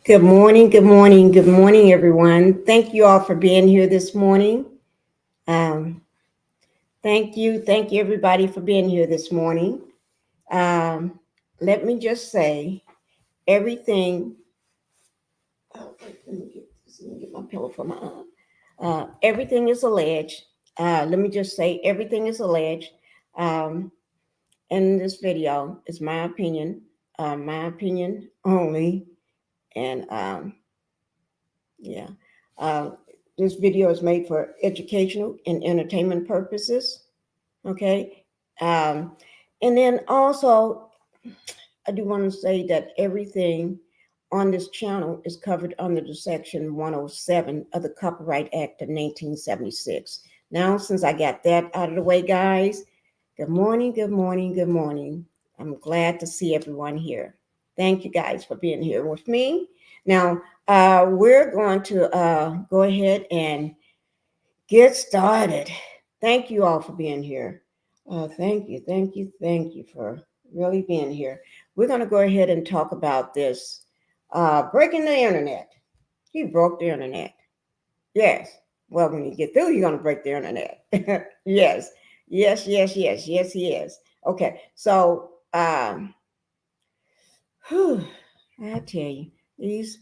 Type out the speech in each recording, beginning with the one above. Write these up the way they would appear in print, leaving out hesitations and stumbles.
Good morning, good morning, good morning, everyone. Thank you all for being here this morning. Um, thank you, everybody, for being here this morning. Um, Let me just say everything. Oh, wait, let me get my pillow for my arm. Everything is alleged. Let me just say everything is alleged. Um, in this video is my opinion only, and yeah. Uh, this video is made for educational and entertainment purposes. Okay. Um, and then also, I do want to say that everything on this channel is covered under the Section 107 of the Copyright Act of 1976. Now, since I got that out of the way, guys, good morning, good morning, good morning. I'm glad to see everyone here. Thank you guys for being here with me. Now, we're going to go ahead and get started. Thank you all for being here. Thank you for really being here. We're going to go ahead and talk about this breaking the internet. He broke the internet. Yes. Well, when you get through, you're going to break the internet. Yes. Yes, he is. Okay. So, I tell you, these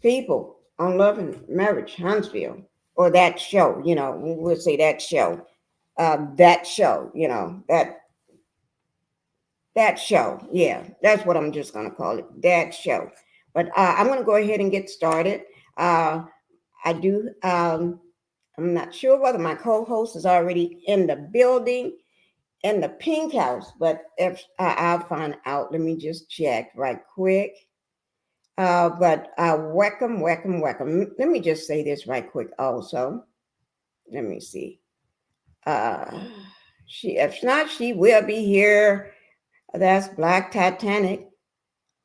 people on Love and Marriage Huntsville, or that show, we'll say that show, that show. Yeah, that's what I'm just going to call it, that show. But I'm going to go ahead and get started. Uh, I do, I'm not sure whether my co-host is already in the building in the pink house, but if I'll find out, let me just check right quick. But welcome, welcome, welcome. Let me just say this right quick also. Let me see. Uh, if not, she will be here. That's Black Titanic,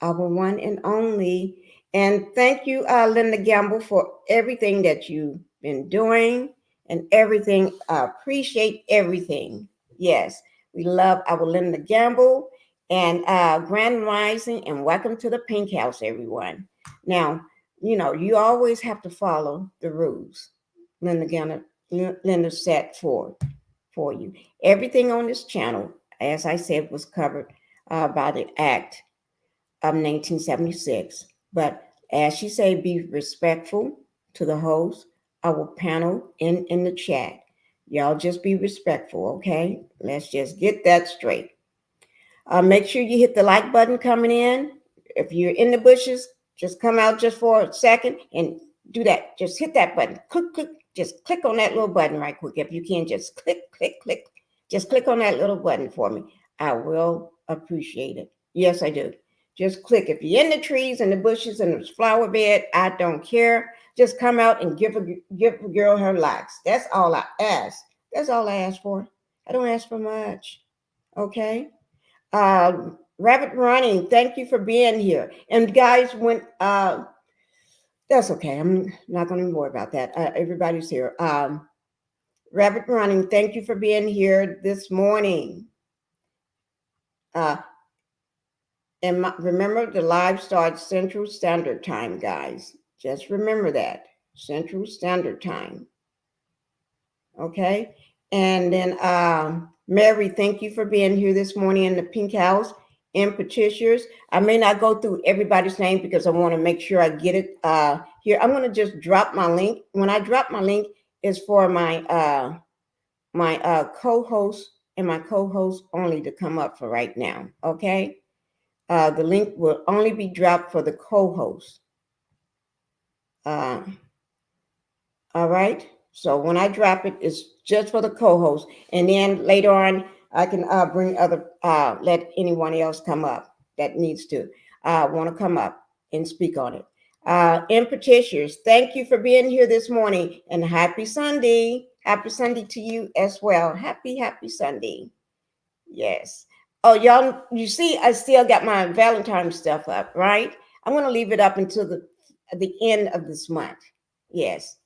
our one and only. And thank you, Linda Gamble, for everything that you've been doing and everything. I appreciate everything. Yes, we love our Linda Gamble. And Grand Rising, and welcome to the Pink House, everyone. Now, you always have to follow the rules Linda set for you. Everything on this channel, as I said, was covered by the Act of 1976. But as she said, be respectful to the host, our panel in the chat. Y'all just be respectful, okay? Let's just get that straight. Make sure you hit the like button coming in. If you're in the bushes, just come out just for a second and do that. Just hit that button. Click, click. Just click on that little button right quick. If you can, just click, click, click. Just click on that little button for me. I will appreciate it. Yes, I do. Just click. If you're in the trees and the bushes and the flower bed, I don't care. Just come out and give a girl her likes. That's all I ask. That's all I ask for. I don't ask for much. Okay? Uh, Rabbit Running, thank you for being here. And guys, when that's okay. I'm not going to worry about that. Everybody's here. Rabbit Running, thank you for being here this morning. And remember, the live starts Central Standard Time, guys. Just remember that. Central Standard Time. Okay? And then Mary, thank you for being here this morning in the Pink House. And Patricia's. I may not go through everybody's name because I want to make sure I get it here. I'm going to just drop my link. When I drop my link, it's for my co-host and my co-host only to come up for right now. Okay? The link will only be dropped for the co-host. All right. So when I drop it, it's just for the co-host, and then later on, I can bring let anyone else come up that needs to want to come up and speak on it. And Patricia's, thank you for being here this morning, and happy Sunday. Happy Sunday to you as well. Happy Sunday. Yes. Oh, y'all, you see, I still got my Valentine stuff up, right? I'm going to leave it up until the end of this month. Yes.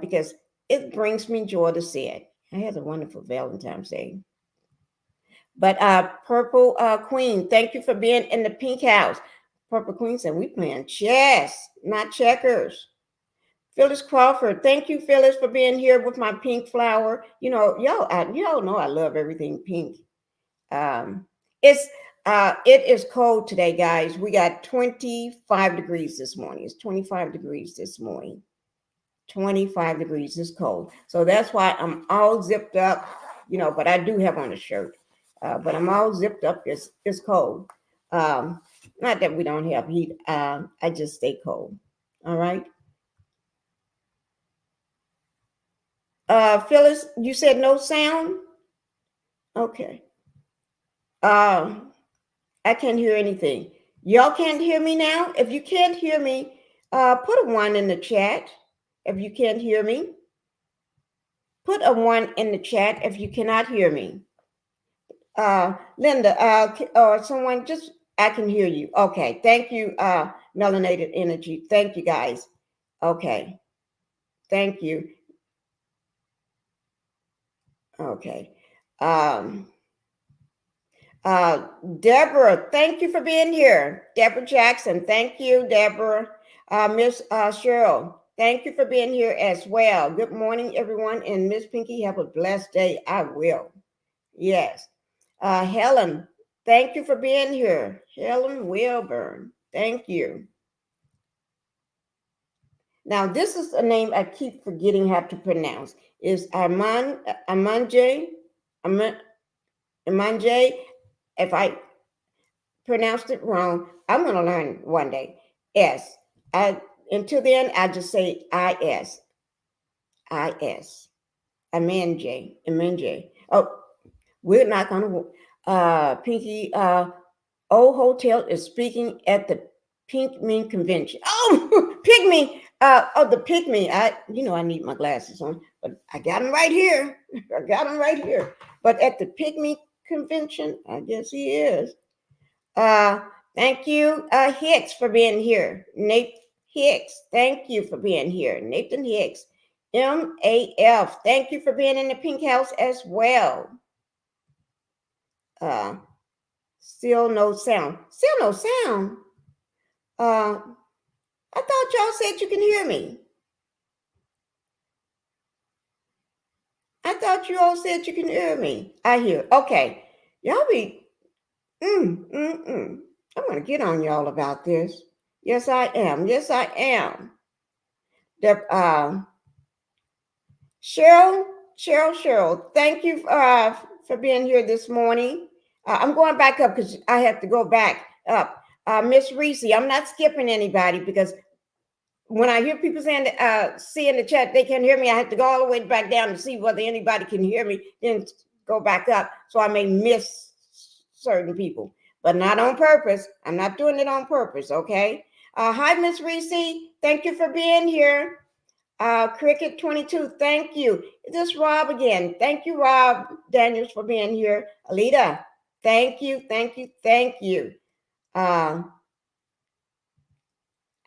Because it brings me joy to see it. I had a wonderful Valentine's Day. But Purple Queen, thank you for being in the Pink House. Purple Queen said, we playing chess, not checkers. Phyllis Crawford, thank you, Phyllis, for being here with my pink flower. You know, y'all know I love everything pink. It's it is cold today, guys. We got 25 degrees this morning. It's 25 degrees this morning. 25 degrees is cold. So that's why I'm all zipped up, you know, but I do have on a shirt. But I'm all zipped up. It's cold. Not that we don't have heat. I just stay cold. All right. Phyllis, you said no sound? Okay. I can't hear anything. Y'all can't hear me now? If you can't hear me, put a 1 in the chat. If you can't hear me, put a 1 in the chat if you cannot hear me. Linda, or someone just, I can hear you. Okay. Thank you, Melanated Energy. Thank you, guys. Okay. Thank you. Okay. Deborah, thank you for being here. Deborah Jackson, thank you, Deborah. Miss Cheryl, thank you for being here as well. Good morning, everyone. And Miss Pinkie, have a blessed day. I will. Yes. Helen, thank you for being here. Helen Wilburn, thank you. Now, this is a name I keep forgetting how to pronounce. Is Amanje? If I pronounced it wrong, I'm going to learn one day. S. Until then, I just say I-S. I-S. Amanje. Oh, we're not going to, Pinkie, Old Hotel is speaking at the Pink Me Convention. Oh, Pygmy. The Pygmy. I need my glasses on, but I got them right here. But at the Pygmy Convention, I guess he is. Thank you, Hicks, for being here. Nate Hicks, thank you for being here. Nathan Hicks. MAF, thank you for being in the Pink House as well. Still no sound. I thought y'all said you can hear me. I thought you all said you can hear me. I hear. Okay. Y'all be, I'm going to get on y'all about this. Yes, I am. Cheryl, thank you for being here this morning. I'm going back up because I have to go back up. Miss Reese, I'm not skipping anybody because when I hear people saying, see in the chat, they can't hear me, I have to go all the way back down to see whether anybody can hear me, then go back up. So I may miss certain people, but not on purpose. I'm not doing it on purpose, okay? Hi, Miss Reese. Thank you for being here. Cricket 22, thank you. This is Rob again. Thank you, Rob Daniels, for being here. Alita, thank you.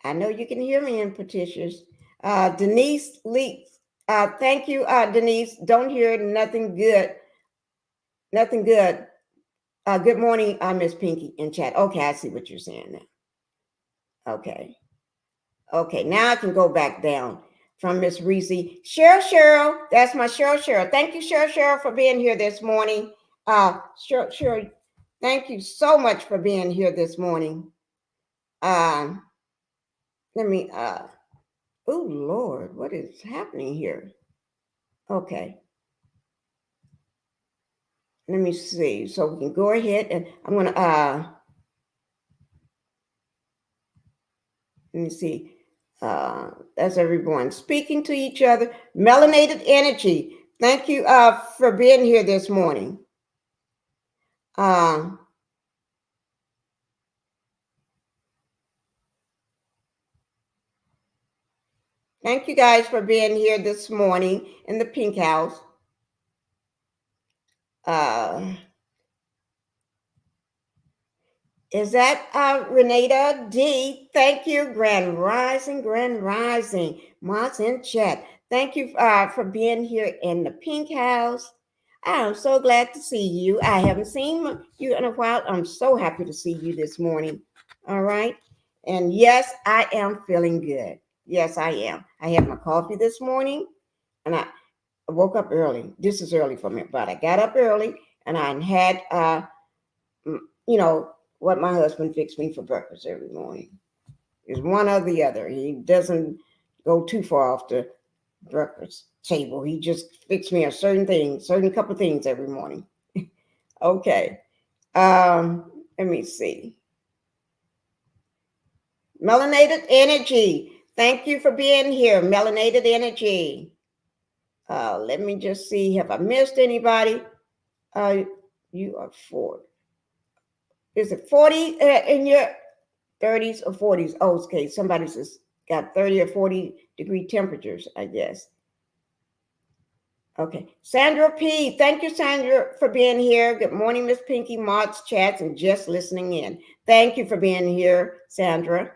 I know you can hear me in Petitious. Denise Lee, thank you, Denise. Don't hear nothing good. Good morning, Miss Pinkie in chat. Okay, I see what you're saying now. Okay, now I can go back down from Miss Reese. Cheryl, that's my Cheryl. Thank you, Cheryl, for being here this morning. Cheryl, thank you so much for being here this morning. Let me, oh Lord, what is happening here? Okay. Let me see. So we can go ahead and I'm going to, let me see. That's everyone speaking to each other. Melanated Energy. Thank you for being here this morning. Thank you guys for being here this morning in the Pink House. Is that Renata D? Thank you. Grand Rising. Moss in chat. Thank you for being here in the Pink House. I am so glad to see you. I haven't seen you in a while. I'm so happy to see you this morning. All right. And yes, I am feeling good. Yes, I am. I had my coffee this morning and I woke up early. This is early for me, but I got up early and I had, you know, what my husband fixed me for breakfast every morning. It's one or the other. He doesn't go too far off the breakfast table. He just fixed me a certain thing, certain couple things every morning. Okay. Let me see. Melanated Energy. Thank you for being here, Melanated Energy. Let me just see. Have I missed anybody? You are 4. Is it 40 in your 30s or 40s? Oh, okay. Somebody's just got 30 or 40-degree temperatures, I guess. Okay. Sandra P. Thank you, Sandra, for being here. Good morning, Miss Pinkie, mods, chats, and just listening in. Thank you for being here, Sandra.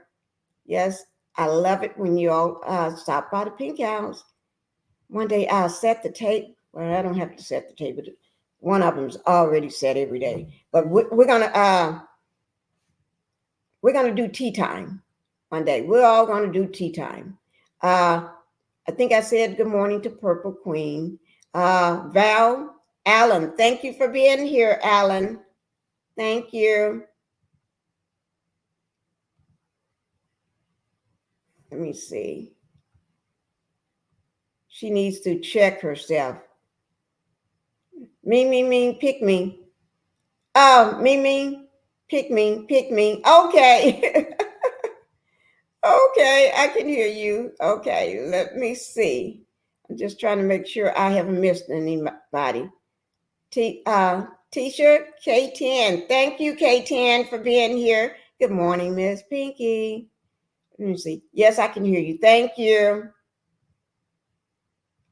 Yes, I love it when you all stop by the Pink House. One day I'll set the table. Well, I don't have to set the table. One of them's already set every day. But we're gonna do tea time one day. We're all gonna do tea time. I think I said good morning to Purple Queen. Val Allen, thank you for being here, Allen. Thank you. Let me see. She needs to check herself. Me, pick me. Oh, me, pick me. Okay. Okay, I can hear you. Okay, let me see. I'm just trying to make sure I haven't missed anybody. T-shirt K10. Thank you, K10, for being here. Good morning, Miss Pinkie. Let me see. Yes, I can hear you. Thank you.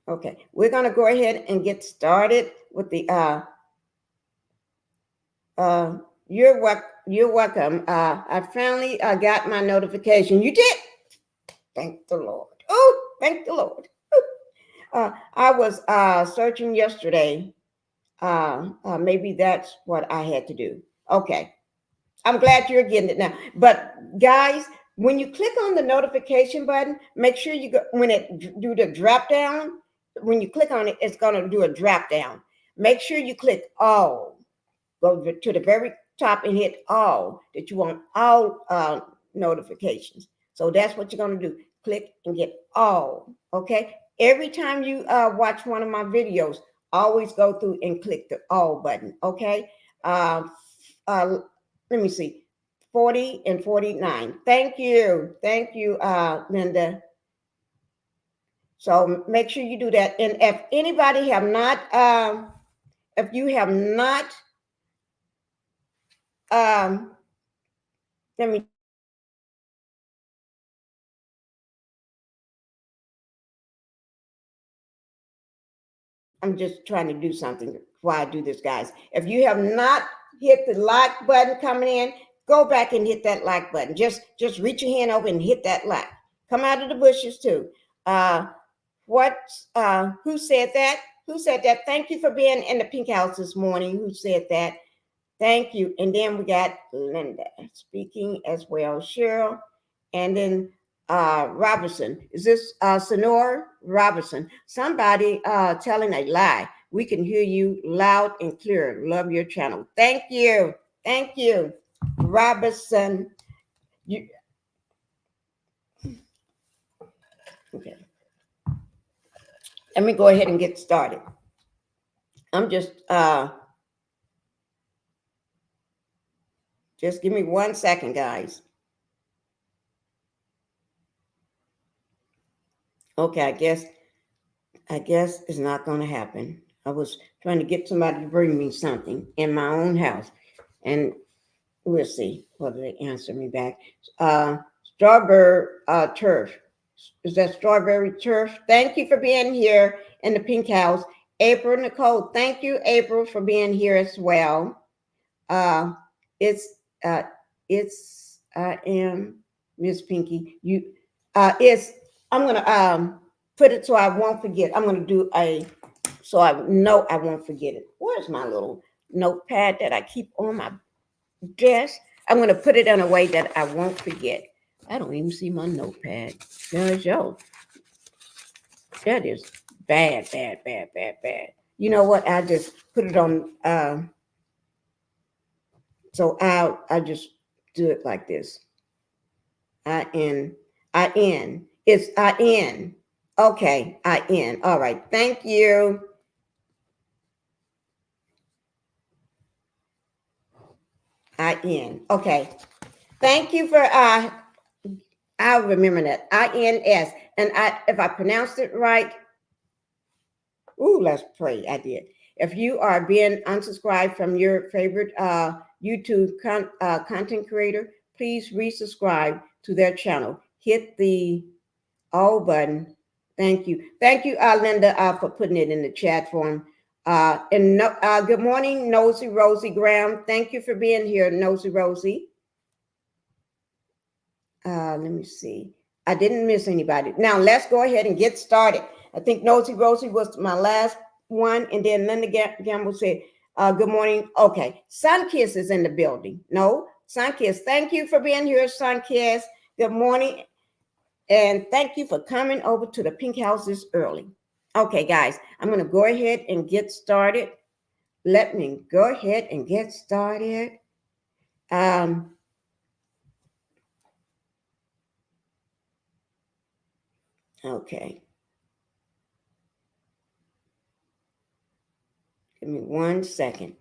Okay, we're gonna go ahead and get started with the you're welcome. I finally got my notification. You did? Thank the Lord. Oh, thank the Lord. I was searching yesterday. Maybe that's what I had to do. Okay. I'm glad you're getting it now. But guys, when you click on the notification button, make sure you go when it do the drop down. When you click on it, it's going to do a drop down. Make sure you click all. Go to the very top and hit all, that you want all notifications. So that's what you're going to do. Click and get all. Okay. Every time you watch one of my videos, always go through and click the all button. Okay. Let me see. 40 and 49. Thank you. Thank you, Linda. So make sure you do that. And if anybody have not, if you have not, let me. I'm just trying to do something while I do this, guys. If you have not hit the like button coming in, go back and hit that like button. Just reach your hand over and hit that like. Come out of the bushes too. Who said that? Who said that? Thank you for being in the Pink House this morning. Who said that? Thank you. And then we got Linda speaking as well. Cheryl. And then Robertson. Is this Sonora Robertson? Somebody telling a lie. We can hear you loud and clear. Love your channel. Thank you. Thank you, Robertson. You okay? Let me go ahead and get started. I'm just give me 1 second, guys. Okay, I guess it's not going to happen. I was trying to get somebody to bring me something in my own house, and we'll see whether they answer me back. Strawberry turf. Is that strawberry turf? Thank you for being here in the Pink House. April Nicole, thank you, April, for being here as well. It's I am Miss Pinkie. I'm gonna put it so I won't forget. I'm gonna do so I know I won't forget it. Where's my little notepad that I keep on my desk? I'm gonna put it in a way that I won't forget. I don't even see my notepad. Guys, yo, that is bad, bad, bad, bad, bad. You know what? I just put it on. So I just do it like this. I-N. It's I-N. Okay, I-N. All right. Thank you. I-N. Okay. Thank you for I'll remember that. I-N-S. And if I pronounced it right, ooh, let's pray. I did. If you are being unsubscribed from your favorite YouTube content creator, please resubscribe to their channel. Hit the all button. Thank you. Thank you, Linda, for putting it in the chat form. Good morning, Nosy Rosie Graham. Thank you for being here, Nosy Rosie. Let me see. I didn't miss anybody. Now let's go ahead and get started. I think Nosy Rosie was my last one, and then Linda Gamble said, good morning. Okay, Sunkiss is in the building. No, Sunkiss. Thank you for being here, Sunkiss. Good morning. And thank you for coming over to the Pink House this early. Okay, guys, I'm going to go ahead and get started. Let me go ahead and get started. Okay. Give me 1 second.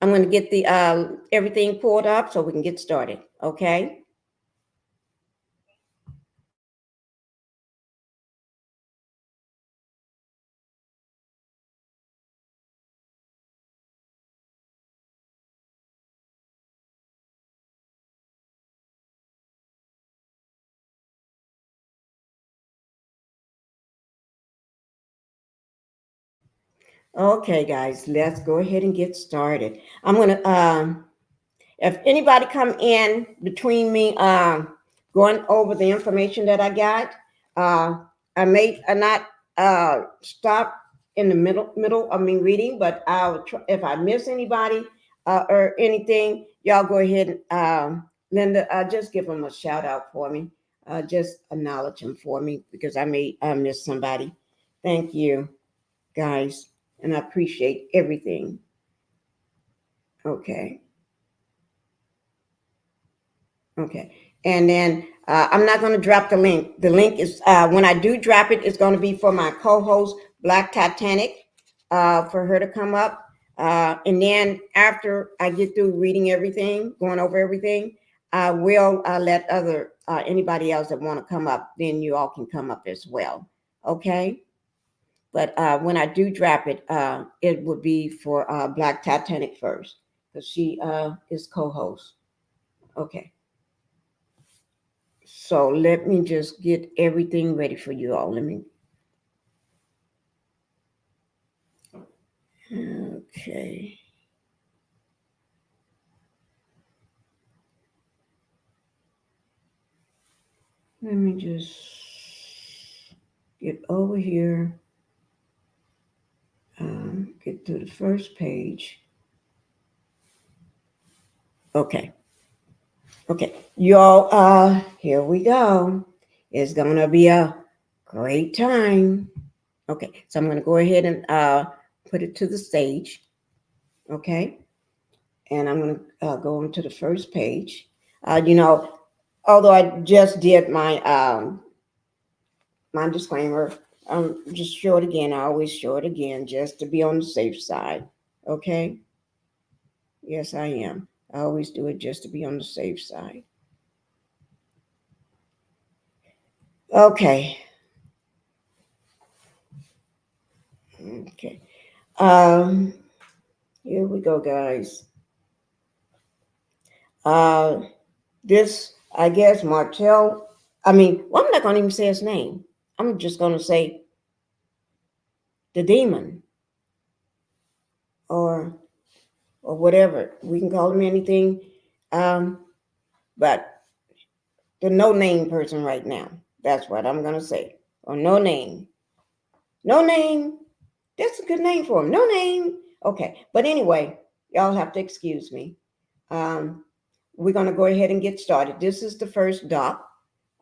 I'm going to get the everything pulled up so we can get started. Okay. Okay, guys, let's go ahead and get started. I'm going to, if anybody come in between me going over the information that I got, I may not stop in the middle of me reading, but I'll try, if I miss anybody or anything, y'all go ahead and Linda, just give them a shout out for me. Just acknowledge them for me because I may miss somebody. Thank you, guys, and I appreciate everything. Okay. Okay. And then I'm not going to drop the link. The link is, when I do drop it, it's going to be for my co-host, Black Titanic, for her to come up. And then after I get through reading everything, going over everything, I will let anybody else that want to come up, then you all can come up as well. Okay. But when I do drop it, it would be for Black Titanic first, because she is co-host. Okay. So let me just get everything ready for you all. Okay. Let me just get over here. Get to the first page. Okay. Okay. Y'all, here we go. It's going to be a great time. Okay. So I'm going to go ahead and put it to the stage. Okay. And I'm going to go into the first page. Although I just did my my disclaimer, just show it again. I always show it again just to be on the safe side. Okay. Yes, I am. I always do it just to be on the safe side. Okay. Okay. Here we go, guys. This, I guess, Martel. I'm not going to even say his name. I'm just going to say the demon, or whatever. We can call him anything. But the no name person right now. That's what I'm going to say. Or no name. No name. That's a good name for him. No name. Okay. But anyway, Y'all have to excuse me. We're going to go ahead and get started. This is the first doc.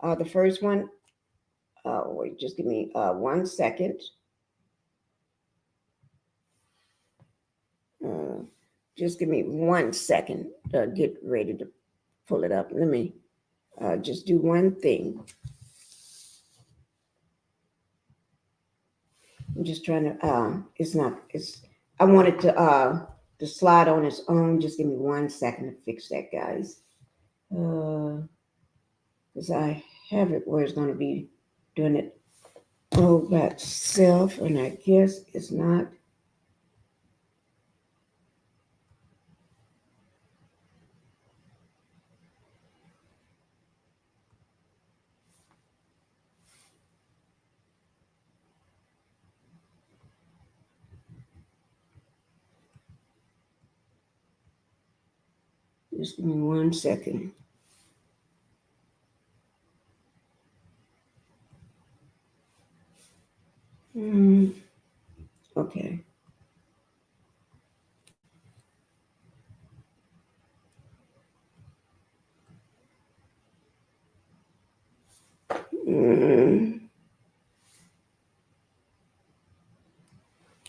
The first one, wait, just give me 1 second. Just give me 1 second to get ready to pull it up. Let me just do one thing. I'm just trying to, I wanted to slide on its own. Just give me 1 second to fix that, guys. Because I have it where it's going to be doing it all by itself, and I guess it's not. Just give me 1 second. Okay.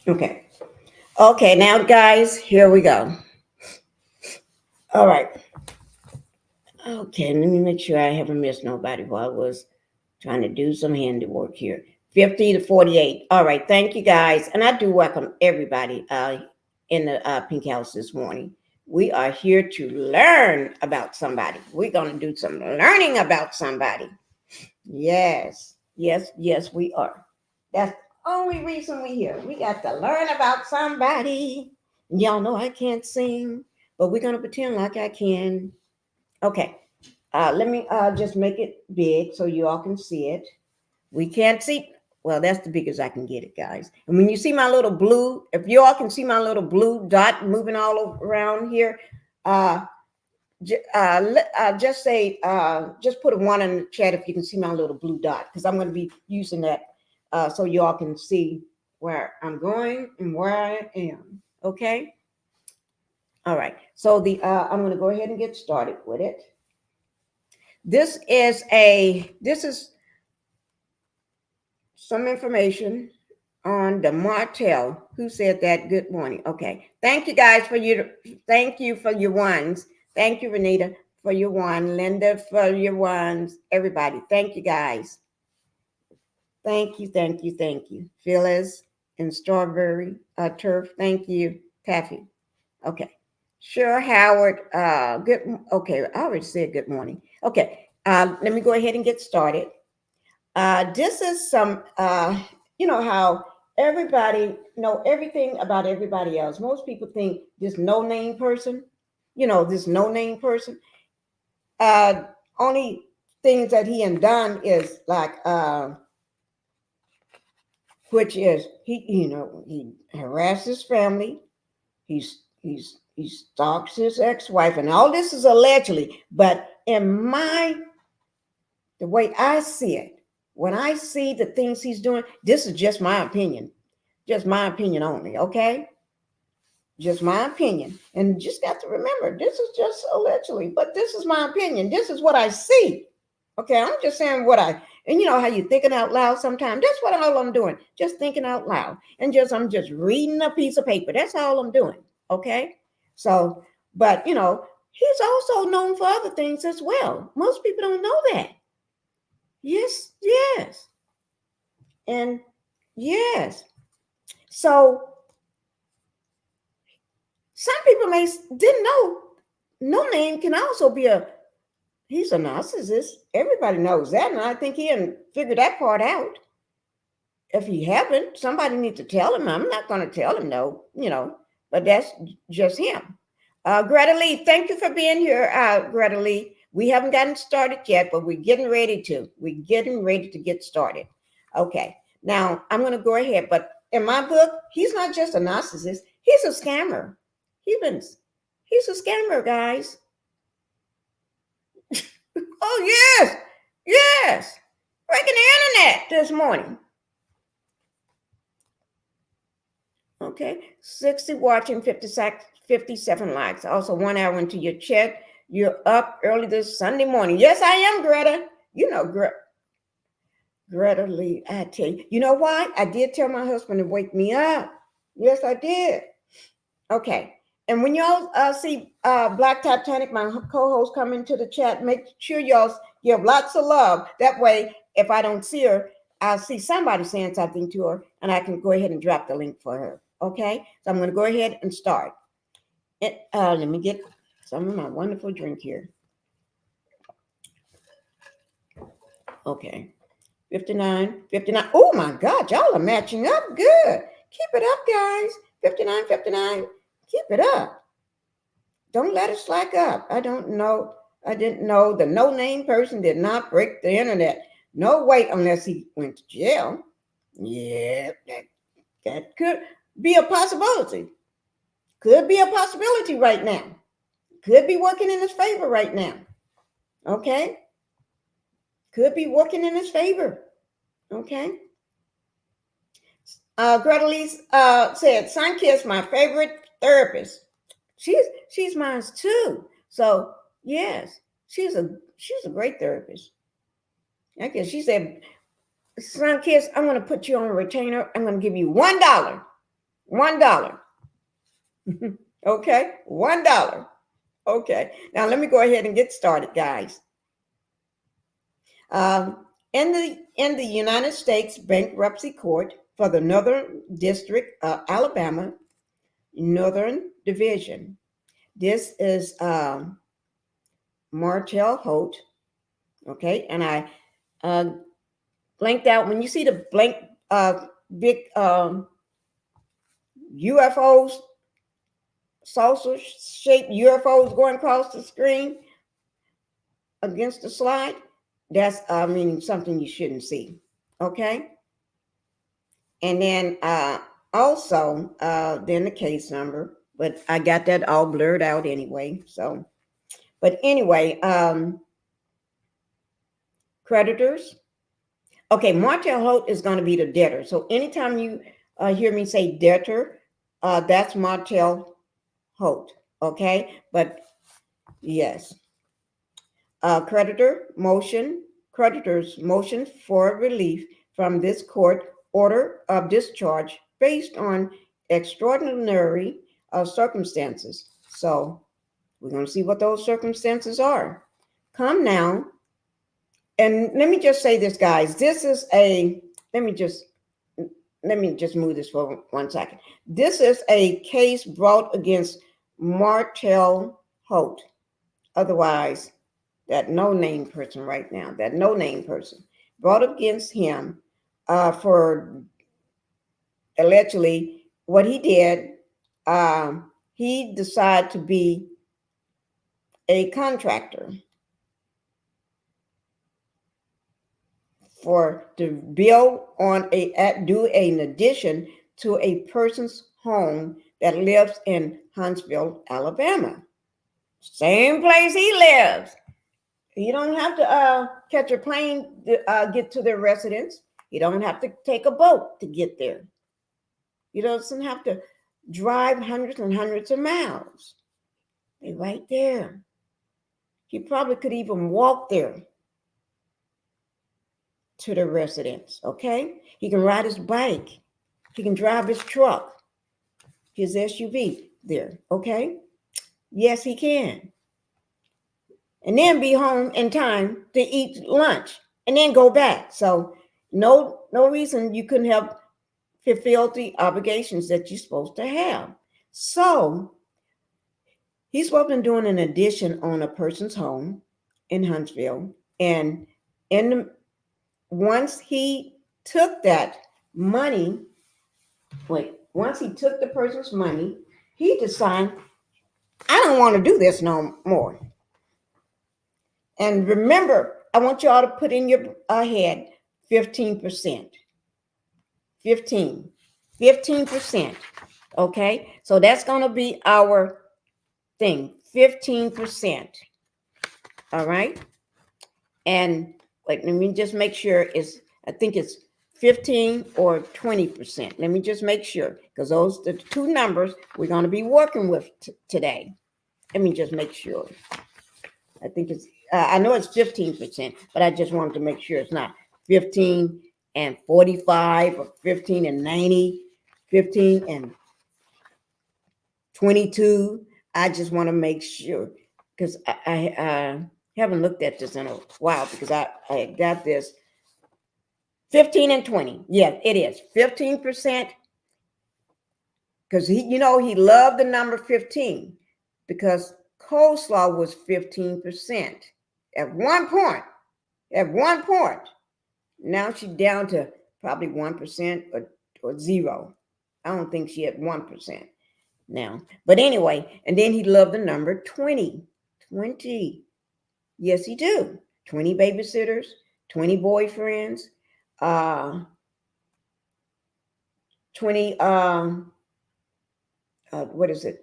Okay. Okay, now guys, here we go. All right. Okay, let me make sure I haven't missed nobody while I was trying to do some handiwork here. 50 to 48. All right, thank you guys. And I do welcome everybody in the Pink House this morning. We are here to learn about somebody. We're going to do some learning about somebody. Yes, yes, yes, we are. That's the only reason we're here. We got to learn about somebody. Y'all know I can't sing, but we're going to pretend like I can. Okay, let me just make it big so you all can see it. We can't see. Well, that's the biggest I can get it, guys. And when you see my little blue, if you all can see my little blue dot moving all around here, just say, just put a 1 in the chat if you can see my little blue dot, because I'm going to be using that so you all can see where I'm going and where I am. Okay. All right. So I'm going to go ahead and get started with it. This is some information on the Martell. Who said that? Good morning. Okay. Thank you guys thank you for your ones. Thank you, Renita, for your one. Linda, for your ones. Everybody, thank you guys. Thank you, thank you, thank you. Phyllis and Strawberry Turf, thank you. Taffy. Okay. Sure, Howard. Okay, I already said good morning. Okay. Let me go ahead and get started. This is some, you know how everybody know everything about everybody else. Most people think this no-name person, this no-name person, only things that he and done is like, which is he harasses family, he stalks his ex-wife, and all this is allegedly. But the way I see it, when I see the things he's doing, this is just my opinion only, okay? Just my opinion. And just got to remember, this is just allegedly, but this is my opinion. This is what I see. Okay, I'm just saying and you know how you're thinking out loud sometimes? That's what all I'm doing, just thinking out loud. And I'm just reading a piece of paper. That's all I'm doing, okay? So, but he's also known for other things as well. Most people don't know that. Yes. And yes. So some people didn't know no name can also be he's a narcissist. Everybody knows that. And I think he hadn't figured that part out. If he haven't, somebody needs to tell him. I'm not going to tell him no, but that's just him. Greta Lee, thank you for being here, Greta Lee. We haven't gotten started yet, but we're getting ready to. We're getting ready to get started. Okay. Now, I'm going to go ahead. But in my book, he's not just a narcissist. He's a scammer. He's a scammer, guys. Oh, yes. Breaking the internet this morning. Okay. 60 watching, 57 likes. Also 1 hour into your chat. You're up early this Sunday morning. Yes, I am, Greta. You know, Greta Lee, I tell you. You know why? I did tell my husband to wake me up. Yes, I did. Okay. And when y'all see Black Titanic, my co-host, come into the chat, make sure y'all give lots of love. That way, if I don't see her, I'll see somebody saying something to her, and I can go ahead and drop the link for her. Okay? So I'm going to go ahead and start. Let me get some of my wonderful drink here. Okay. 59, 59. Oh, my God. Y'all are matching up good. Keep it up, guys. 59, 59. Keep it up. Don't let it slack up. I didn't know the no-name person did not break the internet. No way, unless he went to jail. Yeah, that could be a possibility. Could be a possibility right now. Could be working in his favor right now. Okay? Could be working in his favor. Okay? Greta Lee said, Sunkiss, my favorite therapist. She's mine too. So yes, she's a great therapist. I guess she said, Sunkiss, I'm going to put you on a retainer. I'm going to give you $1. $1. Okay, $1. Okay. Now let me go ahead and get started, guys. In the United States Bankruptcy Court for the Northern District of Alabama, Northern Division. This is Martell Holt. Okay, and I blanked out. When you see the blank big UFOs, saucer-shaped UFOs going across the screen against the slide, that's meaning something you shouldn't see. Okay, and then also then the case number, but I got that all blurred out anyway. So, but anyway, creditors. Okay, Martell Holt is going to be the debtor. So anytime you hear me say debtor, that's Martell Holt. Okay, but yes, creditors motion for relief from this court order of discharge based on extraordinary circumstances. So we're going to see what those circumstances are. Come now. And let me just say this, guys. This is let me just move this for 1 second. This is a case brought against Martell Holt. Otherwise, that no-name person right now, that no-name person brought against him for allegedly what he did. He decided to be a contractor to build on do an addition to a person's home that lives in Huntsville, Alabama. Same place he lives. You don't have to catch a plane to get to their residence. You don't have to take a boat to get there. You don't have to drive hundreds and hundreds of miles. They're right there. You probably could even walk there to the residence, okay? He can ride his bike. He can drive his truck, his SUV there, okay? Yes, he can. And then be home in time to eat lunch and then go back. So no reason you couldn't have fulfilled the obligations that you're supposed to have. So he's supposed to be doing an addition on a person's home in Huntsville. And once he took that money, once he took the person's money, he decided, I don't want to do this no more. And remember, I want y'all to put in your head 15%. 15%. Okay, so that's going to be our thing, 15%. All right. And wait, let me just make sure I think it's 15 or 20%. Let me just make sure, because those are the two numbers we're going to be working with today. Let me just make sure. I think it's, I know it's 15%, but I just wanted to make sure it's not 15 and 45 or 15 and 90, 15 and 22. I just want to make sure, because I haven't looked at this in a while, because I got this 15 and 20. Yeah, it is 15%, because he loved the number 15, because coleslaw was 15% at one point. Now she's down to probably 1% or zero. I don't think she had 1% now. But anyway, and then he loved the number 20. 20. Yes, he do. 20 babysitters, 20 boyfriends, 20 what is it?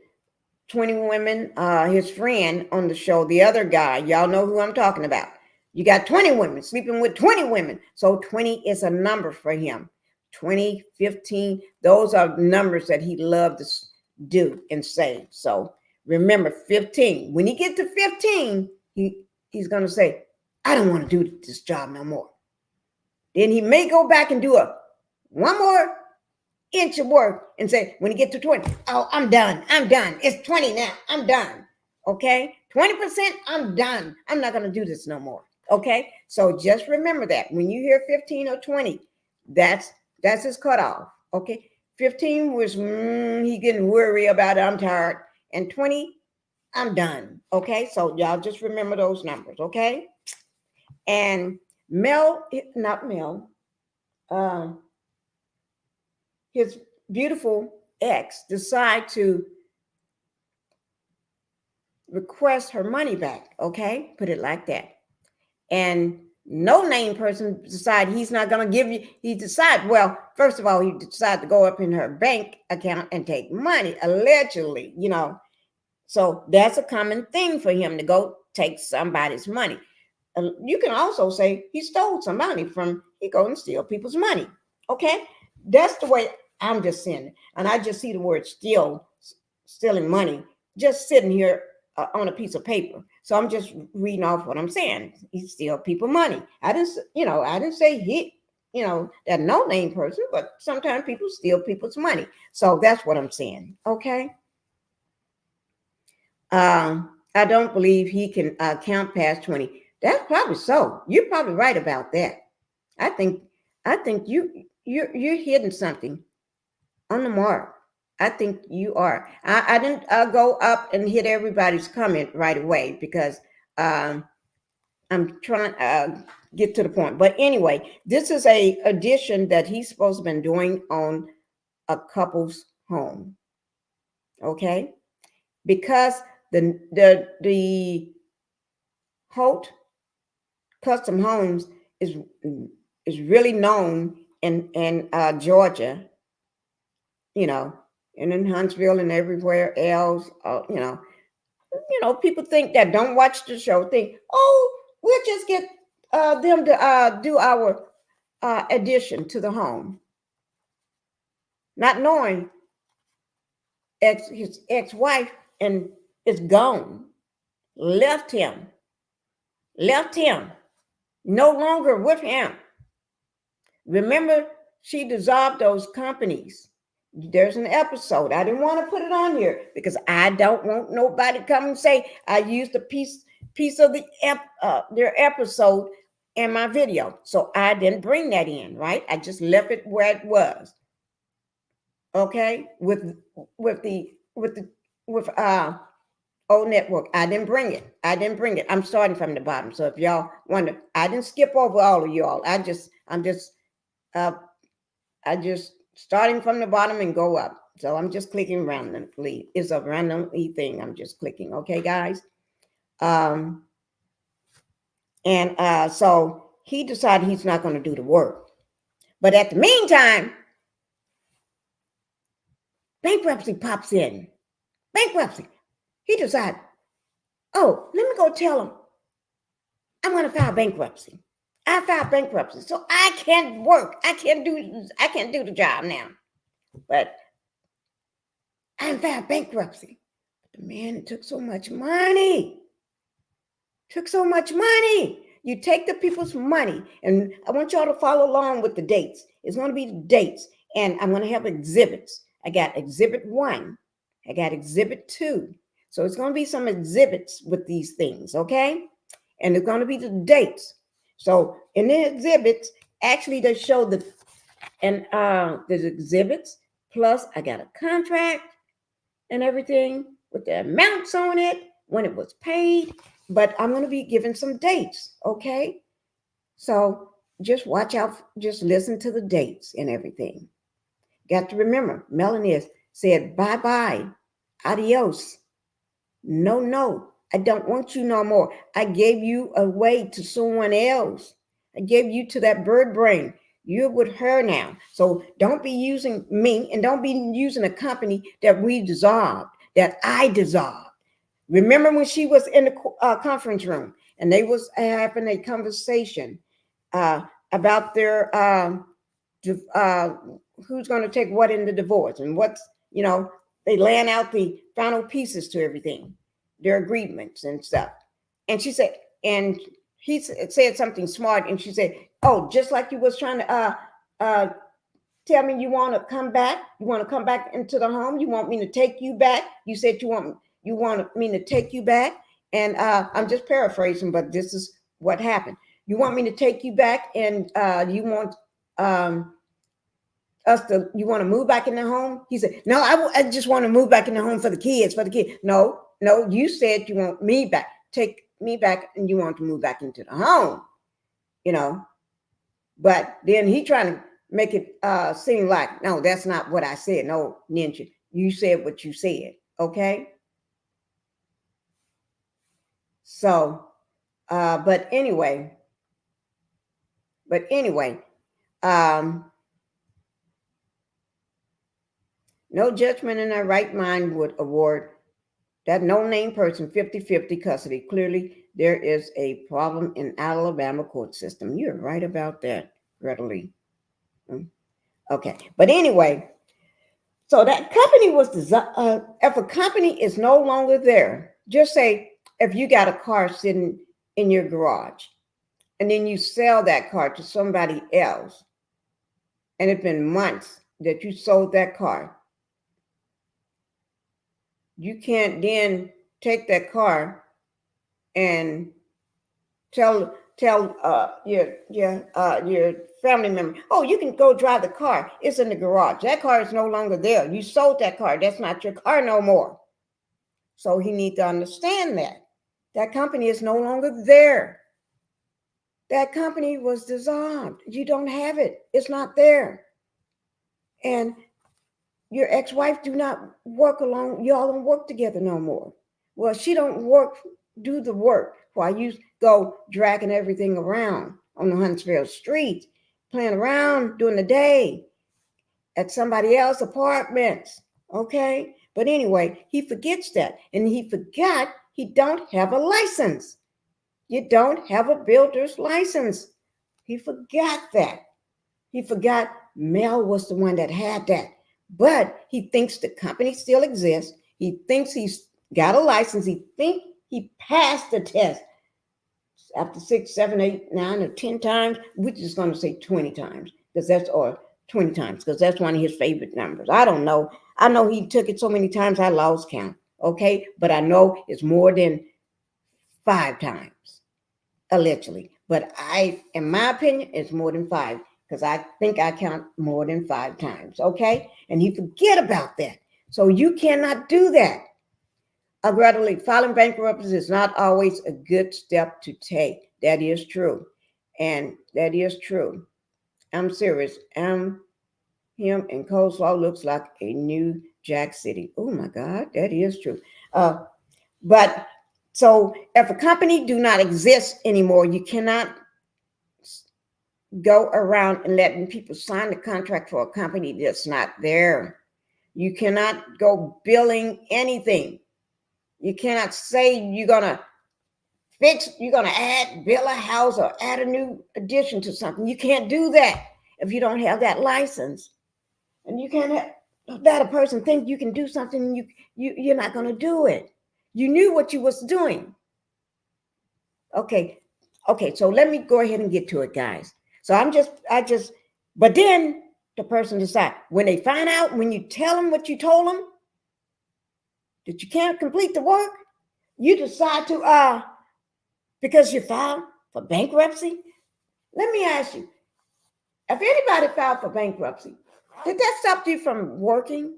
20 women, his friend on the show, the other guy, y'all know who I'm talking about. You got 20 women, sleeping with 20 women. So 20 is a number for him. 20, 15, those are numbers that he loved to do and say. So remember 15. When he gets to 15, he's going to say, I don't want to do this job no more. Then he may go back and do one more inch of work and say, when he gets to 20, oh, I'm done. It's 20 now. I'm done. Okay? 20%, I'm done. I'm not going to do this no more. Okay? So just remember that. When you hear 15 or 20, that's his cutoff. Okay? 15 was, he getting worried about it. I'm tired. And 20, I'm done. Okay? So y'all just remember those numbers. Okay? And his beautiful ex decide to request her money back. Okay, put it like that. And no name person decide he's not going to give you. He decide, well, first of all, he decided to go up in her bank account and take money, allegedly. So that's a common thing for him to go take somebody's money. You can also say he stole some money he go and steal people's money. Okay, that's the way I'm just seeing it. And I just see the word stealing money, just sitting here on a piece of paper. So I'm just reading off what I'm saying. He steal people money. I didn't say he, that no name person, but sometimes people steal people's money. So that's what I'm saying. Okay. I don't believe he can count past 20. That's probably so. You're probably right about that. I think you're hitting something on the mark. I think you are. I didn't go up and hit everybody's comment right away, because I'm trying to get to the point. But anyway, this is a addition that he's supposed to have been doing on a couple's home. Okay, because the Holt Custom Homes is really known in Georgia, and in Huntsville and everywhere else. People think that don't watch the show think, oh, we'll just get them to do our addition to the home, not knowing his ex-wife and is gone, left him, no longer with him. Remember, she dissolved those companies. There's an episode. I didn't want to put it on here because I don't want nobody to come and say I used a piece of their episode in my video. So I didn't bring that in, right? I just left it where it was. Okay, with old network. I didn't bring it. I'm starting from the bottom. So if y'all wonder, I didn't skip over all of y'all. I'm just starting from the bottom and go up. So I'm just clicking randomly. It's a randomly thing. I'm just clicking. Okay, guys. So he decided he's not going to do the work. But at the meantime, bankruptcy pops in. Bankruptcy. He decided, oh, let me go tell him I'm going to file bankruptcy. I filed bankruptcy, so I can't work. I can't do the job now. But I filed bankruptcy. But man, it took so much money. You take the people's money, and I want y'all to follow along with the dates. It's going to be the dates, and I'm going to have exhibits. I got exhibit 1. I got exhibit 2. So it's going to be some exhibits with these things, okay? And it's going to be the dates. So in the exhibits, actually they show the, and there's exhibits, plus I got a contract and everything with the amounts on it, when it was paid, but I'm going to be giving some dates, okay? So just watch out, just listen to the dates and everything. Got to remember, Melanie said, bye-bye, adios. No, I don't want you no more. I gave you away to someone else. I gave you to that bird brain. You're with her now. So don't be using me, and don't be using a company that we dissolved, that I dissolved. Remember when she was in the conference room and they was having a conversation about their who's going to take what in the divorce, and what's, they laying out the final pieces to everything, their agreements and stuff. And she said, and he said something smart, and she said, oh, just like you was trying to tell me you want to come back, into the home, you want me to take you back. You said you want me to take you back. And I'm just paraphrasing, but this is what happened. You want me to take you back, and you want you want to move back in the home? He said, no, I just want to move back in the home for the kids. No, you said you want me back, take me back, and you want to move back into the home, But then he trying to make it seem like, no, that's not what I said. No, Ninja, you said what you said, okay? So, but anyway, no judgment in their right mind would award that no-name person 50-50 custody. Clearly, there is a problem in Alabama court system. You're right about that, readily. Okay, but anyway, so that company was designed. If a company is no longer there, just say if you got a car sitting in your garage, and then you sell that car to somebody else, and it's been months that you sold that car, you can't then take that car and tell your family member, oh, you can go drive the car. It's in the garage. That car is no longer there. You sold that car. That's not your car no more. So he needs to understand that company is no longer there. That company was dissolved. You don't have it. It's not there. And your ex-wife do not work alone. Y'all don't work together no more. Well, she don't do the work while you go dragging everything around on the Huntsville street, playing around during the day at somebody else's apartments. Okay? But anyway, he forgets that. And he forgot he don't have a license. You don't have a builder's license. He forgot that. He forgot Mel was the one that had that. But he thinks the company still exists. He thinks he's got a license. He thinks he passed the test. After 6, 7, 8, 9, or 10 times, we're just going to say 20 times, or 20 times, because that's one of his favorite numbers. I don't know. I know he took it so many times I lost count. Okay, but I know it's more than 5 times, allegedly. But in my opinion, it's more than 5, because I think I count more than 5 times. Okay, and he forget about that. So you cannot do that. Aggressively filing bankruptcy is not always a good step to take. That is true. And that is true. I'm serious. Him and coleslaw looks like a new Jack City. Oh my God, that is true. But so if a company do not exist anymore, you cannot go around and letting people sign the contract for a company that's not there. You cannot go billing anything. You cannot say you're going to you're going to build a house or add a new addition to something. You can't do that if you don't have that license. And you can't let a person think you can do something and you're not going to do it. You knew what you was doing. Okay, so let me go ahead and get to it, guys. So but then the person decide, when they find out, when you tell them what you told them, that you can't complete the work, you decide to, because you filed for bankruptcy. Let me ask you, if anybody filed for bankruptcy, did that stop you from working?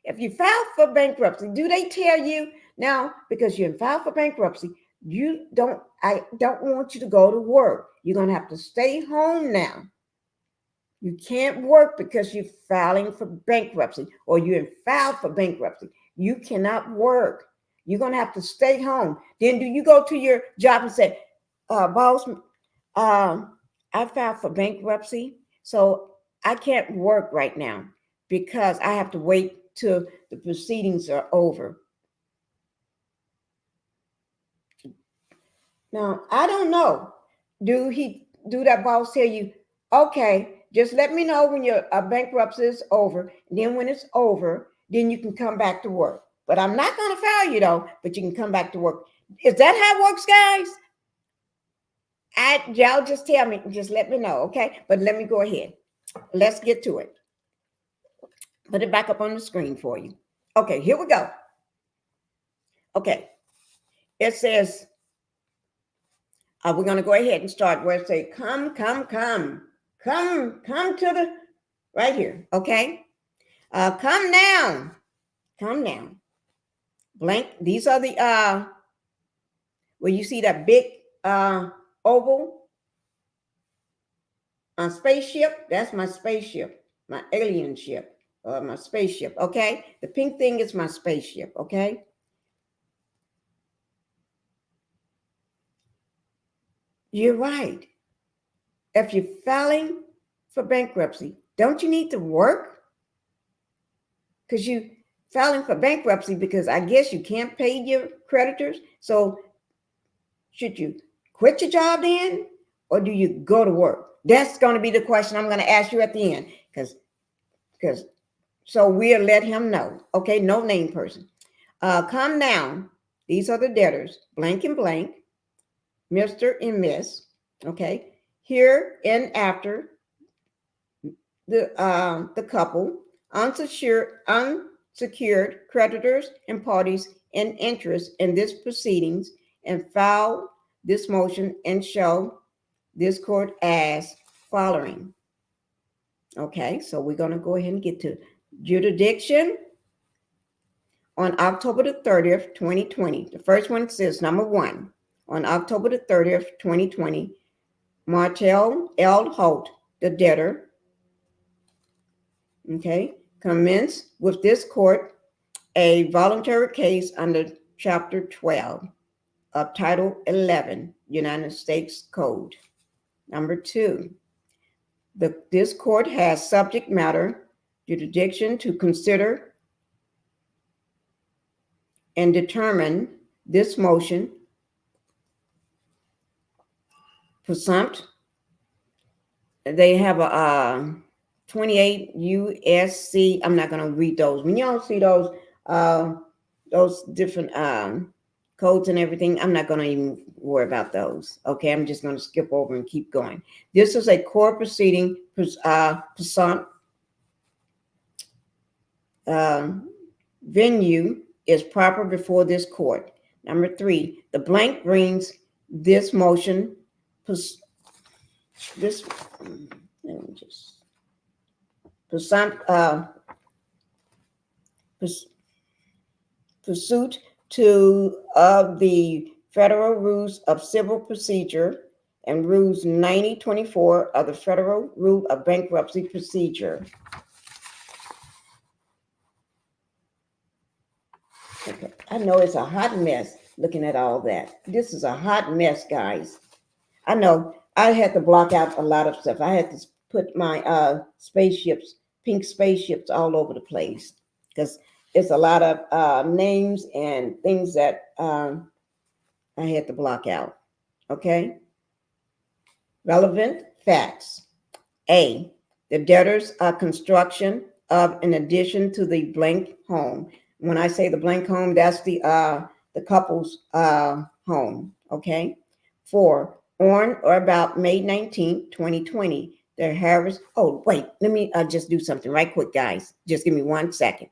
If you filed for bankruptcy, do they tell you now, because you filed for bankruptcy, I don't want you to go to work. You're going to have to stay home now. You can't work because you're filing for bankruptcy, or you filed for bankruptcy. You cannot work. You're going to have to stay home. Then do you go to your job and say, boss, I filed for bankruptcy, so I can't work right now because I have to wait till the proceedings are over. Now, I don't know. Do that boss tell you, okay, just let me know when your bankruptcy is over. And then when it's over, then you can come back to work. But I'm not going to fire you, though, but you can come back to work. Is that how it works, guys? Y'all just tell me, just let me know, okay? But let me go ahead. Let's get to it. Put it back up on the screen for you. Okay, here we go. Okay, it says, we're going to go ahead and start where it says, come to the, right here, okay? Come down. Blank, these are the, where you see that big oval spaceship, that's my spaceship, my alien ship, my spaceship, okay? The pink thing is my spaceship, okay? You're right. If you're filing for bankruptcy, don't you need to work? Because you filing for bankruptcy because I guess you can't pay your creditors. So should you quit your job then, or do you go to work? That's going to be the question I'm going to ask you at the end, because so we'll let him know. Okay, no name person. Come down. These are the debtors, blank and blank, Mr. and Miss. Okay, here and after the couple, unsecured creditors and parties in interest in this proceedings, and file this motion and show this court as following. Okay, so we're going to go ahead and get to jurisdiction on October the 30th, 2020. The first one says, number one, on October the 30th, 2020, Martel L. Holt, the debtor, okay, commenced with this court a voluntary case under Chapter 12 of Title 11, United States Code. Number two, this court has subject matter jurisdiction to consider and determine this motion pursuant. They have a 28 USC. I'm not going to read those. When y'all see those different codes and everything, I'm not going to even worry about those. Okay, I'm just going to skip over and keep going. This is a court proceeding pursuant. Venue is proper before this court. Number three, the blank brings this motion. This, let me just pursuit to the Federal Rules of Civil Procedure and Rules 9024 of the Federal Rule of Bankruptcy Procedure. Okay. I know it's a hot mess looking at all that. This is a hot mess, guys. I know I had to block out a lot of stuff. I had to put my spaceships, pink spaceships, all over the place because it's a lot of names and things that I had to block out. Okay. Relevant facts. A, the debtor's construction of an addition to the blank home. When I say the blank home, that's the couple's home. Okay. 4, on or about May 19th, 2020, the Harris. Oh, wait, let me just do something right quick, guys. Just give me 1 second.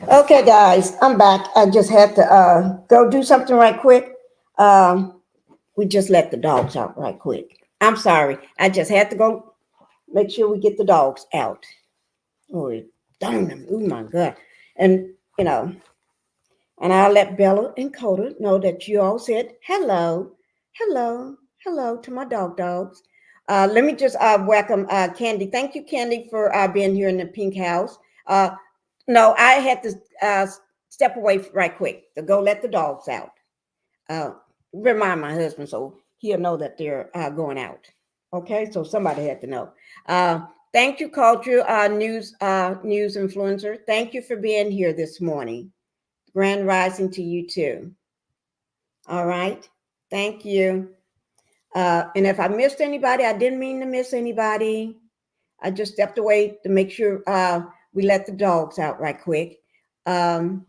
Okay, guys, I'm back. I just had to go do something right quick. Um, we just let the dogs out right quick. I'm sorry. I just had to go make sure we get the dogs out. Oh, darn them. Oh, my God. And, you know, and I'll let Bella and Coda know that you all said hello, hello, hello to my dogs. Let me just welcome Candy. Thank you, Candy, for being here in the Pink House. No, I had to step away right quick to go let the dogs out. Uh, Remind my husband so he'll know that they're going out. Okay, so somebody had to know. Thank you, culture news influencer. Thank you for being here this morning. Grand rising to you too. All right, thank you. And if I missed anybody, I didn't mean to miss anybody. I just stepped away to make sure we let the dogs out right quick. Um,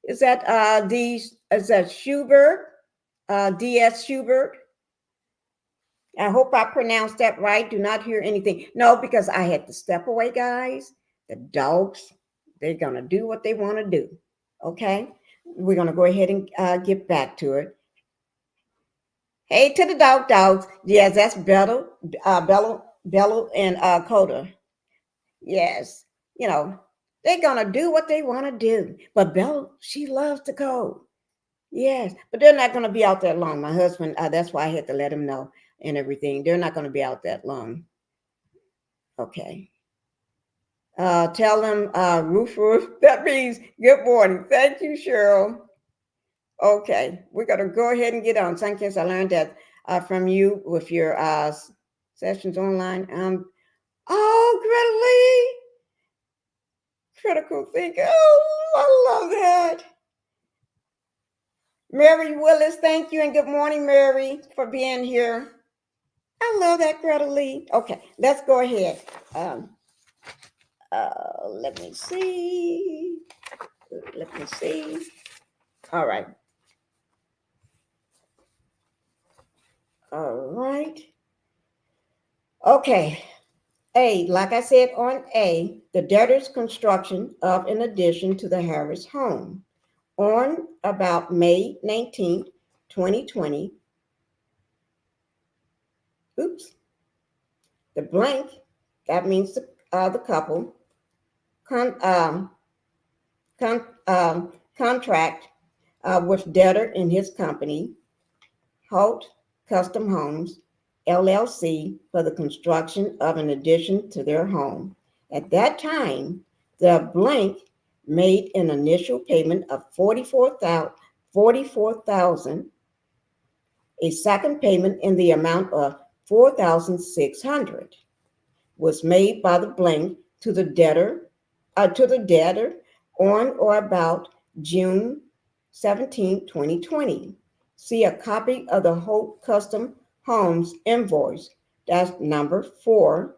is that is that Schubert? DS Schubert? I hope I pronounced that right. Do not hear anything. No, because I had to step away, guys. The dogs, they're gonna do what they want to do. Okay, we're gonna go ahead and get back to it. Hey to the dogs. Yes, that's Bello, and Coda. Yes, you know, they're gonna do what they want to do. But Belle, she loves to code. Yes, but they're not gonna be out that long. My husband, that's why I had to let him know and everything. They're not gonna be out that long. Okay. Tell them roof. That means good morning. Thank you, Cheryl. Okay, we're gonna go ahead and get on. Sometimes I learned that from you with your sessions online. Oh, Greta Lee, critical thinking. Oh, I love that. Mary Willis, thank you, and good morning, Mary, for being here. I love that, Greta Lee. Okay, let's go ahead. Let me see. Let me see. All right. All right. Okay. A, like I said on A, the debtor's construction of an addition to the Harris home on about May 19th, 2020. Oops. The blank, that means the couple, con, contract with debtor and his company, Holt Custom Homes, LLC, for the construction of an addition to their home. At that time, the blank made an initial payment of $44,000, a second payment in the amount of $4,600 was made by the blank to the debtor on or about June 17, 2020. See a copy of the Holt Custom Homes invoice, that's number 4,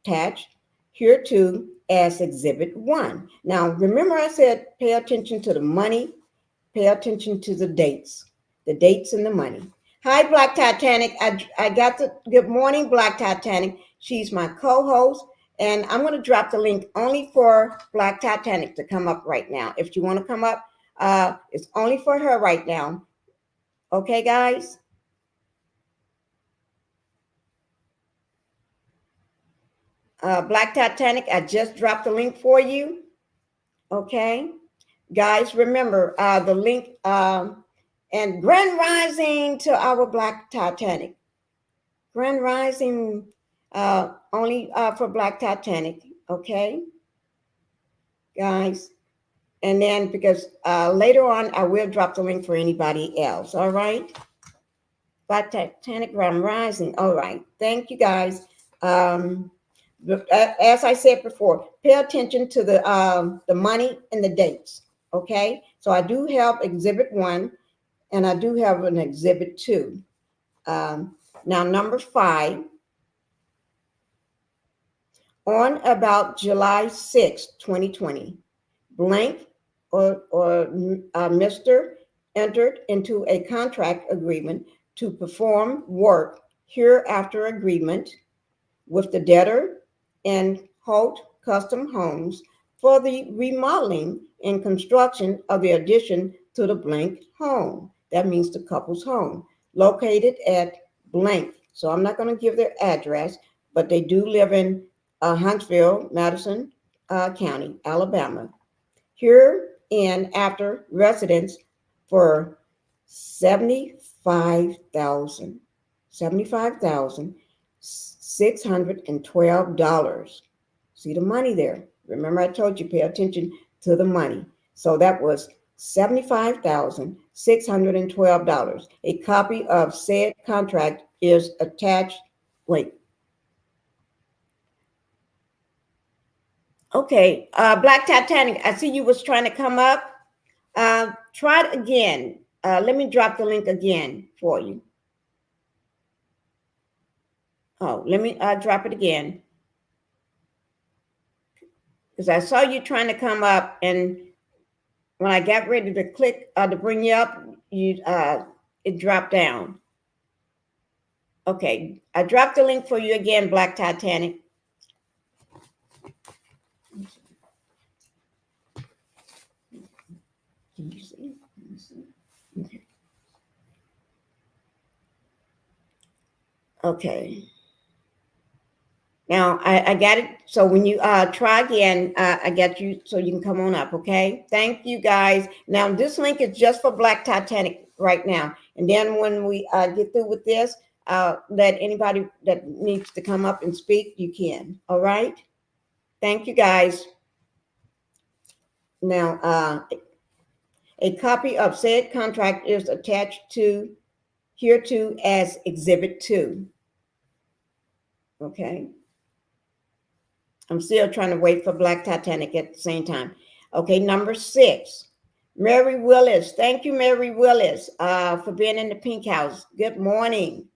attached here to as Exhibit 1. Now, remember I said pay attention to the money, pay attention to the dates and the money. Hi, Black Titanic. I got the good morning, Black Titanic. She's my co-host, and I'm going to drop the link only for Black Titanic to come up right now. If you want to come up, it's only for her right now. Okay, guys? Black Titanic, I just dropped the link for you. Okay? Guys, remember the link and Grand Rising to our Black Titanic. Grand Rising only for Black Titanic, okay, guys? And then because later on, I will drop the link for anybody else, all right? Black Titanic Grand Rising, all right. Thank you, guys. As I said before, pay attention to the money and the dates, okay? So I do have Exhibit 1, and I do have an Exhibit 2. Now, number 5, on about July 6, 2020, blank or Mr. entered into a contract agreement to perform work hereafter agreement with the debtor and Holt Custom Homes for the remodeling and construction of the addition to the blank home. That means the couple's home, located at blank. So I'm not going to give their address, but they do live in Huntsville, Madison County, Alabama. Here and after residence for $75,612. See the money there. Remember I told you pay attention to the money. So that was $75,612. A copy of said contract is attached. Wait. Okay, Black Titanic, I see you was trying to come up. Try it again. Let me drop the link again for you. Oh, let me drop it again. Because I saw you trying to come up, and when I got ready to click to bring you up, it dropped down. Okay, I dropped the link for you again, Black Titanic. Okay. Now I got it. So when you try again, I got you so you can come on up. Okay. Thank you guys. Now this link is just for Black Titanic right now. And then when we get through with this, let anybody that needs to come up and speak, you can. All right. Thank you guys. Now a copy of said contract is attached to hereto as Exhibit 2. Okay. I'm still trying to wait for Black Titanic at the same time. Okay, number 6. Mary Willis. Thank you, Mary Willis, for being in the Pink House. Good morning.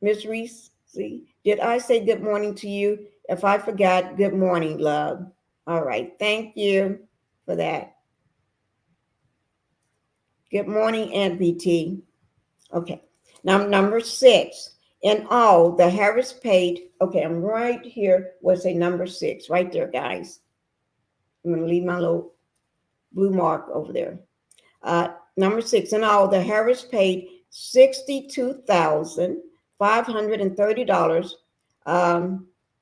Miss Reese, did I say good morning to you? If I forgot, good morning, love. All right, thank you for that. Good morning, Aunt BT. Okay, now number 6. In all, the Harris paid, okay, I'm right here, was a number 6, right there, guys. I'm going to leave my little blue mark over there. Number 6, in all, the Harris paid $62,530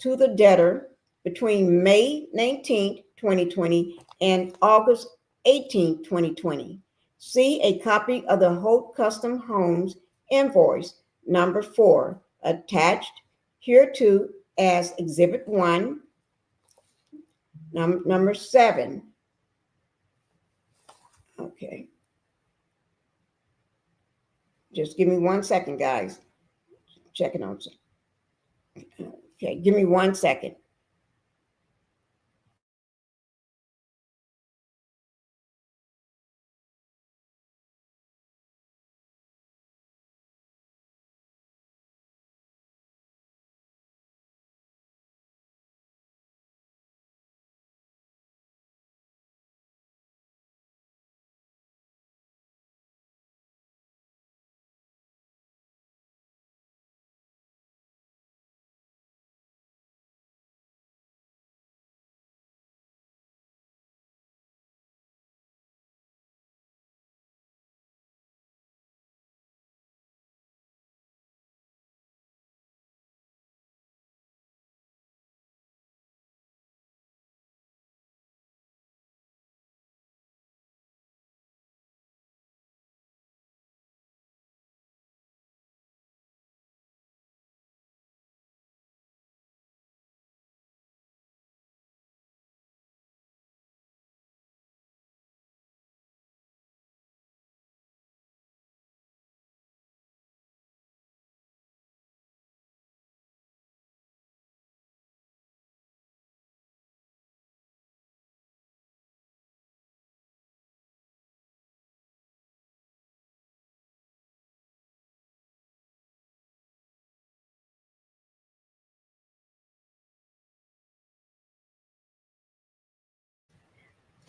to the debtor between May 19th, 2020 and August 18th, 2020. See a copy of the Holt Custom Homes invoice number 4 attached hereto as Exhibit 1. Number 7. Okay. Just give me 1 second, guys. Checking on some. Okay, give me 1 second.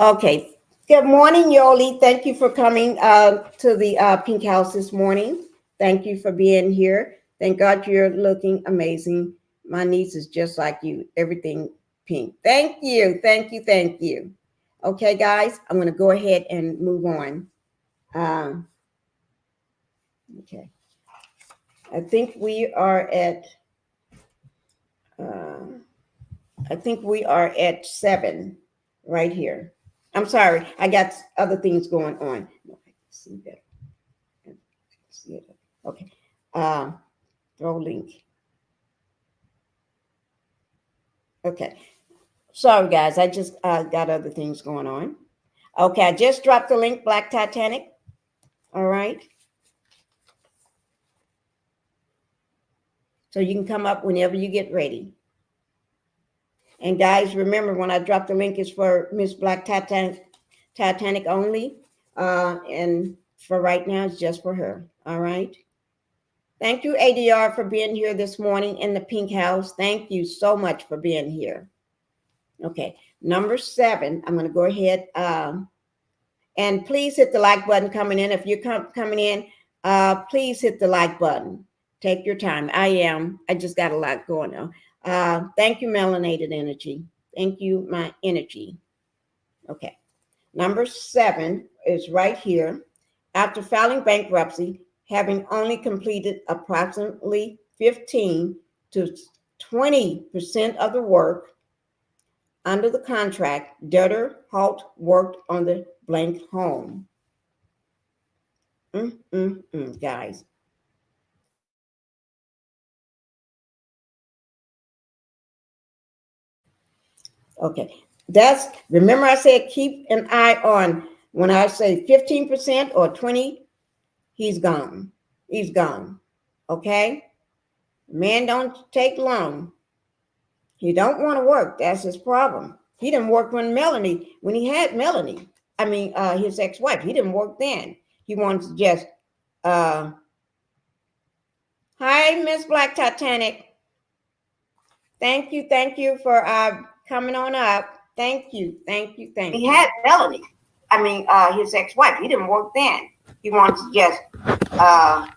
Okay. Good morning, Yoli. Thank you for coming to the Pink House this morning. Thank you for being here. Thank God you're looking amazing. My niece is just like you. Everything pink. Thank you. Thank you. Thank you. Okay, guys, I'm going to go ahead and move on. Okay. I think we are at 7 right here. I'm sorry, I got other things going on. No, I can see that. See it. Okay. Throw link. Okay. Sorry, guys. I just got other things going on. Okay, I just dropped the link, Black Titanic. All right. So you can come up whenever you get ready. And guys, remember when I drop the link, it's for Miss Black Titanic only. And for right now, it's just for her. All right. Thank you, ADR, for being here this morning in the Pink House. Thank you so much for being here. Okay, number 7, I'm going to go ahead and please hit the like button coming in. If you're coming in, please hit the like button. Take your time. I just got a lot going on. Thank you, Melanated Energy. Thank you, my energy. Okay, number 7 is right here. After filing bankruptcy, having only completed approximately 15 to 20% of the work under the contract, debtor Halt worked on the blank home. Guys. Okay. Remember I said keep an eye on when I say 15% or 20, he's gone. He's gone. Okay? Man don't take long. He don't want to work. That's his problem. He didn't work when he had Melanie. I mean, his ex-wife. He didn't work then. He wanted to just, hi, Miss Black Titanic. Thank you for coming on up. Thank you. He had Melanie. I mean, his ex-wife. He didn't work then. He wants to just, hi,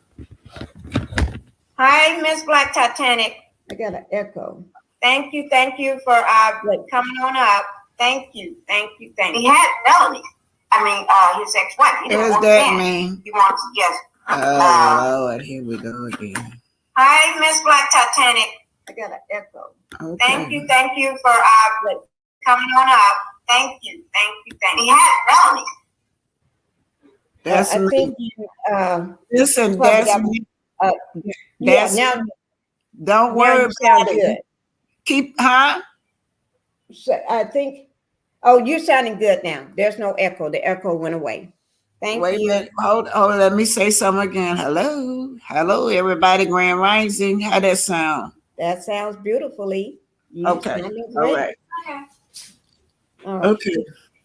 Miss Black Titanic. I got an echo. Thank you for coming on up. Thank you. He had Melanie. I mean, his ex-wife. He didn't work then. Mean? He wants to just, oh, Lord, here we go again. Hi, Miss Black Titanic. I got an echo. Okay. Thank you for coming on up. Thank you. He had Melanie. That's I me. think you. Listen, that's me. That's now. Don't worry about it. Good. Keep, huh? So I think. Oh, you're sounding good now. There's no echo. The echo went away. Thank you. Wait a minute. Hold. Let me say something again. Hello, everybody. Grand Rising. How that sound? That sounds beautifully. Okay. All right. Okay.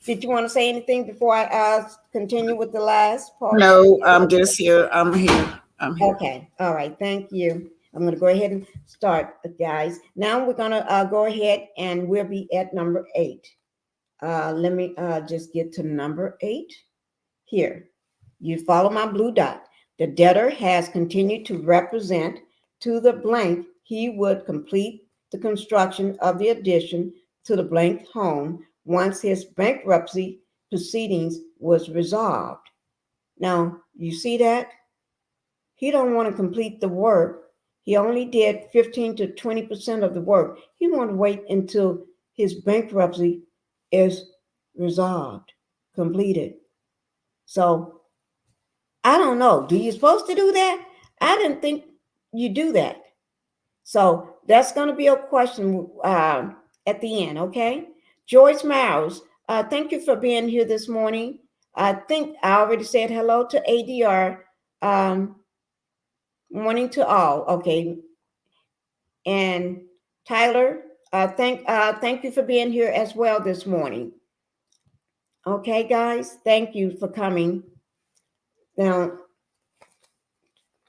Did you want to say anything before I continue with the last part? No, I'm just here. I'm here. Okay. All right. Thank you. I'm going to go ahead and start, guys. Now we're going to go ahead and we'll be at number 8. Let me just get to number 8 here. You follow my blue dot. The debtor has continued to represent to the blank he would complete the construction of the addition to the blank home once his bankruptcy proceedings was resolved. Now, you see that? He don't want to complete the work. He only did 15 to 20% of the work. He want to wait until his bankruptcy is resolved, completed. So I don't know. Do you supposed to do that? I didn't think you do that. So that's going to be a question at the end, okay? Joyce Miles, thank you for being here this morning. I think I already said hello to ADR. Morning to all, okay. And Tyler, thank you for being here as well this morning. Okay, guys, thank you for coming. Now,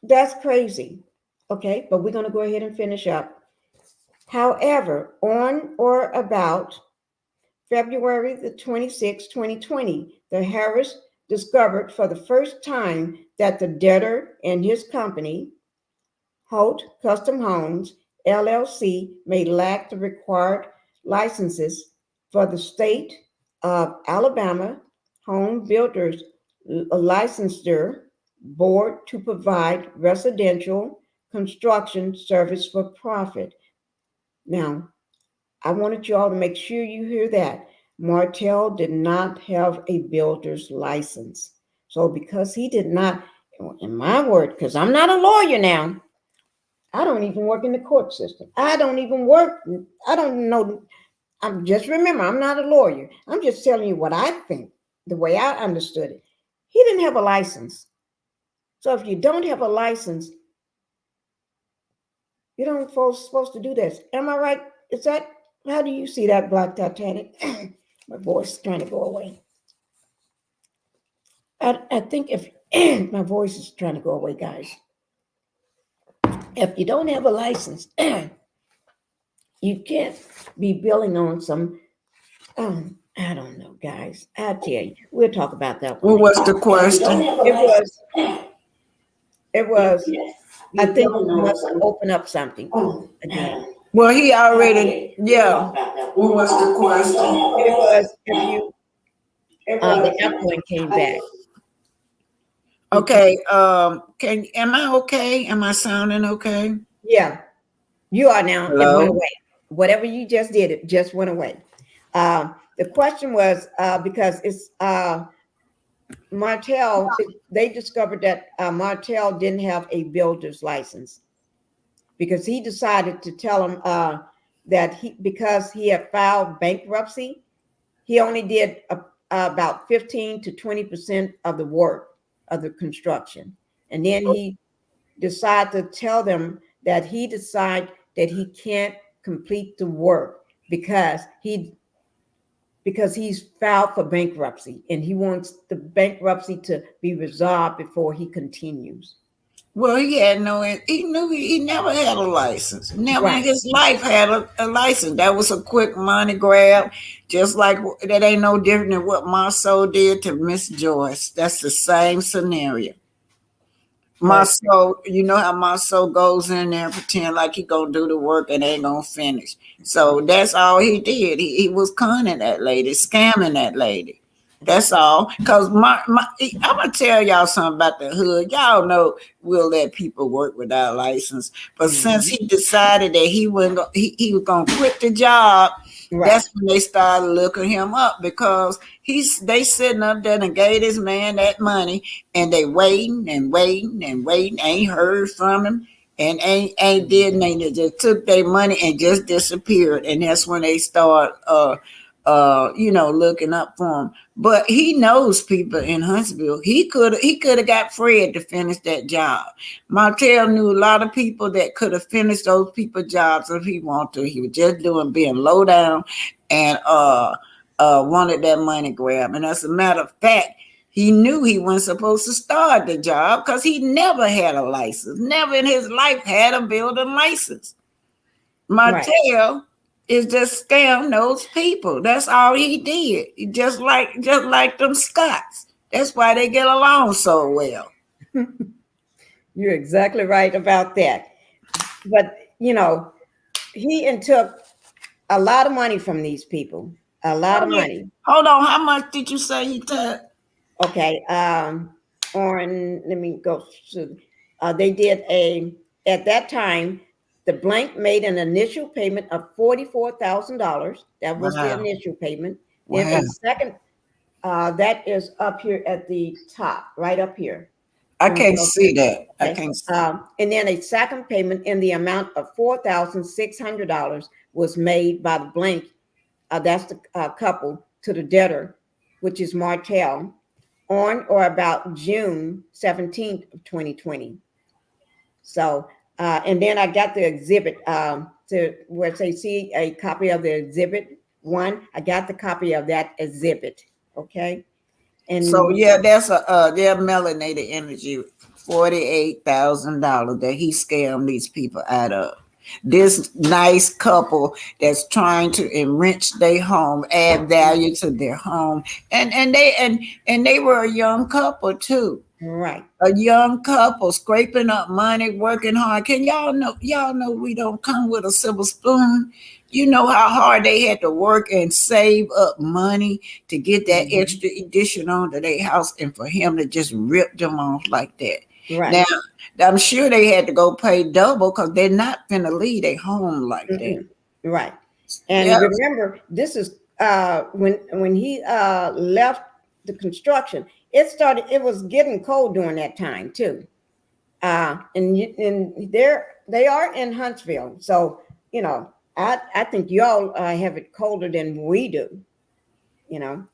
that's crazy, okay, but we're going to go ahead and finish up. However, on or about February the 26th, 2020, the Harris discovered for the first time that the debtor and his company, Holt Custom Homes, LLC, may lack the required licenses for the state of Alabama Home Builders Licensure Board to provide residential construction service for profit. Now, I wanted you all to make sure you hear that. Martell did not have a builder's license. So because he did not, in my word, because I'm not a lawyer now, I don't even work in the court system. I don't know. Remember, I'm not a lawyer. I'm just telling you what I think, the way I understood it. He didn't have a license. So if you don't have a license, you don't supposed to do this. Am I right? How do you see that, Black Titanic? My voice is trying to go away. I think if my voice is trying to go away, guys. If you don't have a license, you can't be billing on some, I don't know, guys. I tell you, we'll talk about that one. What was the question? It was, I think we must open up something again. Well, he already, yeah. What was the question? It was if you, the echoing came back. Okay. Am I okay? Am I sounding okay? Yeah, you are now. It went Hello? away. Whatever you just did, it just went away. The question was because it's Martell. They discovered that Martell didn't have a builder's license because he decided to tell him that because he had filed bankruptcy, he only did about 15 to 20% of the work of the construction, and then he decide to tell them that he decide that he can't complete the work because he's filed for bankruptcy and he wants the bankruptcy to be resolved before he continues. Well, he had no. He knew he never had a license. Never in Right. his life had a license. That was a quick money grab, just like that. Ain't no different than what Marceau did to Miss Joyce. That's the same scenario. But Marceau, you know how Marceau goes in there and pretend like he gonna do the work and ain't gonna finish. So that's all he did. He was conning that lady, scamming that lady. That's all. Cause I'm gonna tell y'all something about the hood. Y'all know we'll let people work without license, but since mhm, he decided that he was gonna quit the job, right. that's when they started looking him up because they sitting up there and gave this man that money and they waiting and waiting and waiting, ain't heard from him and ain't did nothing. They just took their money and just disappeared. And that's when they start looking up for him. But he knows people in Huntsville. He could have got Fred to finish that job. Martell knew a lot of people that could have finished those people jobs if he wanted to. He was just being low down and wanted that money grab. And as a matter of fact, he knew he wasn't supposed to start the job because he never had a license. Never in his life had a building license. Right. Martell is just scam those people. That's all he did. Just like them Scots. That's why they get along so well. You're exactly right about that. But he took a lot of money from these people. A lot of money. Hold on. How much did you say he took? Okay. On let me go to. They did at that time. The blank made an initial payment of $44,000. That was the Wow. initial payment. Then Wow. a second. That is up here at the top, right up here. I On can't see that. I Okay. can't see. And then a second payment in the amount of $4,600 was made by the blank. That's the couple to the debtor, which is Martell, on or about June 17th of 2020. So, and then I got the exhibit to where they see a copy of the exhibit one. I got the copy of that exhibit. Okay. So And yeah, that's their melanated energy, $48,000 that he scammed these people out of. This nice couple that's trying to enrich their home, add value to their home, and they were a young couple too. right. A young couple scraping up money, working hard. Can y'all know we don't come with a silver spoon? You know how hard they had to work and save up money to get that Mhm. extra addition onto their house, and for him to just rip them off like that. Right. Now, I'm sure they had to go pay double because they're not finna leave their home like that. Mm-mm. Right. And Yeah. remember, this is when he left the construction. It was getting cold during that time too. And they are in Huntsville, so I think y'all have it colder than we do. You know.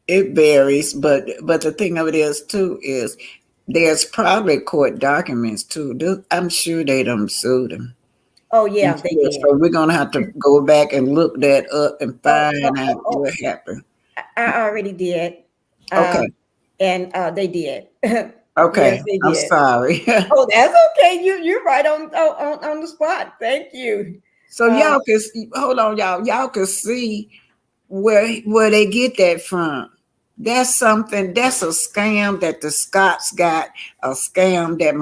It varies, but the thing of it is too is there's probably court documents too. I'm sure they done sued him. Oh I'm yeah, they sure. did. So we're gonna have to go back and look that up and Oh, oh, find out oh, what oh, happened. I already did. Uh, Okay. and they did. Yes, Okay. they I'm did. sorry. Oh, that's okay. You're right on the spot. Thank you. So Uh, y'all can hold on, y'all. Y'all can see where they get that from. That's a scam that the Scots got, a scam that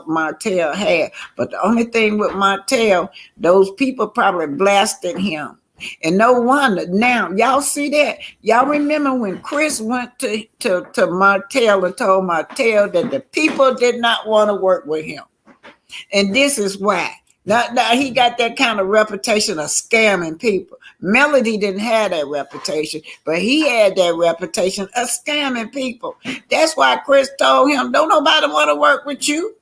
Martell had. But the only thing with Martell, those people probably blasted him And no wonder. Now, y'all see that? Y'all remember when Chris went to Martell and told Martell that the people did not want to work with him. And this is why. Now he got that kind of reputation of scamming people. Melody didn't have that reputation, but he had that reputation of scamming people. That's why Chris told him, don't nobody want to work with you.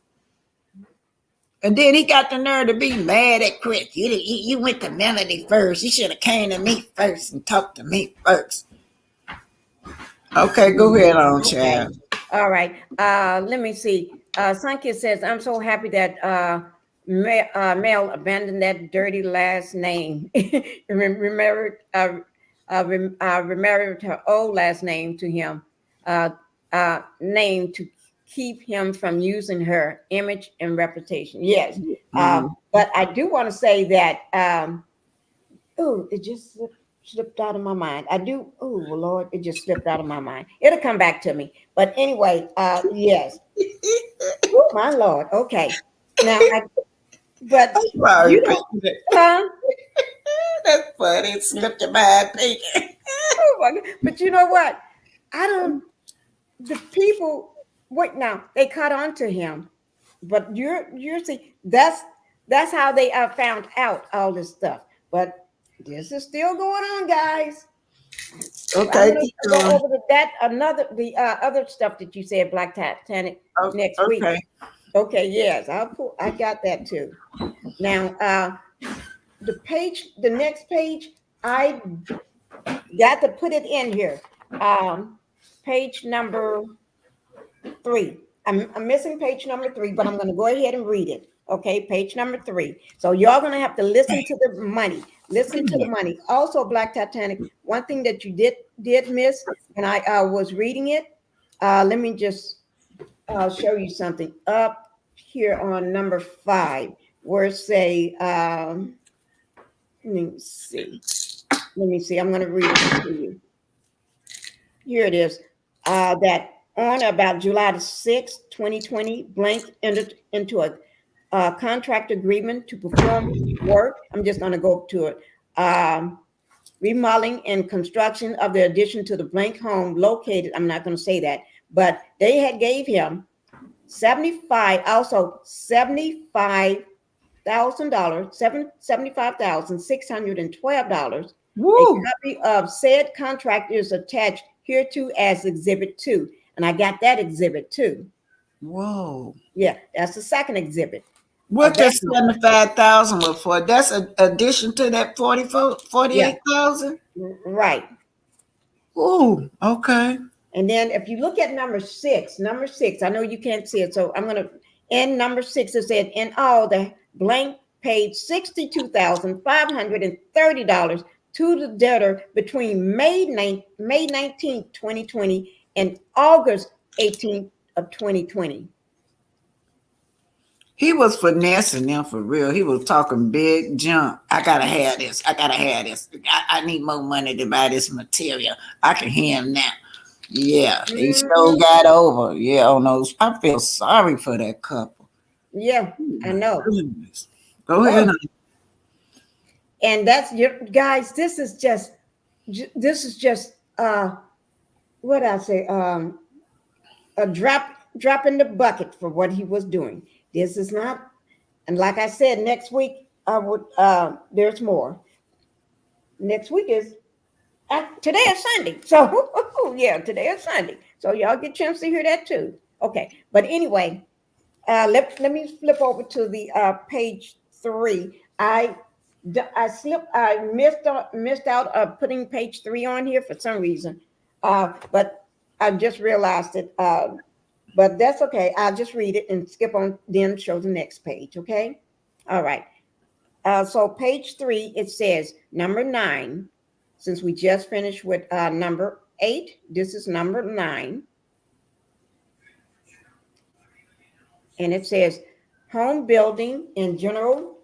And then he got the nerve to be mad at Chris. You went to Melody first. You should have came to me first and talked to me first. Okay, go ahead on, child. All right. Let me see. Sunkid says, I'm so happy that Mel abandoned that dirty last name. Remembered her old last name to him, name to keep him from using her image and reputation. Yes. But I do want to say that, it just slipped out of my mind. Lord, it just slipped out of my mind. It'll come back to me. But anyway, yes. Oh, my Lord. Okay. Now, but I'm sorry, you don't, that's funny. It slipped in my Pinkie. Oh my God. But you know what? The people, what now? They caught on to him. But you're see, that's how they found out all this stuff. But this is still going on, guys. Okay, go over the other stuff that you said, Black Titanic, next week. Okay, yes, I got that too. Now, the next page, I got to put it in here. Page number 3. I'm missing page number 3, but I'm going to go ahead and read it. Okay, page number 3. So y'all going to have to listen to the money. Listen to the money. Also, Black Titanic, one thing that you did miss when I was reading it, let me just show you something up here on number 5, where it say, let me see. I'm going to read it to you. Here it is. That on about July the 6th, 2020, Blank entered into a contract agreement to perform work. I'm just going to go to it. Remodeling and construction of the addition to the Blank home located. I'm not going to say that, but they had gave him $75,612. A copy of said contract is attached hereto as Exhibit 2, and I got that Exhibit 2. Whoa! Yeah, that's the second exhibit. What that 75,000 was for? That's an addition to that 48,000. Right. Oh, okay. And then if you look at number 6, I know you can't see it, so I'm going to, in number 6, it said, in all, the Blank paid $62,530 to the debtor between May 19th, 2020 and August 18th of 2020. He was finessing them for real. He was talking big junk. I gotta have this. I need more money to buy this material. I can hear him now. Yeah, he still got over. Yeah, on those. I feel sorry for that couple. Yeah, I know. Goodness. Go ahead. And that's your guys. This is just what I say, a drop in the bucket for what he was doing. This is not, and like I said, next week I would there's more. Next week is today is Sunday. So yeah, today is Sunday. So y'all get a chance to hear that too. Okay, but anyway, let me flip over to the page 3. I missed out putting page 3 on here for some reason, but I just realized it. But that's okay. I'll just read it and skip on, then show the next page. Okay. All right. So page 3, it says number 9. Since we just finished with number 8, this is number 9. And it says home building and general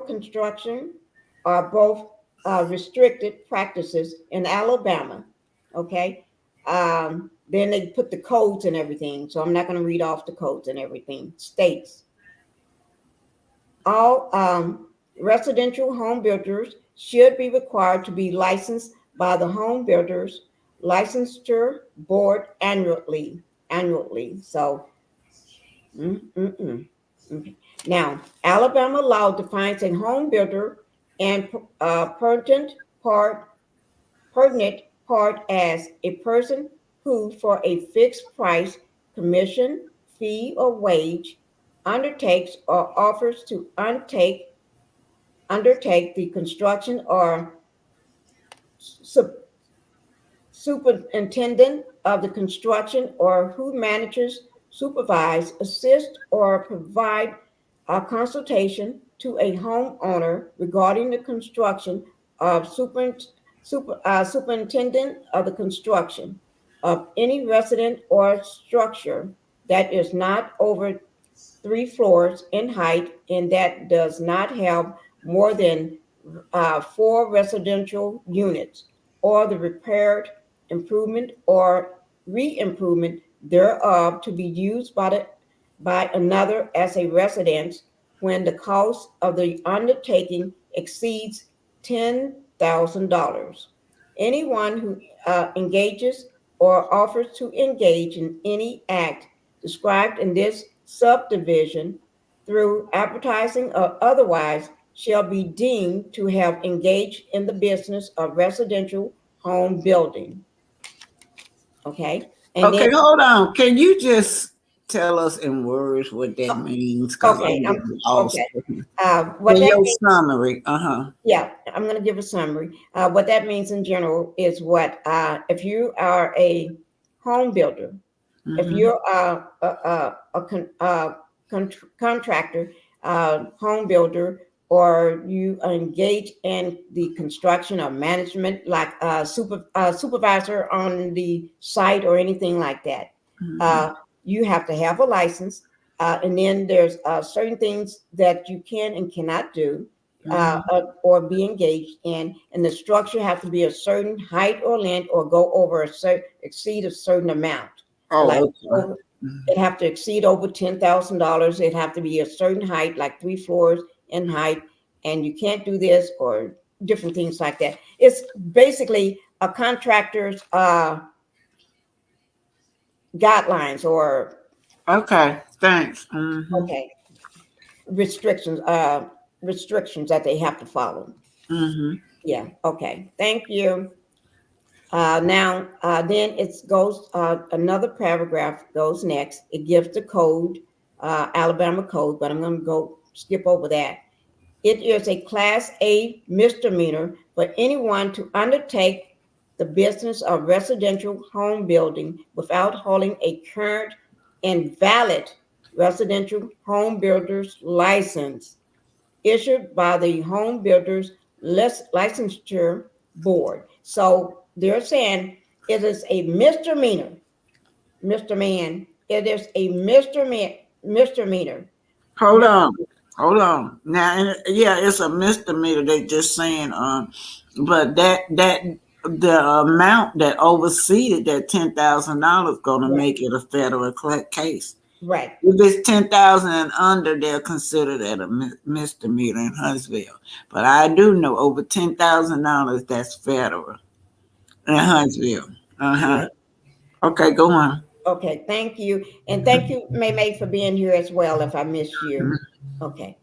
construction are both restricted practices in Alabama. Okay. Then they put the codes and everything. So I'm not going to read off the codes and everything. States. All Residential home builders should be required to be licensed by the Home Builders Licensure Board annually. Annually. So, okay. Now, Alabama law defines a home builder and part pertinent part as a person who, for a fixed price, commission, fee, or wage, undertakes or offers to undertake the construction or su- superintendent of the construction or who manages, supervise, assist, or provide a consultation to a homeowner regarding the construction of superintendent of the construction of any resident or structure that is not over 3 floors in height and that does not have more than 4 residential units, or the repaired, improvement, or re-improvement thereof to be used by another as a residence when the cost of the undertaking exceeds $10,000. Anyone who engages or offers to engage in any act described in this subdivision through advertising or otherwise shall be deemed to have engaged in the business of residential home building. Okay. And then, Okay, hold on. Can you just tell us in words what that means? Because okay, I'm lost. okay. What In that your means, summary, uh-huh. yeah, I'm going to give a summary. What that means in general is what, if you are a home builder, if Mm-hmm. you're contractor, home builder, or you engage in the construction or management, like a supervisor on the site or anything like that, Mm-hmm. uh, you have to have a license. And then there's certain things that you can and cannot do Mm-hmm. or be engaged in, and the structure have to be a certain height or length or go over a certain exceed a certain amount, like Oh, okay. over, it have to exceed over $10,000. It have to be a certain height, like 3 floors in height, and you can't do this or different things like that. It's basically a contractor's guidelines or Okay, thanks. Mm-hmm. okay restrictions restrictions that they have to follow. Mm-hmm. Yeah. Okay. Thank you. Now, then it goes, another paragraph goes next. It gives the code, Alabama code, but I'm going to go skip over that. It is a Class A misdemeanor for anyone to undertake the business of residential home building without holding a current and valid residential home builder's license issued by the Home Builders Licensure Board. So they're saying it is a misdemeanor, Mr. Man. It is a misdemeanor. Hold on. Hold on. Now, yeah, it's a misdemeanor. They just saying, but that the amount that overseeded that $10,000 going to Right, make it a federal case. right. If it's 10,000 and under, they'll consider that a misdemeanor in Huntsville. But I do know over $10,000, that's federal in Huntsville. Uh huh. Yeah. Okay, go on. Okay. Thank you. And thank you, May May, for being here as well if I missed you. Okay.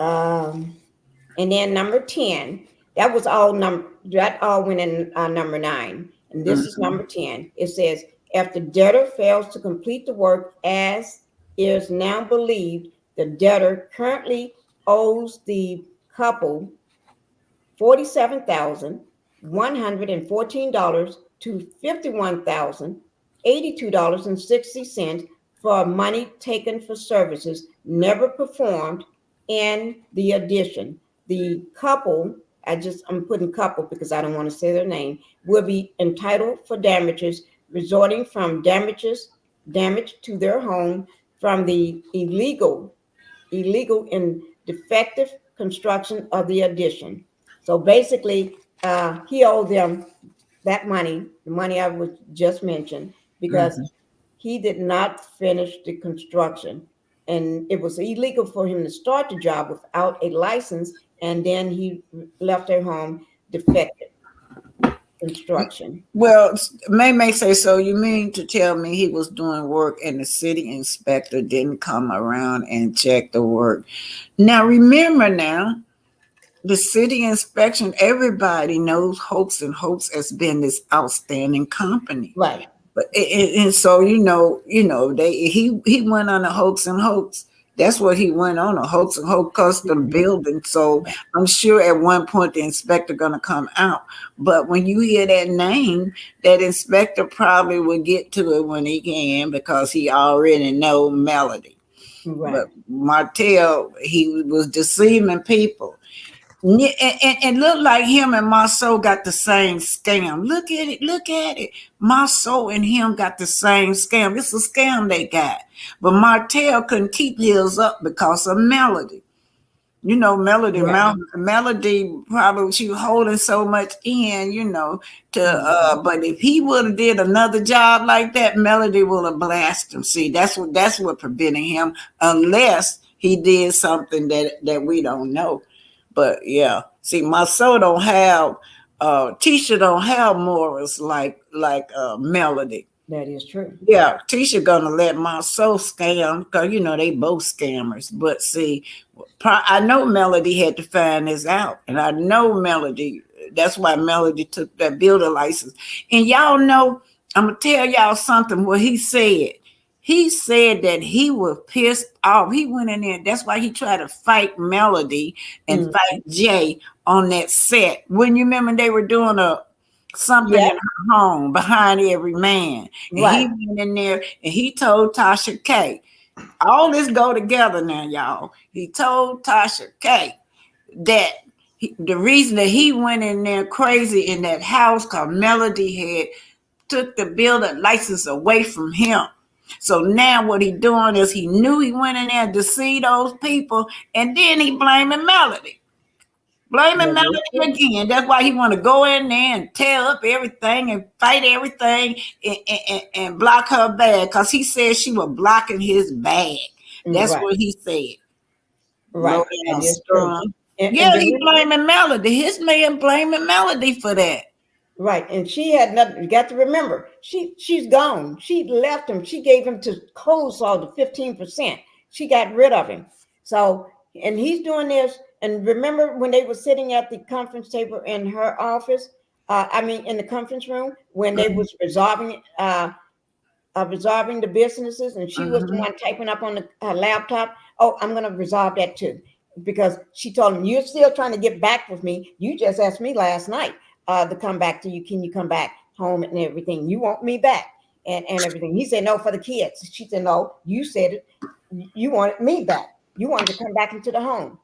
Um, and then number 10, that all went in number 9. And this is Mm-hmm. number 10. It says, if the debtor fails to complete the work as is now believed, the debtor currently owes the couple $47,114 to $51,082.60 for money taken for services never performed in the addition. The couple, I'm putting couple because I don't want to say their name, will be entitled for damages resulting from damage to their home from the illegal and defective construction of the addition. So basically, he owed them that money, the money I was just mentioned, because Mm-hmm. he did not finish the construction. and it was illegal for him to start the job without a license, and then he left their home defective construction. Well, May say, so you mean to tell me he was doing work and the city inspector didn't come around and check the work? Now, remember now, the city inspection, everybody knows Hopes and Hopes has been this outstanding company. Right. But and so he went on a Hopes and Hopes. That's what he went on, a Hopes and Hope custom building. So I'm sure at one point the inspector gonna come out. But when you hear that name, that inspector probably will get to it when he can because he already know Melody. Right. But Martell, he was deceiving people. And look like him and Marceau got the same scam. Look at it. Look at it. Marceau and him got the same scam. It's a scam they got. But Martell couldn't keep his up because of Melody. You know, Melody, Right. Melody probably she was holding so much in, but if he would have did another job like that, Melody would have blasted him. See, that's what prevented him, unless he did something that we don't know. But yeah, see, Marceau don't have Tisha don't have morals like Melody. That is true. Yeah, Tisha gonna let Marceau scam because they both scammers. But see, I know Melody had to find this out, and I know Melody. That's why Melody took that builder license. And y'all know, I'm gonna tell y'all something. What he said. He said that he was pissed off. He went in there. That's why he tried to fight Melody and fight Jay on that set. When you remember they were doing something in her home behind every man. And he went in there and he told Tasha K. All this go together now, y'all. He told Tasha K that the reason that he went in there crazy in that house because Melody had took the builder license away from him. So now what he doing is he knew he went in there to see those people, and then he blaming Melody. Blaming Melody again. That's why he want to go in there and tear up everything and fight everything and block her bag because he said she was blocking his bag. That's what he said. Right. That is true. Yeah, he blaming Melody. His man blaming Melody for that. Right. And she had nothing. You got to remember, she's gone. She left him. She gave him to Cold Saw the 15%. She got rid of him. So, and he's doing this. And remember when they were sitting at the conference table in her office, in the conference room, when they was resolving the businesses, and she was the one typing up on her laptop. Oh, I'm going to resolve that too. Because she told him, you're still trying to get back with me. You just asked me last night to come back to you. Can you come back home and everything? You want me back and everything. He said, no, for the kids. She said, no, you said it. You wanted me back. You wanted to come back into the home.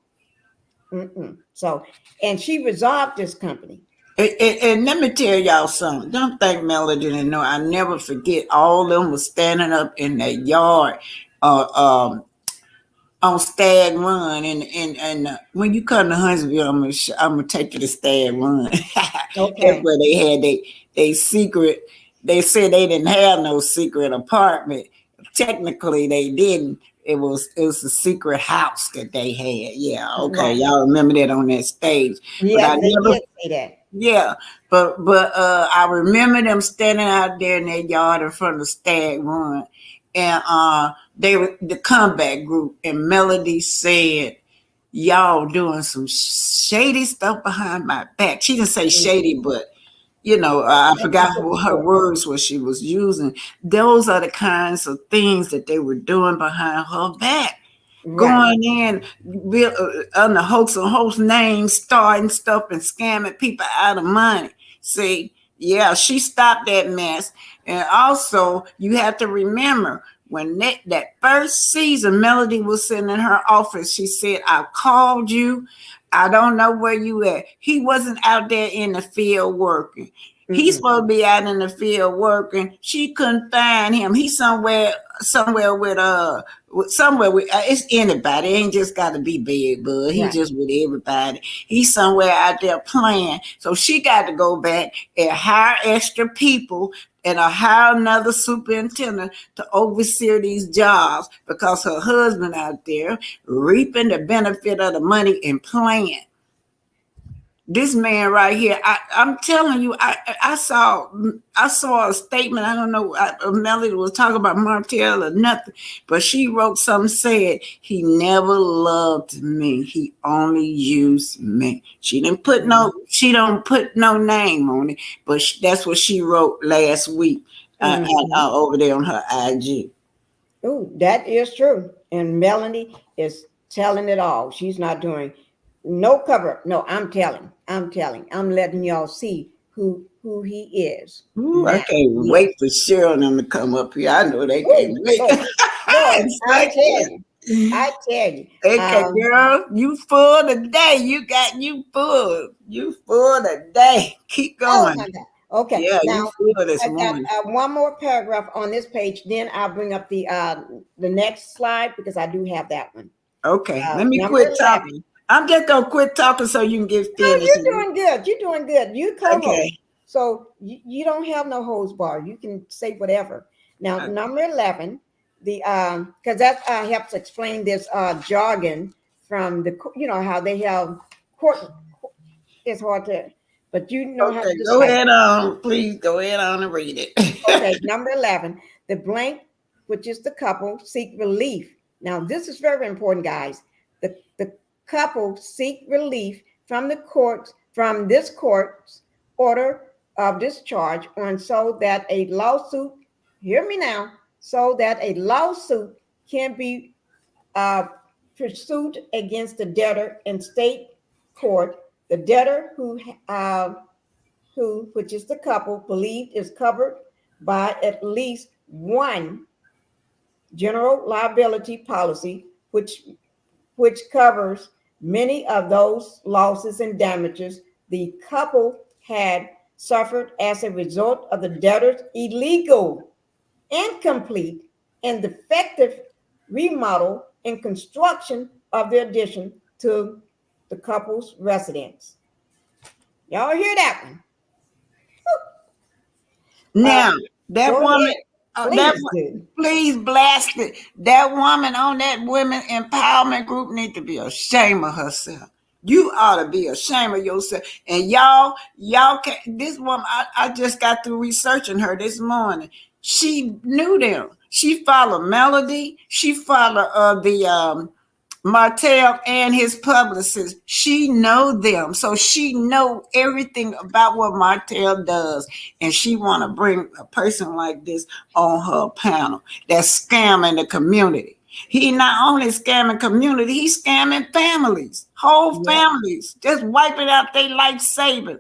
So, and she resolved this company. And let me tell y'all something. Don't think Melody didn't know. I never forget all of them was standing up in their yard on Stag Run, and when you come to Huntsville, I'm gonna take you to Stag Run. Okay. That's where they had they secret. They said they didn't have no secret apartment. Technically, they didn't. It was a secret house that they had. Yeah, okay, y'all remember that on that stage. Yeah, they did say that. Yeah, but I remember them standing out there in their yard in front of Stag Run. And they were the comeback group, and Melody said, y'all doing some shady stuff behind my back. She didn't say shady, but I forgot what her words what she was using. Those are the kinds of things that they were doing behind her back. Going in under Hoax and Hoax name, starting stuff and scamming people out of money. See, yeah, she stopped that mess. And also, you have to remember when that first season, Melody was sitting in her office. She said, I called you. I don't know where you at. He wasn't out there in the field working. He's supposed to be out in the field working. She couldn't find him. He's somewhere with it's anybody. It ain't just got to be big, bud. He just with everybody. He's somewhere out there playing. So she got to go back and hire extra people and hire another superintendent to oversee these jobs because her husband out there reaping the benefit of the money and playing. This man right here, I'm telling you, I saw a statement. I don't know, Melody was talking about Martell or nothing, but she wrote something, said he never loved me. He only used me. She don't put no name on it, but that's what she wrote last week over there on her IG. Oh, that is true. And Melanie is telling it all. She's not doing no cover. No, I'm telling. I'm letting y'all see who he is. Ooh, I can't wait for Cheryl and them to come up here. I know they can't wait. I tell you. Okay, girl, you full today. You full today. Keep going. Oh my God. Okay. Yeah, now, you full this I morning. got one more paragraph on this page. Then I'll bring up the next slide because I do have that one. Okay, let me quit talking. I'm just gonna quit talking so you can get finished. No, you're doing good. You're doing good. You co-host. Okay. So you don't have no hose bar. You can say whatever. Now, number 11, the because that helps explain this jargon from the how they have court. It's hard to, but you know how to go ahead on. Please go ahead on and read it. Okay, number 11, the blank, which is the couple, seek relief. Now, this is very important, guys. The couple seek relief from this court's order of discharge on so that a lawsuit, hear me now, so that a lawsuit can be pursued against the debtor in state court. The debtor who, which is the couple, believed is covered by at least one general liability policy, which covers many of those losses and damages the couple had suffered as a result of the debtor's illegal, incomplete, and defective remodel and construction of the addition to the couple's residence. Y'all hear that one? Now, that woman, please blast it. That woman on that women empowerment group need to be ashamed of herself. You ought to be ashamed of yourself. And y'all can. This woman, I just got through researching her this morning. She knew them. She followed Melody. She followed the Martell and his publicist. She know them, so she know everything about what Martell does, and she want to bring a person like this on her panel that's scamming the community. He not only scamming community, he's scamming families, whole families, just wiping out their life saving.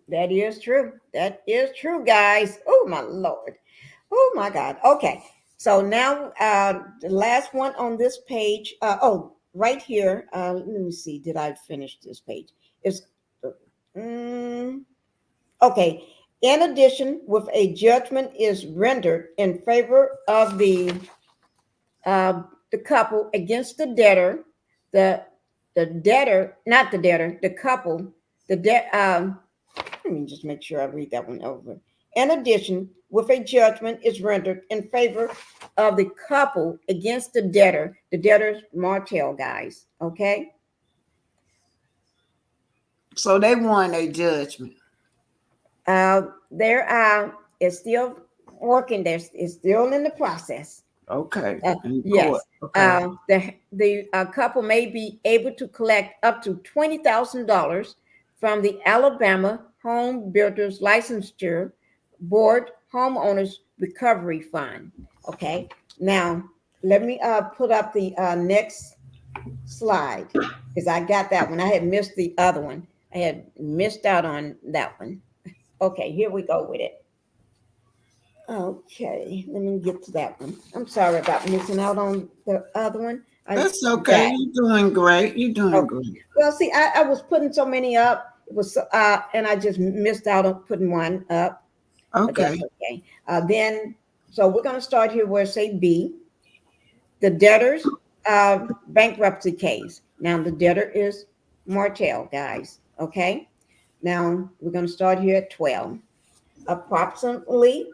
That is true. That is true, guys. Oh my Lord. Oh my God. Okay. So now the last one on this page, right here, let me see, did I finish this page? It's, okay. In addition, with a judgment is rendered in favor of the couple against the debtor, the debtor, not the debtor, the couple, let me just make sure I read that one over. In addition, with a judgment is rendered in favor of the couple against the debtor's Martell, guys. Okay. So they won a judgment. It's still working. It's still in the process. Okay. Yes. Okay. The couple may be able to collect up to $20,000 from the Alabama Home Builders Licensure Board Homeowners Recovery Fund. Okay. Now let me put up the next slide because I got that one. I had missed the other one. I had missed out on that one. Okay, here we go with it. Okay, let me get to that one. I'm sorry about missing out on the other one. That's okay. You're doing great. You're doing great. Well, see, I was putting so many up, it was, and I just missed out on putting one up, but that's Okay. okay. Then, so we're going to start here where it say B, the debtor's bankruptcy case. Now, the debtor is Martell, guys. Okay. Now, we're going to start here at 12. Approximately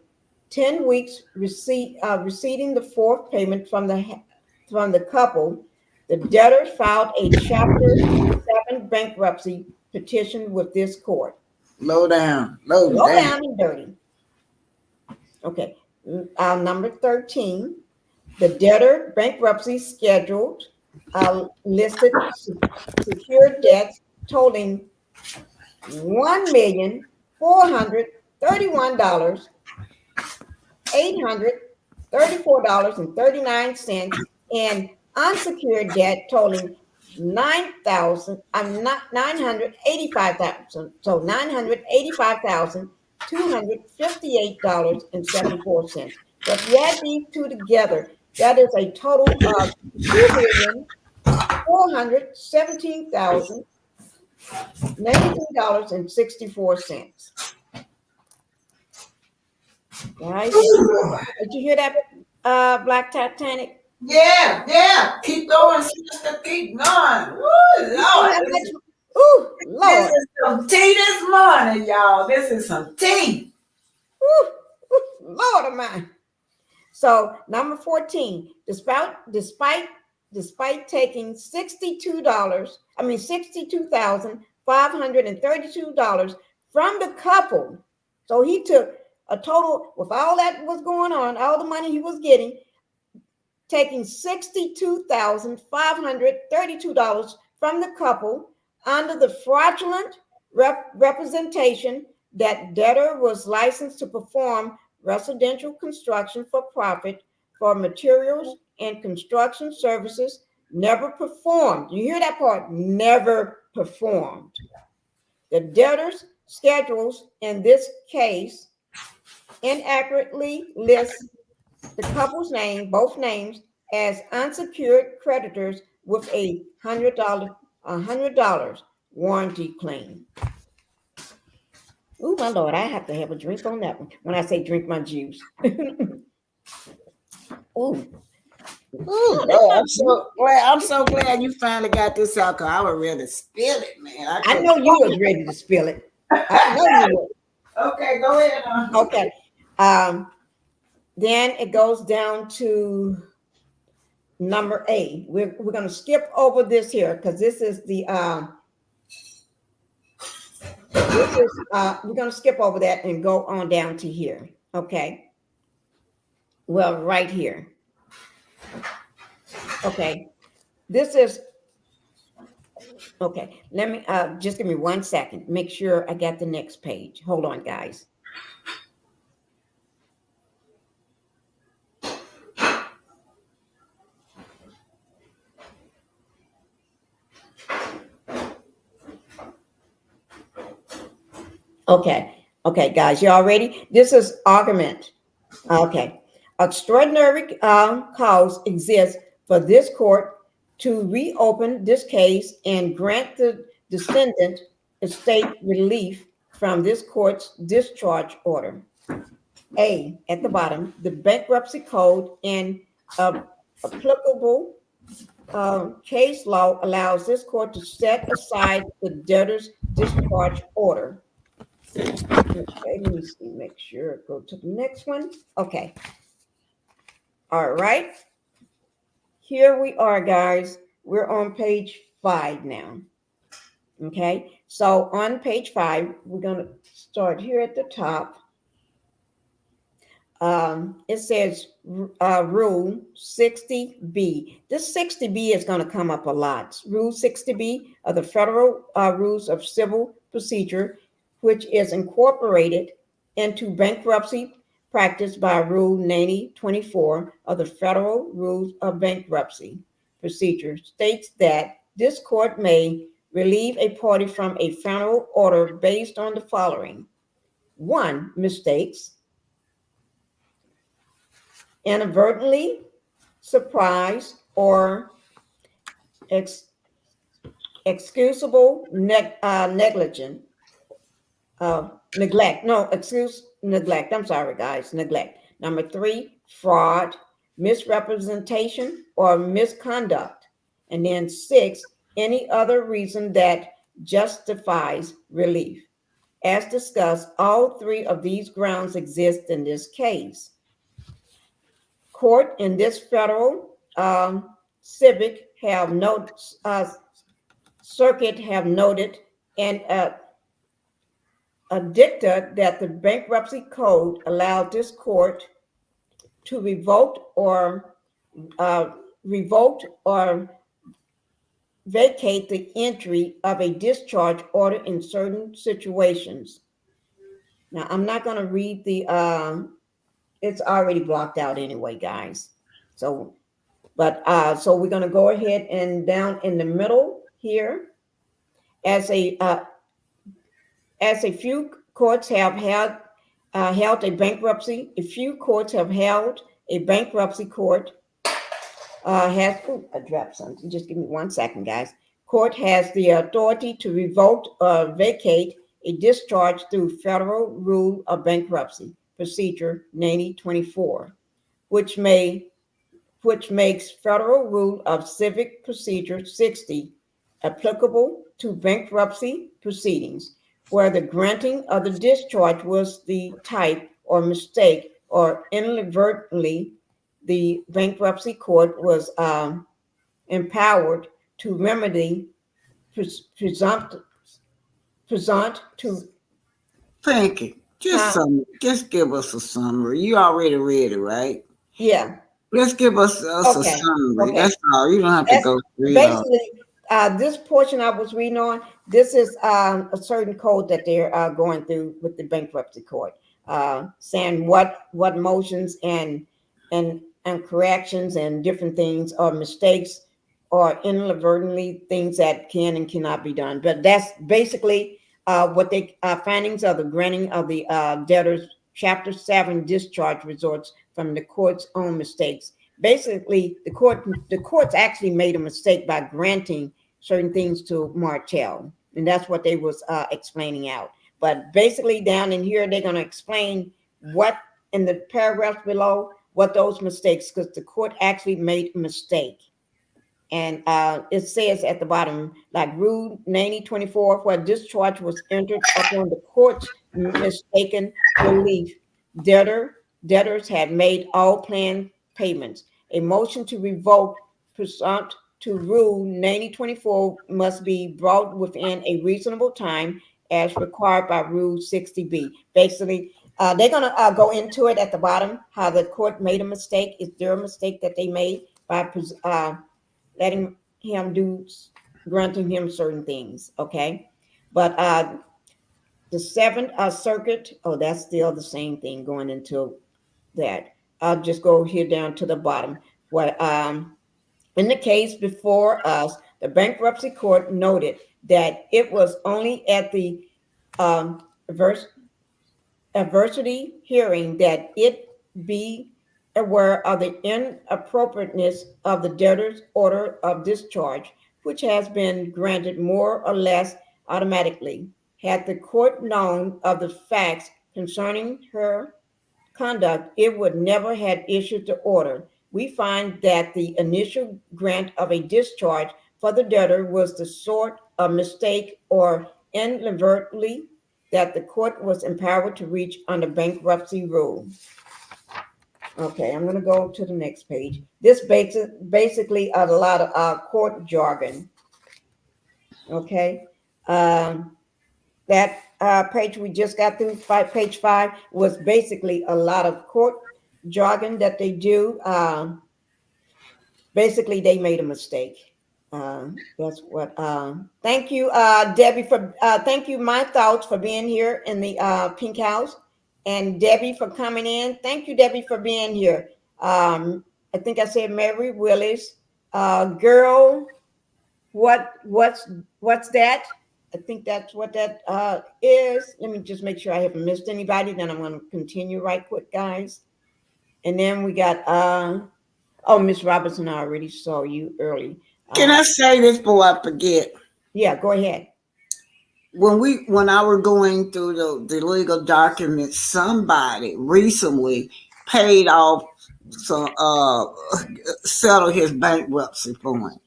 10 weeks receiving the fourth payment from the couple, the debtor filed a Chapter 7 bankruptcy petition with this court. Low down. Low Low down. down and dirty. Okay. Number 13, the debtor bankruptcy scheduled listed secured debts totaling $1,431,834.39 and unsecured debt totaling 9,000. I'm not 985,000. So $985,258.74. So if you add these two together, that is a total of $2,417,093.64. Guys, did you hear that, Black Titanic? Yeah. Keep going, sister. Keep going. Woo, Lord. Ooh, This Lord. is some tea this morning, y'all. This is some tea. Ooh, Lord of mine. So number 14, despite taking $62,532 from the couple. So he took a total, with all that was going on, all the money he was getting, taking $62,532 from the couple under the fraudulent representation that debtor was licensed to perform residential construction for profit for materials and construction services never performed. You hear that part? Never performed. The debtor's schedules in this case inaccurately list the couple's name, both names, as unsecured creditors with a $100 warranty claim. Oh my Lord, I have to have a drink on that one. When I say drink my juice. Ooh. Ooh, Lord, I'm so glad you finally got this out, because I would rather spill it, man. I know you was ready to spill it. I know you were. Okay, go ahead. Okay. Then it goes down to number A. We're going to skip over this here because this is the we're going to skip over that and go on down to here. Okay. Well, right here. Okay. This is okay. Let me just give me 1 second. Make sure I got the next page. Hold on, guys. Okay, guys, y'all ready? This is argument. Okay. Extraordinary cause exists for this court to reopen this case and grant the defendant estate relief from this court's discharge order. A, at the bottom, the bankruptcy code and applicable case law allows this court to set aside the debtor's discharge order. Okay, let me see, make sure, go to the next one. Okay. All right. Here we are, guys. We're on page 5 now. Okay. So on page 5, we're going to start here at the top. It says Rule 60B. This 60B is going to come up a lot. Rule 60B of the Federal Rules of Civil Procedure, which is incorporated into bankruptcy practice by Rule 9024 of the Federal Rules of Bankruptcy Procedure, states that this court may relieve a party from a final order based on the following: 1, mistakes, inadvertently, surprise, or excusable negligence, neglect. No, excuse neglect. I'm sorry, guys. Neglect. Number three, fraud, misrepresentation, or misconduct. And then six, any other reason that justifies relief. As discussed, all three of these grounds exist in this case. Court in this federal civic have circuit have noted and a dicta that the bankruptcy code allowed this court to uh, revoke or vacate the entry of a discharge order in certain situations. Now, I'm not going to read it's already blocked out anyway, guys. So, so we're going to go ahead and down in the middle here, as a few courts have held a bankruptcy. A few courts have held a bankruptcy court has. Ooh, I dropped something. Just give me 1 second, guys. Court has the authority to revoke or vacate a discharge through Federal Rule of Bankruptcy Procedure 9024, which makes Federal Rule of Civic Procedure 60 applicable to bankruptcy proceedings, where the granting of the discharge was the type or mistake or inadvertently the bankruptcy court was empowered to remedy present to Pinkie, just give us a summary. You already read it, right? yeah. Let's give us a summary. Okay. That's all. You don't have to go through it all. Basically, this portion I was reading on, this is a certain code that they're going through with the bankruptcy court, saying what motions and corrections and different things or mistakes or inadvertently things that can and cannot be done. But that's basically what they findings of the granting of the debtors Chapter 7 discharge results from the court's own mistakes. Basically, the courts actually made a mistake by granting certain things to Martell, and that's what they was explaining out. But basically, down in here, they're going to explain what in the paragraphs below what those mistakes, because the court actually made a mistake. And it says at the bottom, like Rule 9024, where discharge was entered upon the court's mistaken belief, debtors had made all planned payments. A motion to revoke pursuant to Rule 9024 must be brought within a reasonable time as required by Rule 60B. Basically, they're going to go into it at the bottom, how the court made a mistake. Is there a mistake that they made by letting him granting him certain things, okay? But the Seventh Circuit, that's still the same thing going into that. I'll just go here down to the bottom. What in the case before us, the bankruptcy court noted that it was only at the adversity hearing that it be aware of the inappropriateness of the debtor's order of discharge, which has been granted more or less automatically. Had the court known of the facts concerning her conduct, it would never have issued the order. We find that the initial grant of a discharge for the debtor was the sort of mistake or inadvertently that the court was empowered to reach under bankruptcy rule. Okay, I'm going to go to the next page. This basically a lot of court jargon. Okay, that page we just got through, page 5, was basically a lot of court jargon that they do. Basically, they made a mistake. That's what. Thank you, Debbie, for thank you, My Thoughts, for being here in the Pink House. And Debbie for coming in. Thank you, Debbie, for being here. I think I said Mary Willis. Girl, what's that? I think that's what that is. Let me just make sure I haven't missed anybody. Then I'm going to continue right quick, guys. And then we got Miss Robertson, I already saw you early. Can I say this before I forget? Yeah, go ahead. When I were going through the legal documents, somebody recently paid off some settled his bankruptcy for him.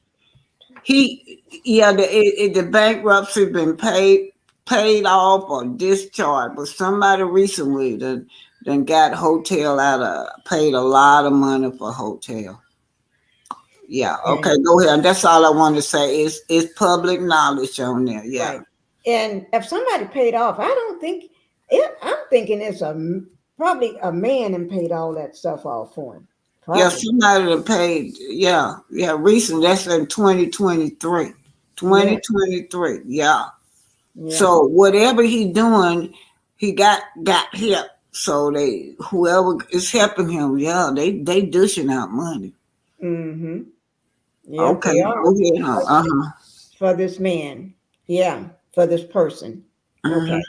The bankruptcy been paid off or discharged, but somebody recently then got hotel out of paid a lot of money for hotel. Yeah, okay, And go ahead. That's all I want to say. It's public knowledge on there. Yeah. right. And if somebody paid off, I don't think I'm thinking it's probably a man and paid all that stuff off for him. Yeah, Probably. somebody that paid, yeah, recent. That's in 2023. Yeah. 2023. Yeah. Yeah. So whatever he doing, he got help. So they whoever is helping him, yeah, they dishing out money. Mm-hmm. Yep, Okay, they are. go ahead. Uh-huh. For this man. Yeah, for this person. Okay.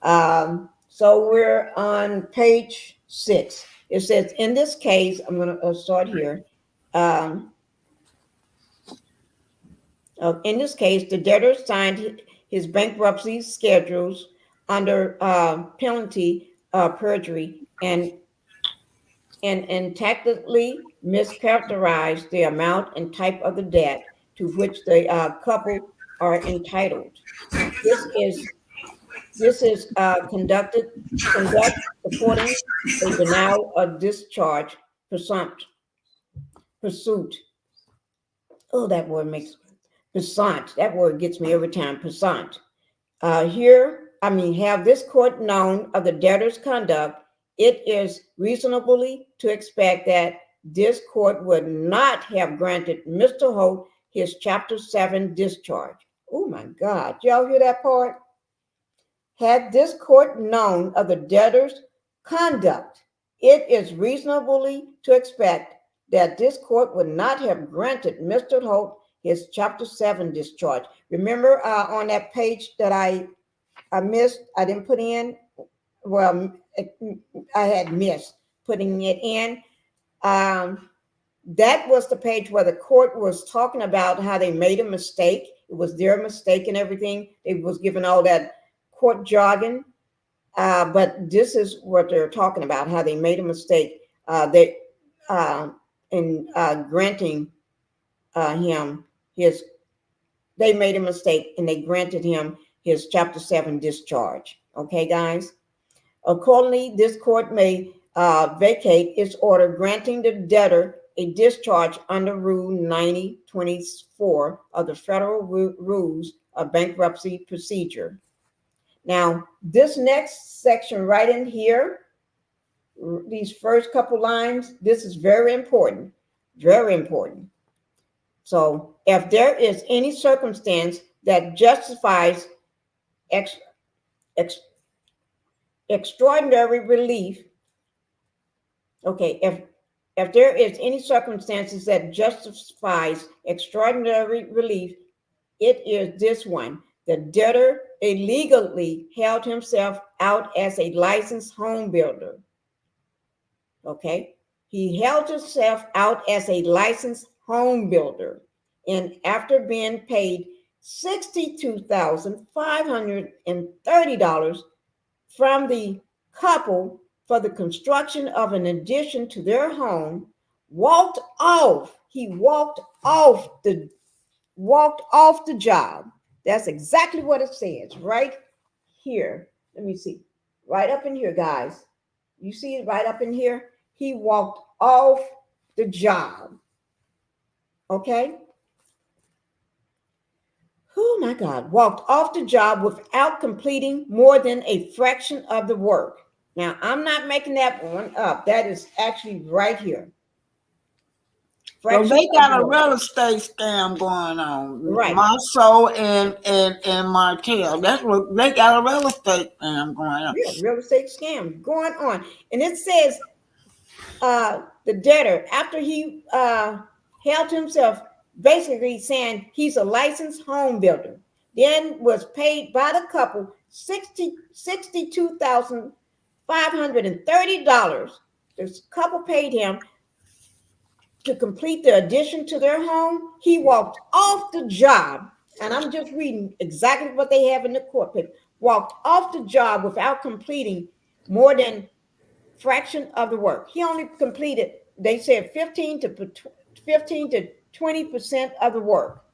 Uh-huh. So we're on page 6. It says, in this case, I'm going to start here. Um, in this case, the debtor signed his bankruptcy schedules under penalty of perjury and tactically mischaracterized the amount and type of the debt to which the couple are entitled. This is conduct supporting a denial of discharge pursuit. Oh, that word makes pursuant. That word gets me every time. Pursuant. Have this court known of the debtor's conduct, it is reasonably to expect that this court would not have granted Mr. Holt his Chapter 7 discharge. Oh my God. Y'all hear that part? Had this court known of the debtor's conduct, it is reasonably to expect that this court would not have granted Mr. Holt his Chapter 7 discharge. Remember on that page that I missed, I didn't put in, well, I had missed putting it in. That was the page where the court was talking about how they made a mistake. It was their mistake and everything. It was given all that court jargon. But this is what they're talking about, how they made a mistake in granting him his, they made a mistake and they granted him his Chapter 7 discharge. Okay, guys? Accordingly, this court may vacate its order granting the debtor a discharge under Rule 9024 of the Federal Rules of Bankruptcy Procedure. Now, this next section right in here, these first couple lines, this is very important, very important. So, if there is any circumstance that justifies extraordinary relief, okay, if there is any circumstances that justifies extraordinary relief, it is this one. The debtor illegally held himself out as a licensed home builder. Okay, he held himself out as a licensed home builder, and after being paid $62,530 from the couple for the construction of an addition to their home, walked off. He walked off the job. That's exactly what it says right here. Let me see. Right up in here, guys. You see it right up in here? He walked off the job. Okay? Oh my God. Walked off the job without completing more than a fraction of the work. Now, I'm not making that one up. That is actually right here. So they got a real estate scam going on. Right. Marceau and Martell. That's what they got, a real estate scam going on. Yeah, real estate scam going on. And it says the debtor, after he held himself, basically saying he's a licensed home builder, then was paid by the couple $62,530. This couple paid him to complete the addition to their home. He walked off the job. and I'm just reading exactly what they have in the court paper, walked off the job without completing more than fraction of the work. He only completed, they said 15 to 20% of the work.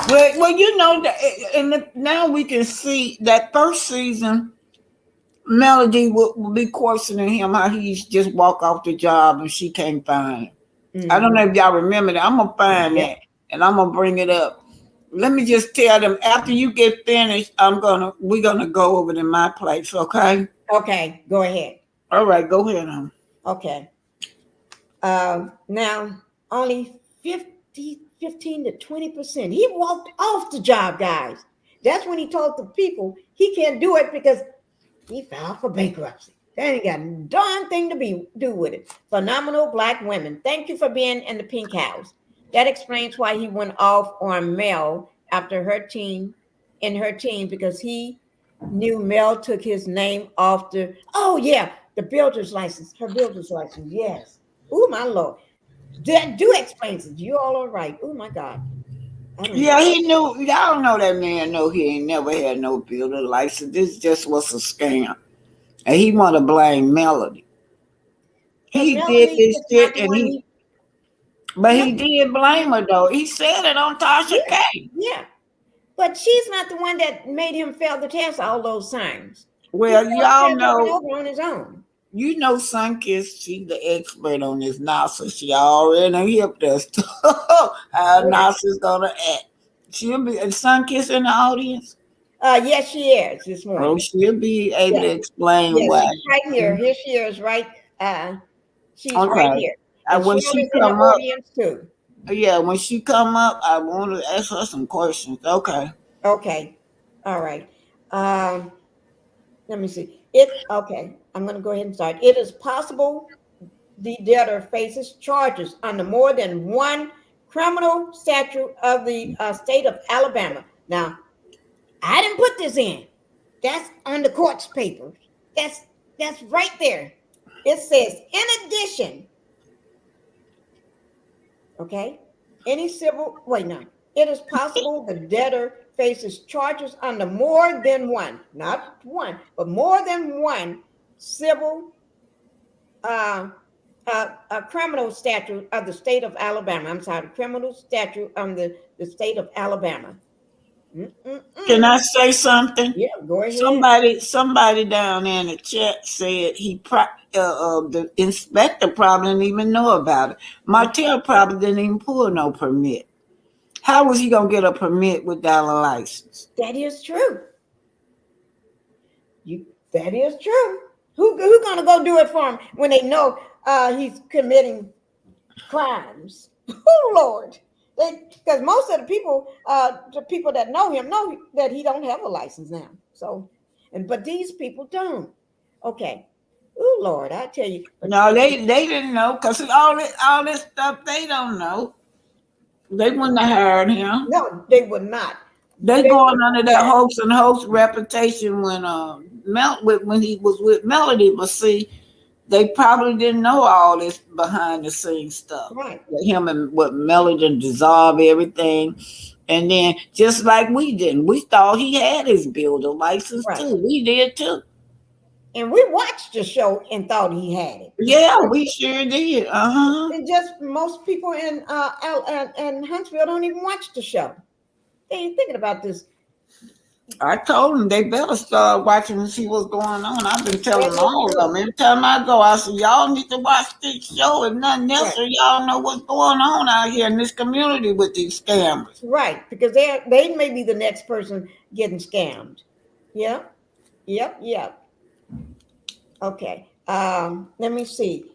Well, you know, now we can see that first season, Melody will be questioning him how he's just walk off the job and she can't find him. I don't know if y'all remember that. I'm gonna find that and I'm gonna bring it up. Let me just tell them after you get finished, we're gonna go over to my place, okay? Okay, go ahead. All right, go ahead. Okay. Now only 15 to 20%. He walked off the job, guys. That's when he told the people he can't do it because he filed for bankruptcy. That ain't got a darn thing to do with it. Phenomenal Black women. Thank you for being in the pink house. That explains why he went off on Mel after in her team, because he knew Mel took his name off the, oh yeah, the builder's license, her builder's license. Yes. Oh my Lord. That do explains it. You all are right. Oh my God. Yeah, he knew. Y'all know that man know he ain't never had no builder license. This just was a scam. And he want to blame Melody. He did this shit but he did blame her though. He said it on Tasha K. Yeah. But she's not the one that made him fail the test all those times. Well, y'all know on his own. You know, Sunkiss, she's the expert on this narcissist. She already helped us how narcissist gonna act. She'll be Sunkiss in the audience. Yes, she is this morning. Oh, she'll be able to explain why. She's right here. Here she is, right? She's right here. And when she come in the up, audience too. Yeah, when she come up, I want to ask her some questions. Okay. Okay. All right. Let me see. Okay. I'm going to go ahead and start. It is possible the debtor faces charges under more than one criminal statute of the state of Alabama. Now, I didn't put this in. That's on the court's papers. That's right there. It says, in addition, okay, it is possible the debtor faces charges under more than one, not one, but more than one civil a criminal statute of the state of Alabama. I'm sorry, criminal statute of the state of Alabama. Can I say something? Yeah, go ahead. Somebody down there in the chat said the inspector probably didn't even know about it. Martell probably didn't even pull no permit. How was he gonna get a permit without a license? That is true. That is true. Who gonna go do it for him when they know he's committing crimes? Oh Lord. Because most of the people that know him know that he don't have a license now. So, but these people don't. Okay. Oh Lord, I tell you. No, they didn't know, because all this stuff they don't know. They wouldn't have hired him. No, they would not. They going under that host reputation when he was with Melody, but see, they probably didn't know all this behind the scenes stuff. Right. Him and what Melody dissolve everything. And then just like we didn't, we thought he had his builder license too. We did too. And we watched the show and thought he had it. Yeah, we sure did. And just most people in Huntsville don't even watch the show. They ain't thinking about this. I told them they better start watching and see what's going on. I've been telling all of them. Every time I go, I say, y'all need to watch this show. If nothing else, so y'all know what's going on out here in this community with these scammers. Right, because they may be the next person getting scammed. Yep. Okay. Let me see.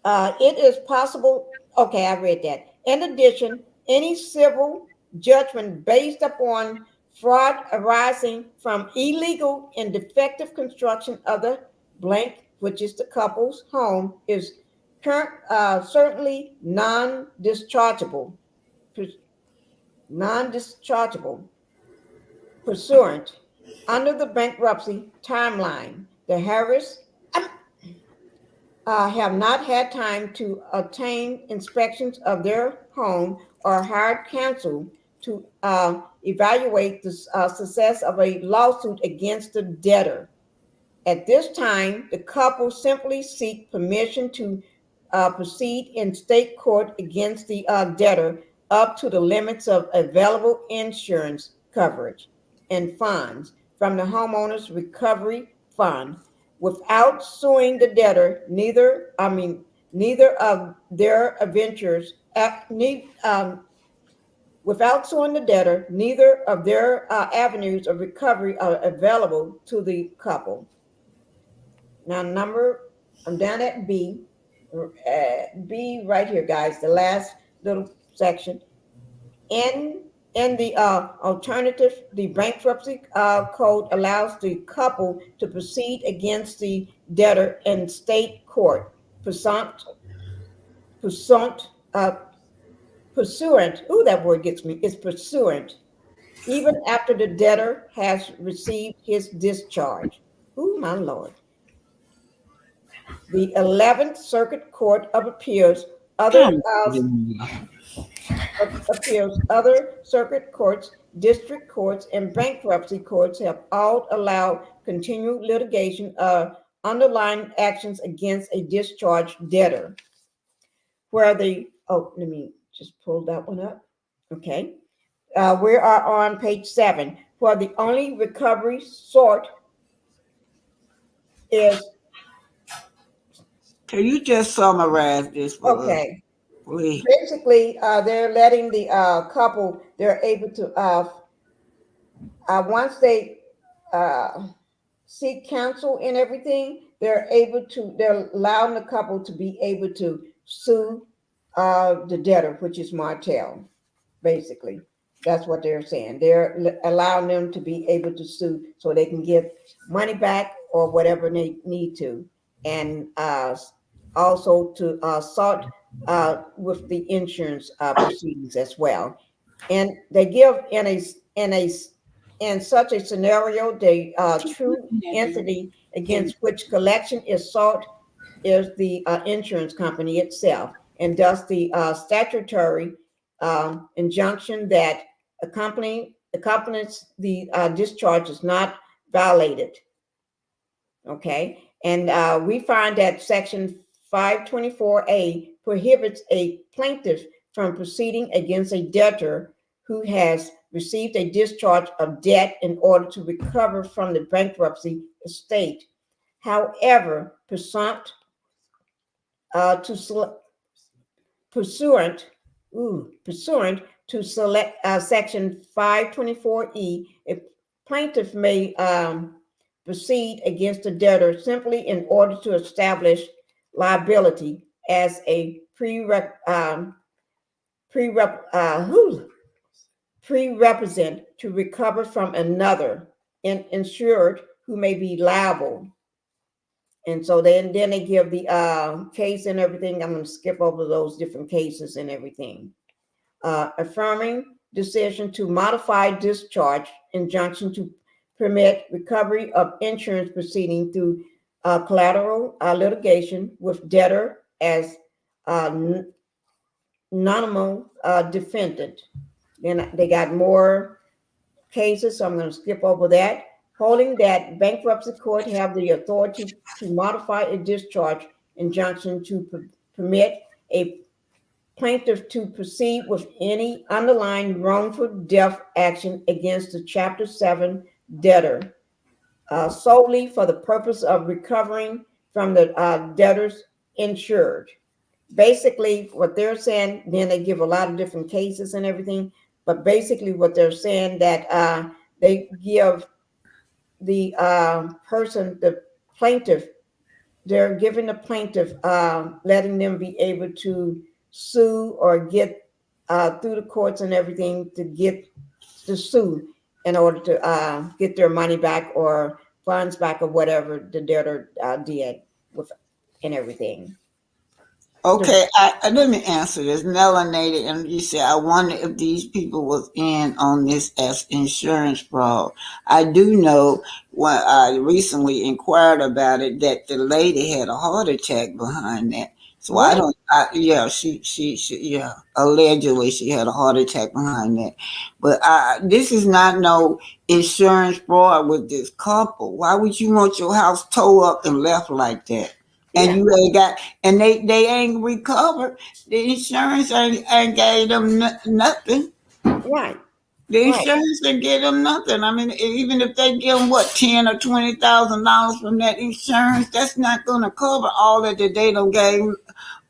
It is possible. Okay, I read that. In addition, any civil judgment based upon fraud arising from illegal and defective construction of the blank, which is the couple's home, is certainly non-dischargeable pursuant under the bankruptcy timeline. The Harris have not had time to obtain inspections of their home or hired counsel to evaluate the success of a lawsuit against the debtor. At this time, the couple simply seek permission to proceed in state court against the debtor up to the limits of available insurance coverage and funds from the homeowner's recovery fund without suing the debtor. Neither of their ventures, without suing the debtor, neither of their avenues of recovery are available to the couple. Now, I'm down at B. B right here, guys, the last little section. In the alternative, the bankruptcy code allows the couple to proceed against the debtor in state court pursuant, ooh, that word gets me, it's pursuant, even after the debtor has received his discharge. Ooh, my Lord. The 11th Circuit Court of Appeals, other circuit courts, district courts, and bankruptcy courts have all allowed continued litigation of underlying actions against a discharged debtor. Let me just pull that one up. Okay. We are on page 7, where the only recovery sought is. Can you just summarize this for us? Okay. Please. Basically, they're letting the couple, they're able to, once they seek counsel and everything, they're allowing the couple to be able to sue the debtor, which is Martell. Basically, that's what they're saying. They're allowing them to be able to sue so they can get money back or whatever they need to. And also to sort with the insurance proceedings as well. And they give in such a scenario, the true entity against which collection is sought is the insurance company itself, and thus the statutory injunction that accompanies the discharge is not violated. Okay, and we find that Section 524A prohibits a plaintiff from proceeding against a debtor who has received a discharge of debt in order to recover from the bankruptcy estate. However, pursuant to Section 524E, a plaintiff may proceed against the debtor simply in order to establish liability as a prerequisite to recover from another insured who may be liable. And so then they give the case and everything. I'm going to skip over those different cases and everything. Affirming decision to modify discharge injunction to permit recovery of insurance proceeding through collateral litigation with debtor as nominal defendant. Then they got more cases, so I'm going to skip over that. Holding that bankruptcy court have the authority to modify a discharge injunction to permit a plaintiff to proceed with any underlying wrongful death action against the Chapter 7 debtor solely for the purpose of recovering from the debtor's insured. Basically, what they're saying, then they give a lot of different cases and everything, but basically what they're saying that they give the person, the plaintiff, they're giving the plaintiff, letting them be able to sue or get through the courts and everything to sue in order to get their money back or funds back or whatever the debtor did with and everything. Okay, let me answer this. Melanated, and you said, I wonder if these people was in on this as insurance fraud. I do know when I recently inquired about it that the lady had a heart attack behind that. So I What? don't. Yeah, yeah. Allegedly, she had a heart attack behind that. But this is not no insurance fraud with this couple. Why would you want your house towed up and left like that? And Yeah, you ain't got, and they ain't recovered. The insurance ain't gave them nothing. right, The right, insurance didn't give them nothing. I mean, even if they give them what $10,000 or $20,000 from that insurance, that's not going to cover all that they don't gave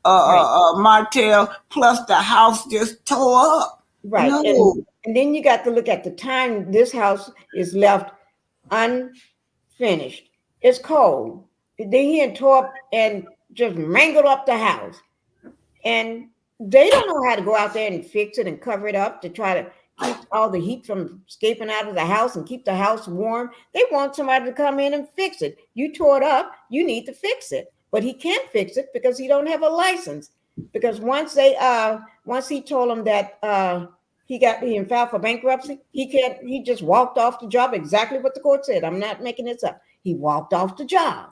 right, Martell, plus the house just tore up. right. No, And then you got to look at the time this house is left unfinished. It's cold. Then he had tore up and just mangled up the house. And they don't know how to go out there and fix it and cover it up to try to keep all the heat from escaping out of the house and keep the house warm. They want somebody to come in and fix it. You tore it up, you need to fix it. But he can't fix it because he don't have a license. Because once he told him that he filed for bankruptcy, he just walked off the job, exactly what the court said. I'm not making this up. He walked off the job.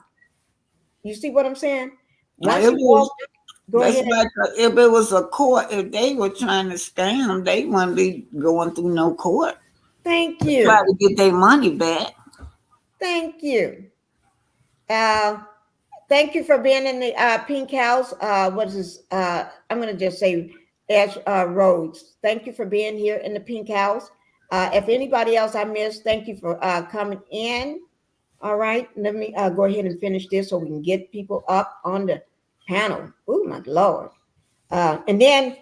You see what I'm saying? Once it he was. walked, go That's ahead. like if it was a court. If they were trying to scam, they wouldn't be going through no court. Thank Try you. to get their money back. Thank you. Uh, thank you for being in the Pink House. What is this? I'm going to just say Ash Rhodes. Thank you for being here in the Pink House. If anybody else I missed, thank you for coming in. All right, let me go ahead and finish this so we can get people up on the panel. Oh, my Lord. And then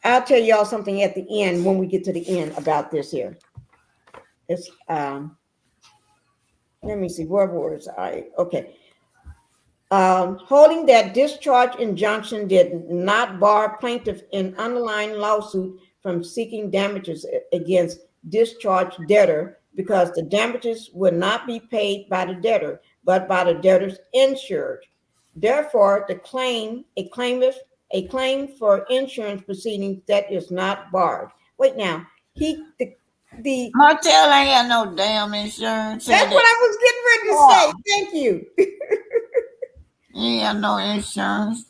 I'll tell y'all something at the end when we get to the end about this here. It's, let me see, where was I? Okay. Holding that discharge injunction did not bar plaintiff in underlying lawsuit from seeking damages against discharged debtor because the damages would not be paid by the debtor, but by the debtor's insured. Therefore, a claim for insurance proceedings that is not barred. Wait now, the Martell ain't got no damn insurance. that's Said what that. I was getting ready to Oh, say. Thank you. he ain't got no insurance.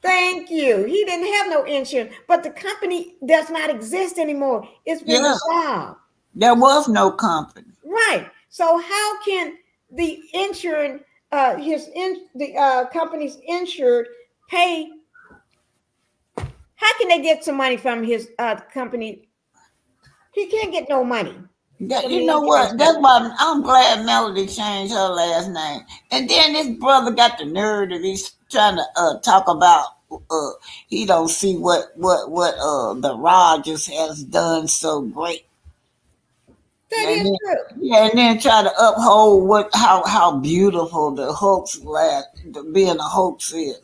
Thank you. He didn't have no insurance, but the company does not exist anymore. It's been Yeah, dissolved. there was no company. Right. So how can the insurance, the company's insured pay? How can they get some money from his company? He can't get no money That, from you the know insurance what? That's company. why I'm glad Melody changed her last name. And then this brother got the nerve that he's trying to talk about. He don't see what the Rogers has done so great. That And is then, true. yeah, and then try to uphold how beautiful the hoax last being a hoax is.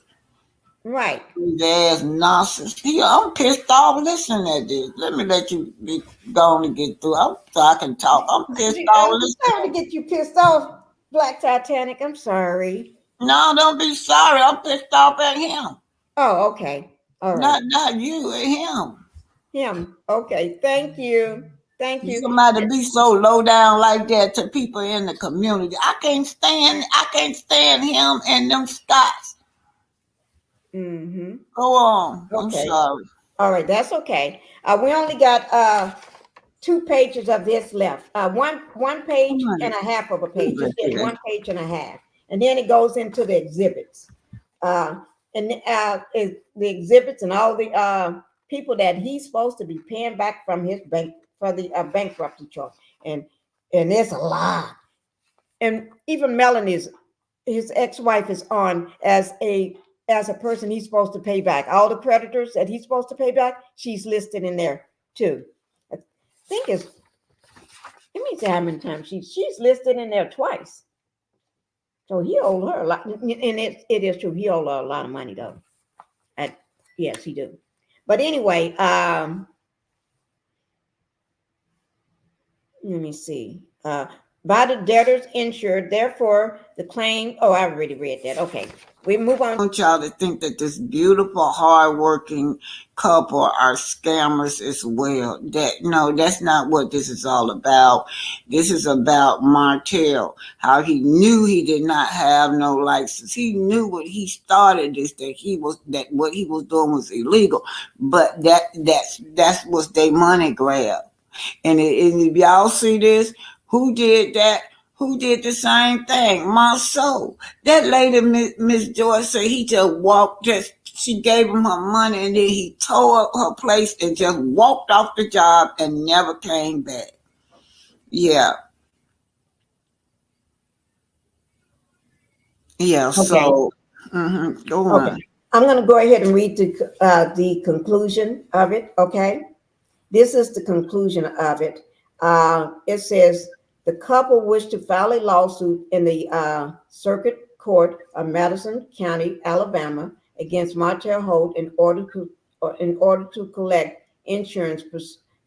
Right. His ass narcissist. Yeah, I'm pissed off listening at this. Let me let you be going to get through. So I can talk. I'm pissed off I'm listening. sorry to get you pissed off, Black Titanic. I'm sorry. No, don't be sorry. I'm pissed off at him. Oh, okay. All right. Not you, at him. Him. Okay. Thank you. Thank you. Somebody be so low down like that to people in the community. I can't stand him and them Scots. Mm-hmm. Go on. I'm Okay. sorry. All right. That's okay. We only got 2 pages of this left. One Come page on. and a half of a Leave page. Just it get there. 1 page and a half, and then it goes into the exhibits. The exhibits and all the people that he's supposed to be paying back from his bank for the bankruptcy charge, and it's a lot. And even Melanie's his ex-wife is on as a person he's supposed to pay back. All the creditors that he's supposed to pay back, she's listed in there too. I think it means how many times she's listed in there twice. So he owed her a lot, and it is true. He owed her a lot of money though. Yes, he do. But anyway, let me see. by the debtors insured. Therefore, the claim. Oh, I already read that. Okay, we move on. I want y'all to think that this beautiful, hardworking couple are scammers as well. That no, that's not what this is all about. This is about Martell, how he knew he did not have no license. He knew when he started this that what he was doing was illegal, but that's was their money grab. And if y'all see this, who did that? Who did the same thing? My soul. That lady, Miss Joyce, said he just walked, she gave him her money and then he tore up her place and just walked off the job and never came back. Yeah. Yeah, Okay. so go on. Okay. I'm going to go ahead and read the conclusion of it. Okay. This is the conclusion of it. It says the couple wished to file a lawsuit in the Circuit Court of Madison County, Alabama, against Martell Holt in order to collect insurance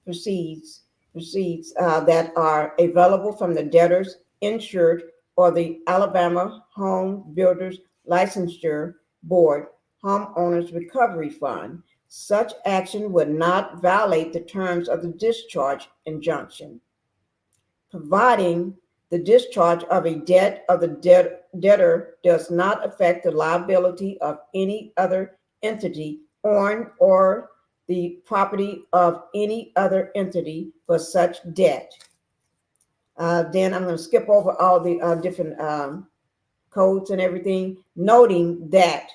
proceeds that are available from the debtors insured or the Alabama Home Builders Licensure Board Homeowners Recovery Fund. Such action would not violate the terms of the discharge injunction, providing the discharge of a debt of the debtor does not affect the liability of any other entity or the property of any other entity for such debt. Then I'm going to skip over all the different codes and everything, noting that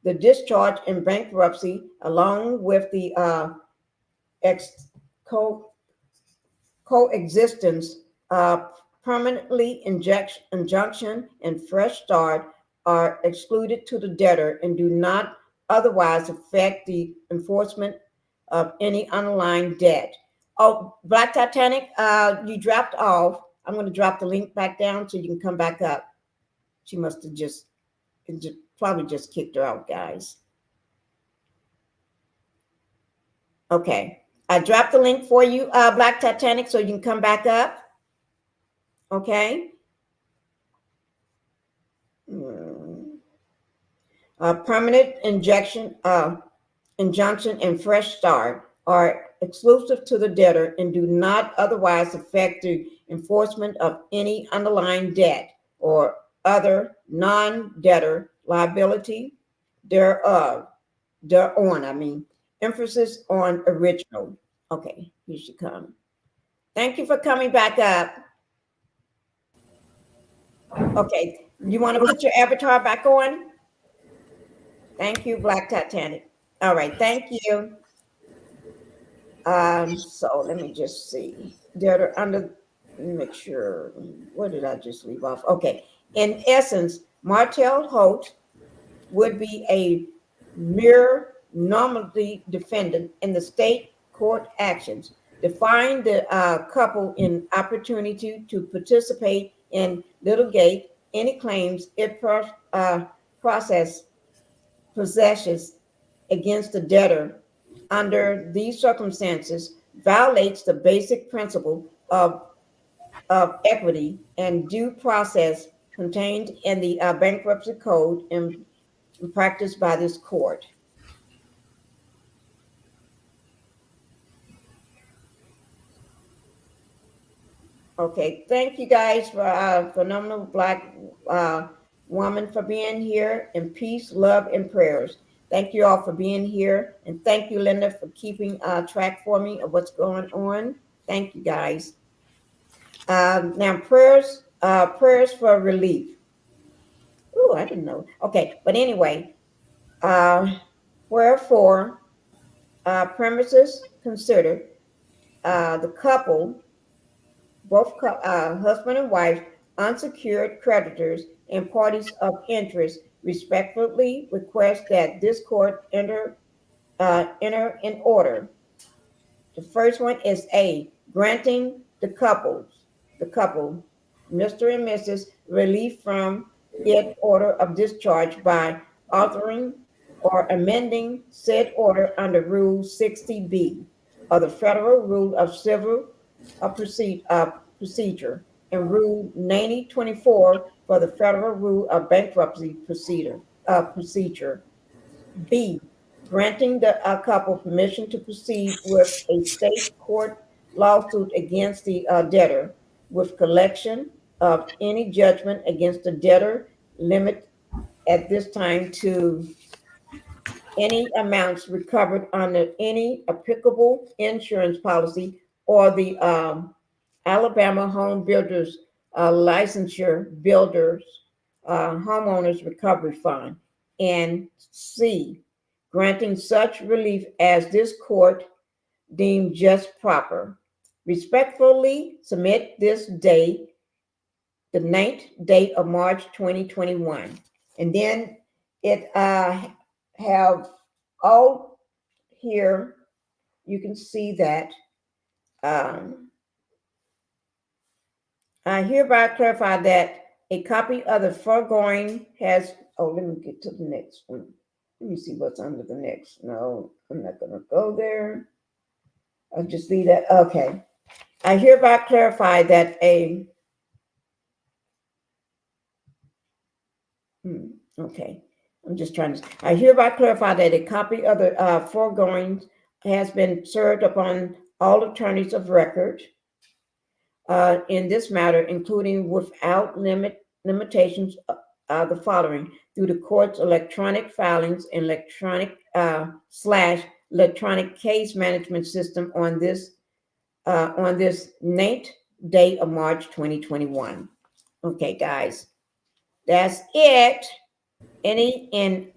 the discharge in bankruptcy, along with the coexistence, permanently injunction, and fresh start, are excluded to the debtor and do not otherwise affect the enforcement of any underlying debt. Oh, Black Titanic, you dropped off. I'm going to drop the link back down so you can come back up. She must have probably just kicked her out, guys. Okay. I dropped the link for you, Black Titanic, so you can come back up. Okay. Permanent injunction and fresh start are exclusive to the debtor and do not otherwise affect the enforcement of any underlying debt or other non-debtor liability thereon. Emphasis on original. Okay, here she comes. Thank you for coming back up. Okay, you want to put your avatar back on? Thank you, Black Titanic. All right, thank you. So let me just see. They're under, let me make sure. Where did I just leave off? Okay. In essence, Martell Holt would be a mere nominally defendant in the state court actions, defying the couple in opportunity to participate in litigate any claims it possesses against the debtor under these circumstances violates the basic principle of equity and due process contained in the bankruptcy code and practiced by this court. Okay, thank you guys for phenomenal Black woman for being here, and peace, love, and prayers. Thank you all for being here, and thank you, Linda, for keeping track for me of what's going on. Thank you, guys. Now, prayers for relief. Oh, I didn't know. Okay, but anyway, wherefore, premises considered, the couple, both husband and wife, unsecured creditors, and parties of interest respectfully request that this court enter in order. The first one is A, granting the couple, Mr. and Mrs., relief from it order of discharge by authoring or amending said order under Rule 60B of the Federal Rule of Civil procedure, and Rule 9024 for the Federal Rule of Bankruptcy procedure. B, granting the couple permission to proceed with a state court lawsuit against the debtor with collection of any judgment against the debtor limit at this time to any amounts recovered under any applicable insurance policy or the Alabama Home Builders Licensure Builders Homeowners Recovery Fund. And C, granting such relief as this court deemed just proper. Respectfully submit this day, the 9th date of March 2021. And then it have all here, you can see that I hereby clarify that a copy of the foregoing has, let me get to the next one. Let me see what's under the next. No, I'm not going to go there. I'll just leave that. Okay. I hereby clarify that okay. I'm just trying to, I hereby clarify that a copy of the foregoing has been served upon all attorneys of record in this matter, including without limitations the following: through the court's electronic filings and electronic case management system on this 9th day of March 2021. Okay, guys, that's it. And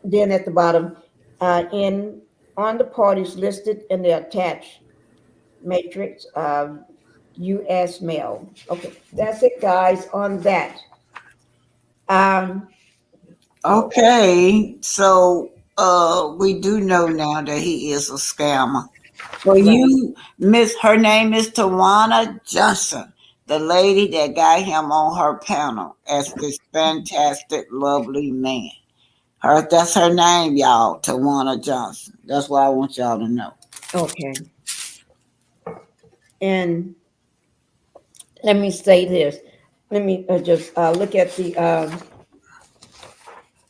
then at the bottom, on the parties listed in the attached matrix of U.S. mail. Okay, that's it, guys, on that. Okay, so we do know now that he is a scammer. Well, Right. you miss, her name is Tawana Johnson, the lady that got him on her panel as this fantastic, lovely man. That's her name, y'all, Tawana Johnson. That's what I want y'all to know. Okay. And let me say this. Let me just look at the.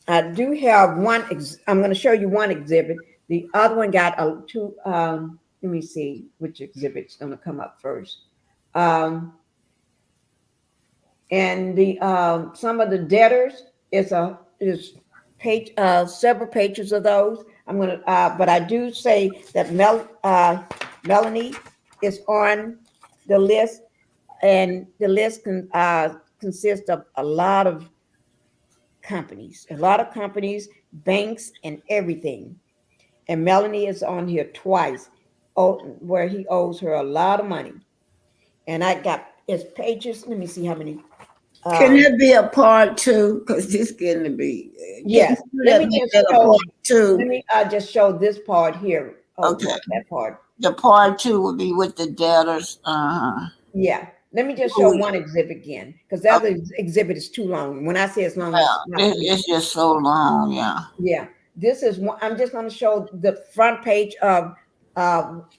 I do have one. I'm going to show you one exhibit. The other one got two. Let me see which exhibit's going to come up first. And the some of the debtors is page several pages of those. I'm gonna, but I do say that Melanie is on the list, and the list consists of a lot of companies, banks, and everything. And Melanie is on here twice, where he owes her a lot of money. And I got his pages. Let me see how many. Can there be a part two? Because this getting to be. Yes. Let me just show this part here. Okay. That part. The part two would be with the debtors. Yeah. Let me just show one exhibit again, because the other exhibit is too long. When I say it's long, it's just so long. Yeah. Yeah. This is one. I'm just going to show the front page of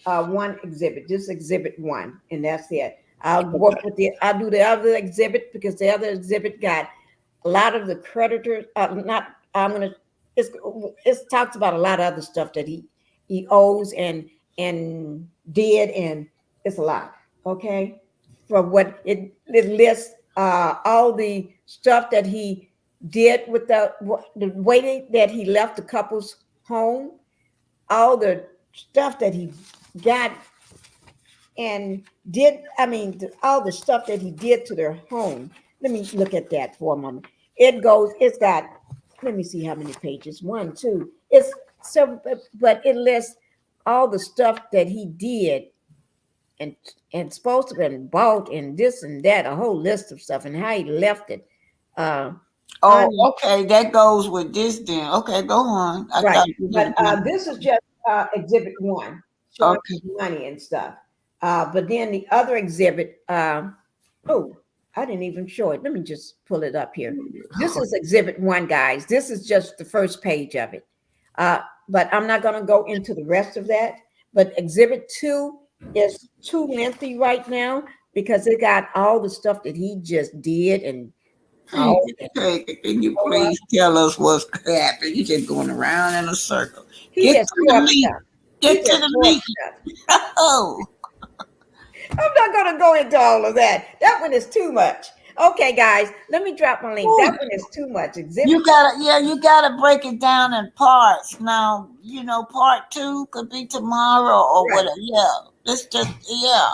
one exhibit. This exhibit one, and that's it. I'll work with I'll do the other exhibit, because the other exhibit got a lot of the creditors. It talks about a lot of other stuff that he owes and did, and it's a lot. Okay, from what it lists all the stuff that he did with the way that he left the couple's home, all the stuff that he got and did, all the stuff that he did to their home. Let me look at that for a moment. It's got, let me see how many pages. 1, 2. It's so, but it lists all the stuff that he did and supposed to have been bought and this and that, a whole list of stuff, and how he left it. Okay, that goes with this then. Okay, go on. Right, but this is just exhibit 1, showing money and stuff. But then the other exhibit, I didn't even show it. Let me just pull it up here. This is exhibit 1, guys. This is just the first page of it. But I'm not going to go into the rest of that. But exhibit 2 is too lengthy right now. because it got all the stuff that he just did and all that. Can you So, please tell us what's happening? You just going around in a circle. he Get just to tore the up meat. stuff. He Get to just the tore up meat. stuff. Oh, I'm not going to go into all of that. That one is too much. Okay, guys, let me drop my link. ooh. That one is too much. Exhibit. You gotta, yeah, you gotta break it down in parts. Now, part two could be tomorrow or Right. whatever. Yeah, it's just, yeah,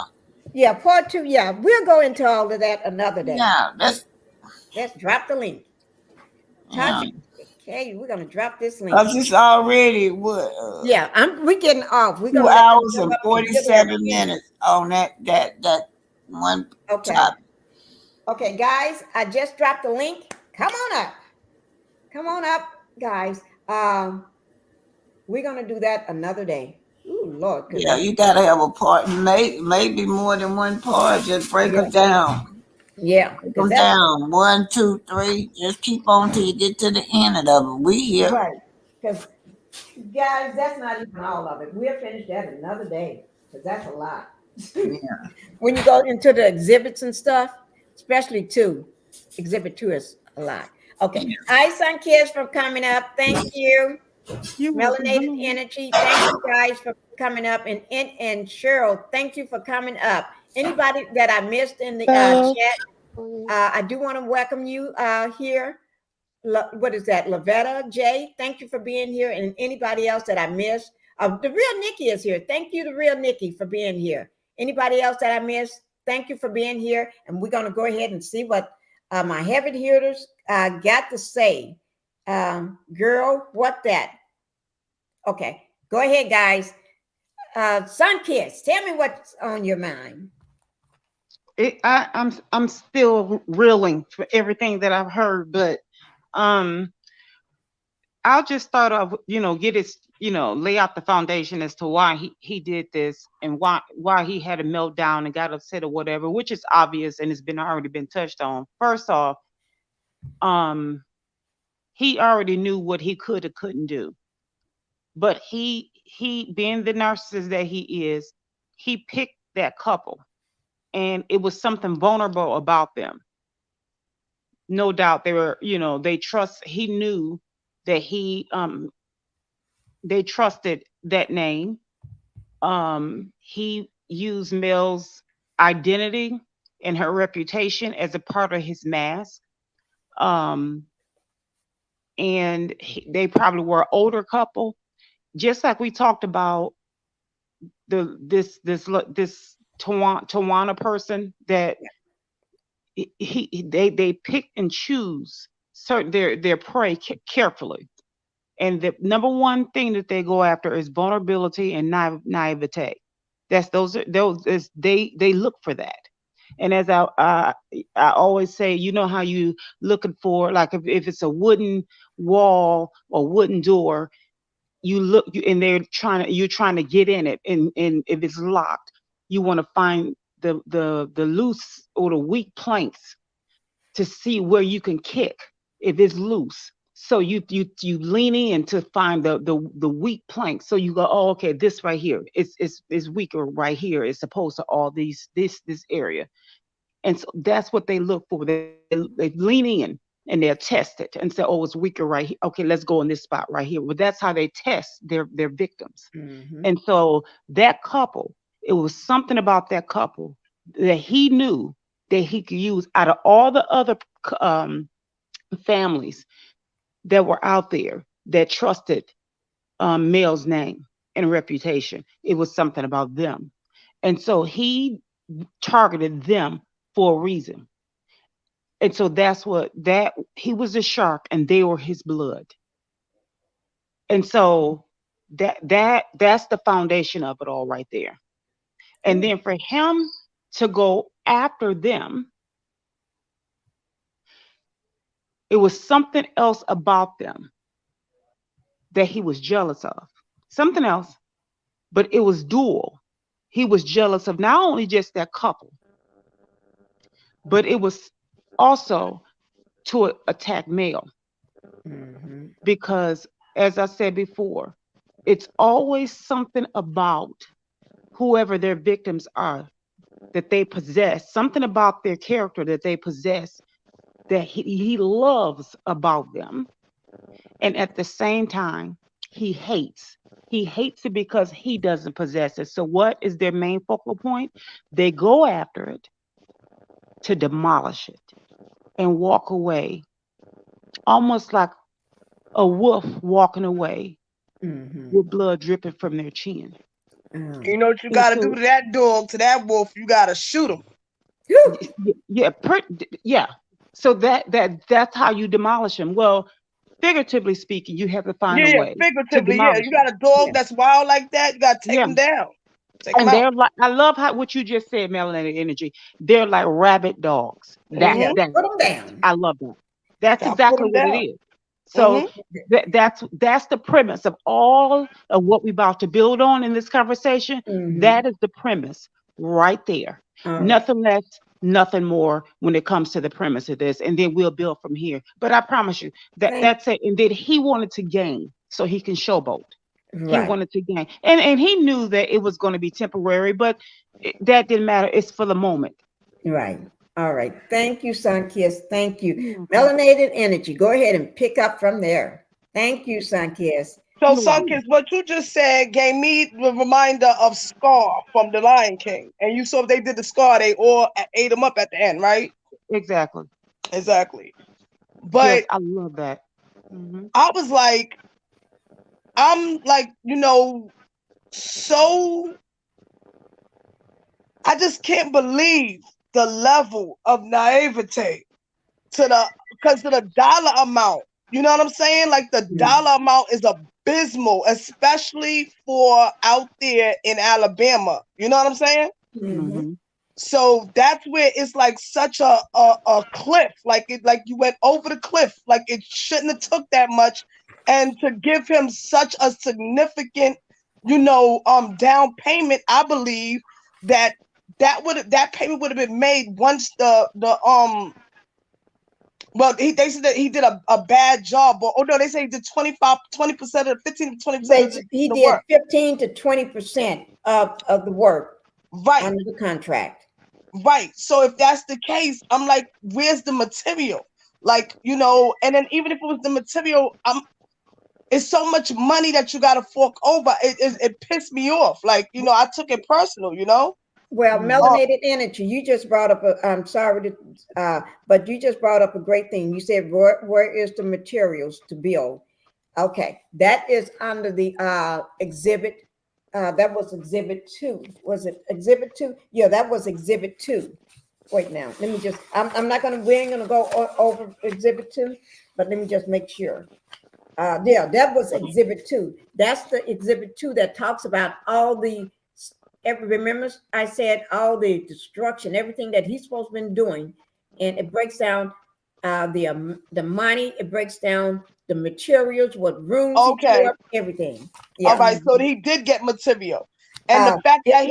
Yeah, part two. Yeah, we'll go into all of that another day. yeah, that's, Let's drop the link. yeah. Tasha, okay, we're gonna drop this link. Cause it's already what Yeah, we getting off. We're two gonna let them hours come and up and give their 47 opinion. minutes on that one Okay. topic. Okay, guys, I just dropped the link. Come on up. Come on up, guys. We're gonna do that another day. Ooh, Lord, because Yeah, that's you gotta have a part, maybe more than one part. Just break yeah, them down. yeah, Break because them that's down. One, two, three. Just keep on till you get to the end of it. We here. right. Because guys, that's not even all of it. We'll finish that another day because that's a lot. Yeah. When you go into the exhibits and stuff, especially two, exhibit two is a lot. Okay. Hi, Sun Kids, for coming up. Thank you. You're welcome. Melanated Hello. Energy, thank you guys for coming up. And Cheryl, thank you for coming up. Anybody that I missed in the Hello. chat, I do want to welcome you here. What is that? Lavetta J, thank you for being here. And anybody else that I missed. The real Nikki is here. Thank you, the real Nikki, for being here. Anybody else that I missed, thank you for being here. And we're going to go ahead and see what my heavy hitters got to say. Girl, what that? Okay, go ahead, guys. Sun Kiss, tell me what's on your mind. I'm still reeling for everything that I've heard, but um, I'll just start off. Get his, lay out the foundation as to why he did this and why he had a meltdown and got upset or whatever, which is obvious and has been already been touched on. First off, um, he already knew what he could or couldn't do, but he being the narcissist that he is, he picked that couple and it was something vulnerable about them. No doubt they were, they trust, he knew that they trusted that name. He used Mel's identity and her reputation as a part of his mask. Um and they probably were an older couple, just like we talked about this Tawana person that they pick and choose certain their prey carefully, and the number one thing that they go after is vulnerability and naivete. That's those is they look for that. And as I always say, you know how you looking for, like, if it's a wooden wall or wooden door, you look and you're trying to get in it, and if it's locked, you want to find the loose or the weak planks to see where you can kick if it's loose. So you lean in to find the weak plank. So you go, oh, okay, this right here is weaker right here as opposed to all this area. And so that's what they look for. They lean in and they'll test it and say, oh, it's weaker right here. Okay, let's go in this spot right here. But that's how they test their victims. Mm-hmm. And so that couple, it was something about that couple that he knew that he could use out of all the other um, families that were out there that trusted Mel's name and reputation. It was something about them. And so he targeted them for a reason. And so that's what that he was a shark and they were his blood. And so that's the foundation of it all right there. And then for him to go after them, it was something else about them that he was jealous of. Something else, but it was dual. He was jealous of not only just that couple, but it was also to attack Mel. Mm-hmm. Because, as I said before, it's always something about whoever their victims are that they possess, something about their character that they possess that he loves about them. And at the same time, he hates. He hates it because he doesn't possess it. So what is their main focal point? They go after it to demolish it and walk away, almost like a wolf walking away with blood dripping from their chin. You know what you got to do to that dog, to that wolf? You got to shoot him. Yeah. So that's how you demolish them. Well, figuratively speaking, you have to find a way. Figuratively, you got a dog that's wild like that. You got to take him down. And they're like, I love what you just said, Melanated Energy. They're like rabid dogs. Put them down. I love that. That's exactly what it is. So that's the premise of all of what we're about to build on in this conversation. That is the premise right there. Nothing less, nothing more when it comes to the premise of this. And then we'll build from here. But I promise you that's it. And then he wanted to gain so he can showboat. He wanted to gain. And he knew that it was going to be temporary, but that didn't matter. It's for the moment. Right. All right. Thank you, Sunkiss. Thank you. Melanated Energy. Go ahead and pick up from there. Thank you, Sunkiss. So, Sunkiss, what you just said gave me the reminder of Scar from The Lion King. And you saw they did the Scar, they all ate him up at the end, right? Exactly. But yes, I love that. I was like, I'm like, so I just can't believe the level of naivete because of the dollar amount. You know what I'm saying? Like the dollar amount is abysmal, especially for out there in Alabama. You know what I'm saying? So that's where it's like such a cliff. Like you went over the cliff. Like it shouldn't have took that much. And to give him such a significant, down payment, I believe that payment would have been made once they said that he did a bad job. They say he did 20% of 15 to 20%. He did work. 15 to 20% of the work under the contract. Right. So if that's the case, I'm like, where's the material? Like, and then even if it was the material, it's so much money that you got to fork over. It pissed me off. Like, I took it personal, Well, Melanated Energy, you just brought up I'm sorry to, but you just brought up a great thing. You said, where is the materials to build? Okay, that is under the exhibit. That was exhibit 2. Was it exhibit 2? Yeah, that was exhibit 2. Wait now, let me just, we ain't gonna go over exhibit 2, but let me just make sure. That was exhibit 2. That's the exhibit 2 that talks about all the, remember I said all the destruction, everything that he's supposed to been doing, and it breaks down the money, it breaks down the materials, what rooms, everything. Yeah. All right, so he did get material, and the fact that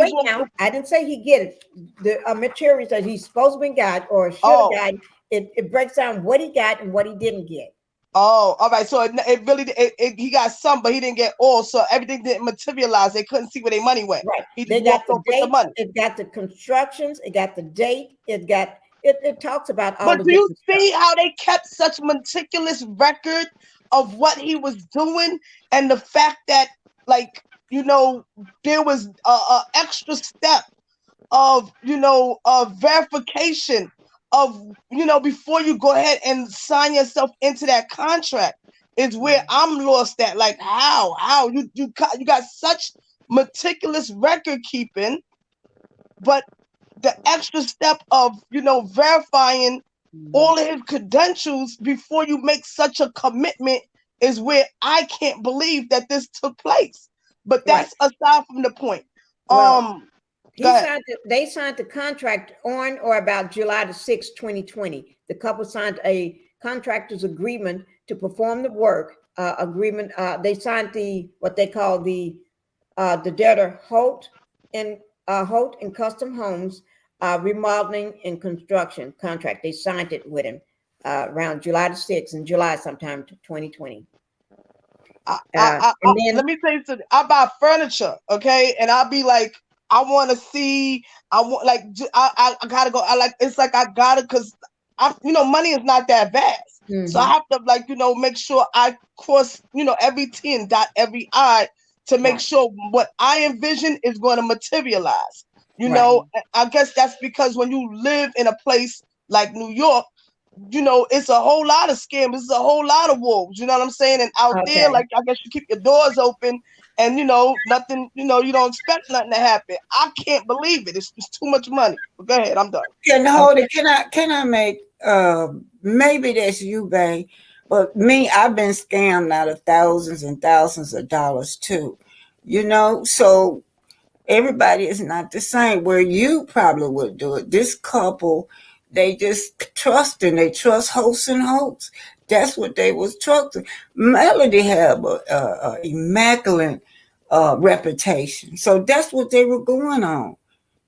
I didn't say he get it. The materials that he's supposed to be got or should have got, it breaks down what he got and what he didn't get. Oh, all right. So it really he got some, but he didn't get all. So everything didn't materialize. They couldn't see where their money went. Right. He they got the date. It got the constructions. It got the date. It talks about all. But do you see how they kept such meticulous record of what he was doing, and the fact that, like, there was a extra step of verification of before you go ahead and sign yourself into that contract is where I'm lost at. Like, how you got such meticulous record keeping, but the extra step of verifying all of his credentials before you make such a commitment is where I can't believe that this took place. But that's aside from the point. They signed the contract on or about July the 6th, 2020. The couple signed a contractor's agreement to perform the work. They signed what they call the debtor Holt and Custom Homes remodeling and construction contract. They signed it with him around July the 6th, in July sometime 2020. Let me tell you something. I buy furniture, okay, and I'll be like, I want to see. I want like I gotta go. I like it's like I gotta because I money is not that vast. So I have to like make sure I cross every T and dot every I to make sure what I envision is going to materialize. I guess that's because when you live in a place like New York, it's a whole lot of scams. It's a whole lot of wolves. You know what I'm saying? And out there, like I guess you keep your doors open, and nothing. You don't expect nothing to happen. I can't believe it. It's too much money. But go ahead, I'm done. Can I make maybe that's you, babe, but me, I've been scammed out of thousands and thousands of dollars too. So everybody is not the same. Where you probably would do it. This couple, they just trust and they trust hosts and hosts. That's what they was trusting. Melody had a immaculate reputation, so that's what they were going on.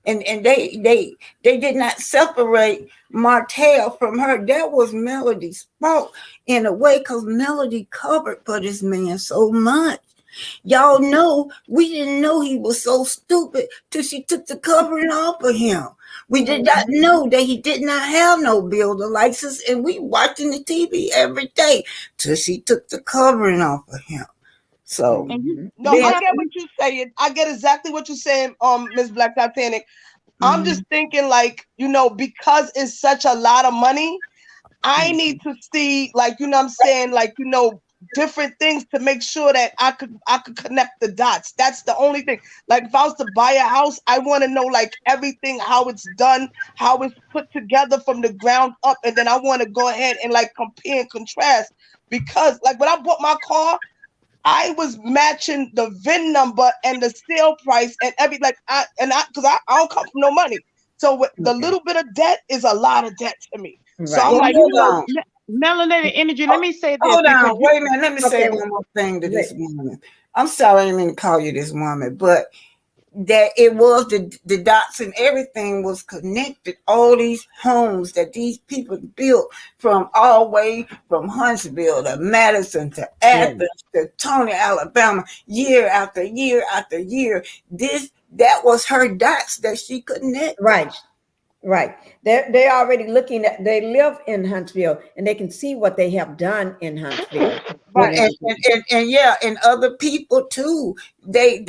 And they did not separate Martell from her. That was Melody's fault in a way, because Melody covered for this man so much. Y'all know we didn't know he was so stupid till she took the covering off of him. We did not know that he did not have no builder license, and we watching the TV every day till she took the covering off of him. So I get what you're saying. I get exactly what you're saying, Miss Black Titanic. I'm just thinking like, because it's such a lot of money, I need to see like, what I'm saying, like, different things to make sure that I could connect the dots. That's the only thing. Like if I was to buy a house, I want to know like everything, how it's done, how it's put together from the ground up, and then I want to go ahead and like compare and contrast, because like when I bought my car, I was matching the VIN number and the sale price and everything. Like I don't come from no money, so with the little bit of debt is a lot of debt to me. Right. So I'm like, melanated energy. Let me say this. Hold on, wait a minute. Let me say one more thing to this woman. I'm sorry, I didn't mean to call you this woman, but that it was the dots and everything was connected. All these homes that these people built from all the way from Huntsville to Madison to Athens to Tony, Alabama, year after year after year. That was her dots that she connected. Right. They're already looking at, they live in Huntsville and they can see what they have done in Huntsville. Right. And other people too. They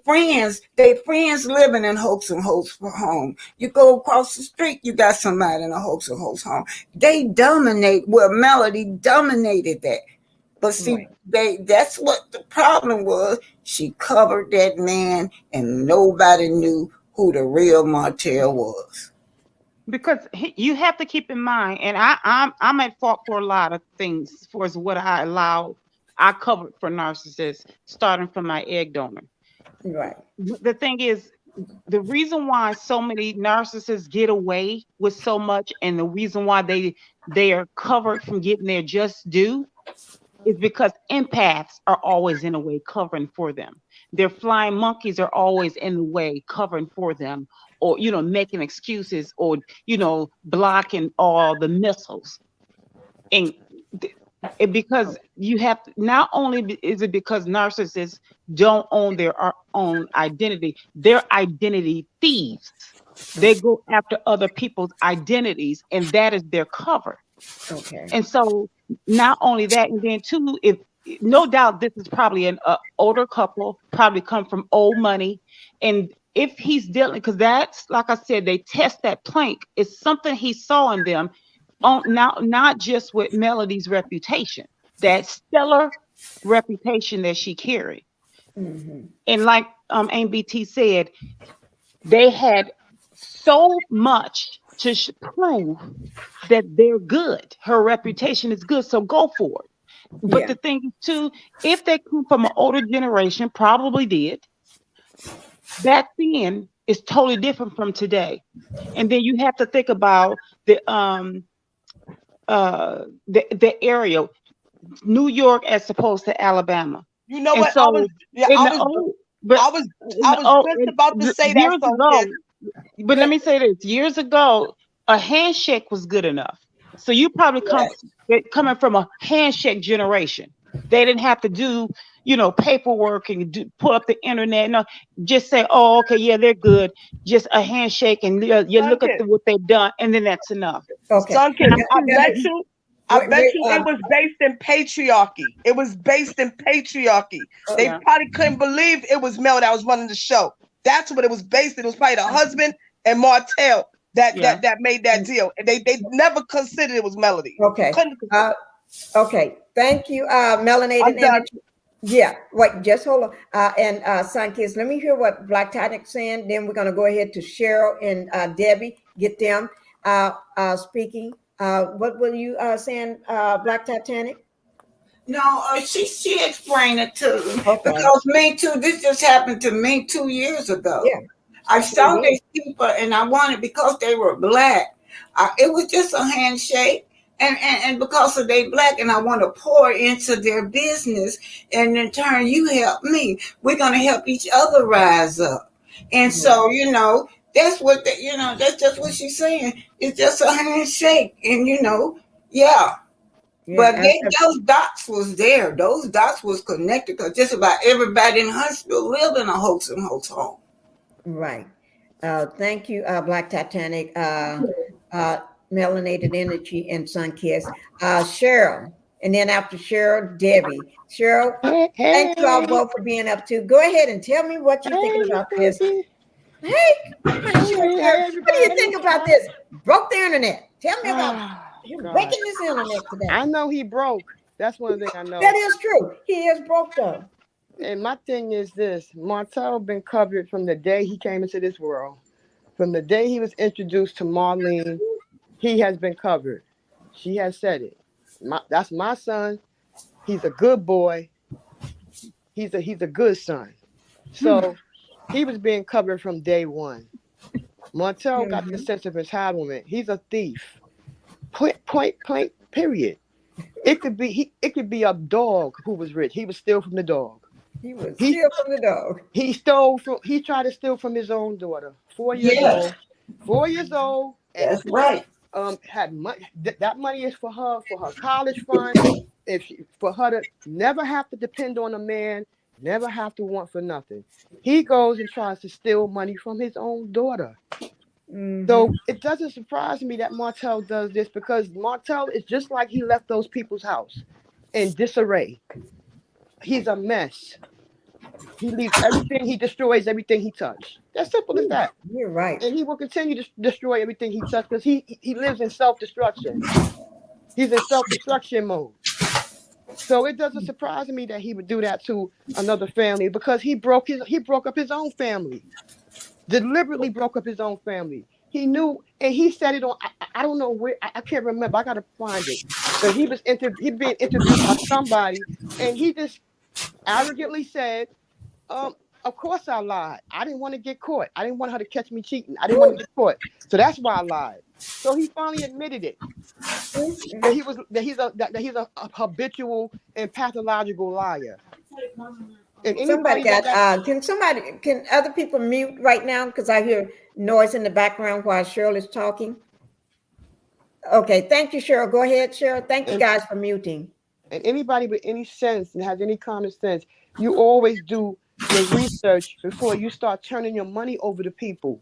friends living in Hopes and Hopes for home. You go across the street, you got somebody in a Hopes and Hopes home. They dominate. Well, Melody dominated that. But see, that's what the problem was. She covered that man and nobody knew who the real Martell was. Because you have to keep in mind, and I'm at fault for a lot of things for what I covered for narcissists, starting from my egg donor. Right. The thing is, the reason why so many narcissists get away with so much, and the reason why they are covered from getting their just due, is because empaths are always in a way covering for them. Their flying monkeys are always in the way covering for them, or making excuses, or blocking all the missiles. And because you have, not only is it because narcissists don't own their own identity, they're identity thieves. They go after other people's identities, and that is their cover. Okay. And so not only that, and then too, if no doubt this is probably an older couple, probably come from old money, and if he's dealing, because that's, like I said, they test that plank. It's something he saw in them, not just with Melody's reputation, that stellar reputation that she carried. And like ABT said, they had so much to prove that they're good. Her reputation is good, so go for it. But the thing is too, if they come from an older generation, probably did, back then is totally different from today. And then you have to think about the area, New York as opposed to Alabama. You know what? So I was just about to say that. But let me say this: years ago, a handshake was good enough. So you probably coming from a handshake generation. They didn't have to do, paperwork and pull up the internet. No, just say, oh, okay, yeah, they're good. Just a handshake and you look at what they've done, and then that's enough. Okay. Sunken, I bet Wait, you it was based in patriarchy. It was based in patriarchy. They probably couldn't believe it was Mel that was running the show. That's what it was based in. It was probably the husband and Martell that made that deal. And they never considered it was Melody. Okay. Okay. Thank you, Melanated Energy. Yeah, wait, just hold on. And Sunkiss, let me hear what Black Titanic's saying. Then we're going to go ahead to Cheryl and Debbie, get them speaking. What were you saying, Black Titanic? No, she explained it too. Okay. Because me too, this just happened to me 2 years ago. Yeah. I saw these people and I wanted, because they were Black, it was just a handshake. And because of they Black, and I want to pour into their business, and in turn you help me. We're gonna help each other rise up. And so, that's what that's just what she's saying. It's just a handshake, and but those dots was there. Those dots was connected, because just about everybody in Huntsville lived in a wholesome home. Right. Thank you, Black Titanic. Melanated Energy and Sunkiss. Cheryl, and then after Cheryl, Debbie. Cheryl, thank you all both for being up too. Go ahead and tell me what you're thinking about this. Hey, what do you think about this? Broke the internet. Tell me about you breaking this internet today. I know he broke. That's one thing I know. That is true. He is broke though. And my thing is this: Martell been covered from the day he came into this world, from the day he was introduced to Marlene. He has been covered. She has said it. That's my son. He's a good boy. He's a good son. So he was being covered from day one. Martell got the sense of entitlement. He's a thief. Point, period. It could be a dog who was rich. He was steal from the dog. He steal from the dog. He tried to steal from his own daughter. 4 years old. 4 years old. That's right. Had money. That money is for her college fund. For her to never have to depend on a man, never have to want for nothing. He goes and tries to steal money from his own daughter. So it doesn't surprise me that Martell does this, because Martell is just like he left those people's house in disarray. He's a mess. He leaves everything. He destroys everything he touched. That's simple as that. You're right. And he will continue to destroy everything he touched, because he lives in self-destruction. He's in self-destruction mode. So it doesn't surprise me that he would do that to another family, because he broke up his own family. Deliberately broke up his own family. He knew, and he said it on. I don't know where. I can't remember. I gotta find it. But he being interviewed by somebody, and he just arrogantly said, "Of course I lied. I didn't want to get caught. I didn't want her to catch me cheating. I didn't want to get caught. So that's why I lied." So he finally admitted it. That he's a habitual and pathological liar. And can other people mute right now, because I hear noise in the background while Cheryl is talking? Okay, thank you, Cheryl. Go ahead, Cheryl. Thank you guys for muting. And anybody with any sense and has any common sense, you always do your research before you start turning your money over to people.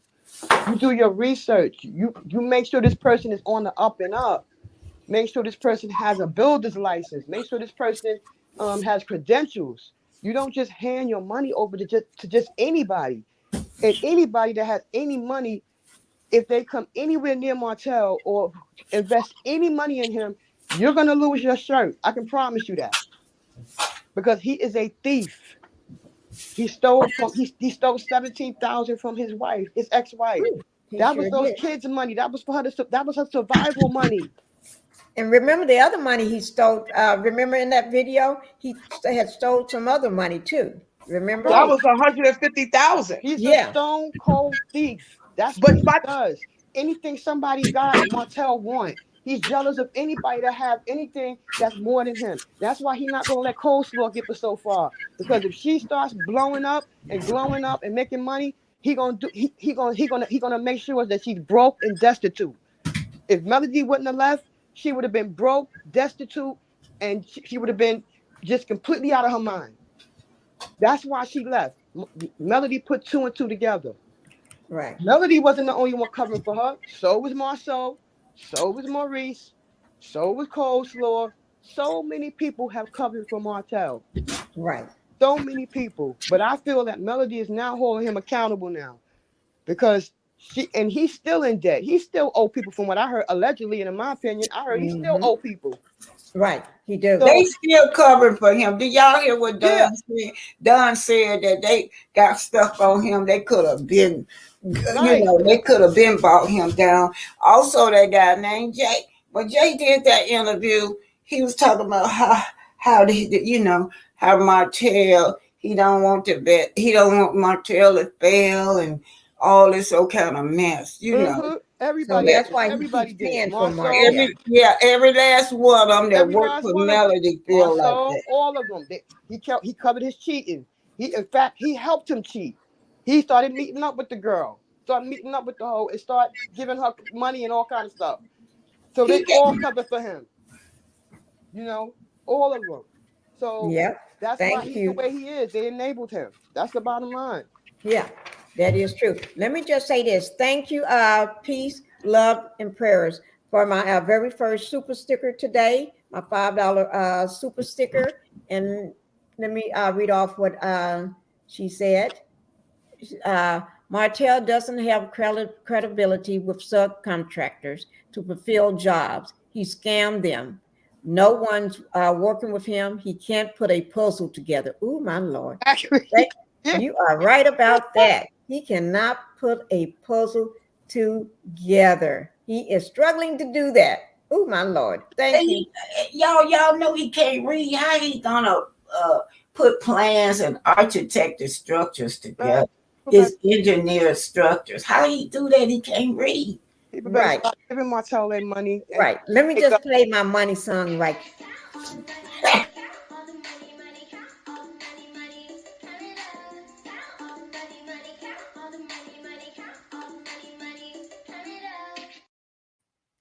You do your research. You make sure this person is on the up and up. Make sure this person has a builder's license. Make sure this person has credentials. You don't just hand your money over to just anybody. And anybody that has any money, if they come anywhere near Martell or invest any money in him, you're gonna lose your shirt. I can promise you that. Because he is a thief. He stole $17,000 from his wife, his ex-wife. That was those kids' money. That was for her. That was her survival money. And remember the other money he stole. Remember in that video, he had stole some other money too. Remember? That was $150,000. He's a stone cold thief. That's what he does. Anything somebody got, Martell want. He's jealous of anybody that have anything that's more than him. That's why he's not gonna let Coleslaw get us so far. Because if she starts blowing up and glowing up and making money, he gonna make sure that she's broke and destitute. If Melody wouldn't have left, she would have been broke, destitute, and she would have been just completely out of her mind. That's why she left. Melody put 2 and 2 together. Right. Melody wasn't the only one covering for her. So was Marceau. So was Maurice. So was Coleslaw. So many people have covered for Martell. Right. So many people. But I feel that Melody is now holding him accountable now because he's still in debt. He still owe people from what I heard, allegedly, and in my opinion, I heard he still owe people. Right. He do. So- They still covering for him. Did y'all hear what Don Yeah. said? Don said that they got stuff on him. They could have been, Right. they could have been brought him down. Also, that guy named Jay. When Jay did that interview, he was talking about how how Martell, he don't want Martell to fail and all this old kind of mess, Mhm. Everybody, So that's why he everybody keeps did. paying for Marceau, Martell. Every last one of them that every worked last for one of Melody feel like Marceau, that. all of them. He covered his cheating. In fact, he helped him cheat. He started meeting up with the girl, started meeting up with the hoe, and start giving her money and all kind of stuff. So they all covered for him. All of them. So Yep. that's why Thank he's you. the way he is. They enabled him. That's the bottom line. Yeah, that is true. Let me just say this. Thank you, peace, love, and prayers for my very first super sticker today, my $5 super sticker. And let me read off what she said. Martell doesn't have credibility with subcontractors to fulfill jobs. He scammed them. No one's working with him. He can't put a puzzle together. Ooh, my Lord. Actually, You are right about that. He cannot put a puzzle together. He is struggling to do that. Oh my Lord. Thank you. Y'all know he can't read. How he gonna put plans and architected structures together? His engineered structures. How he do that? He can't read. People better Right. stop giving Martell their money. Right. Let me just play my money song right.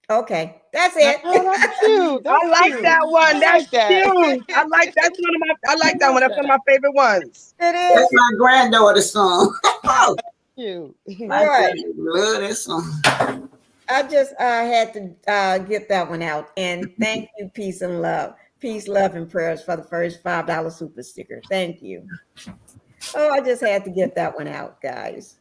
Okay, that's it. Oh, that's cute. That's I like cute. that one. I That's like that. cute. I like that's one of my. I like that one. That's one of my favorite ones. It That's is. my granddaughter's song. Oh, Cute. my Right. granddaughter love this song. I just had to get that one out. And thank you, peace and love. Peace, love, and prayers for the first $5 super sticker. Thank you. Oh, I just had to get that one out, guys.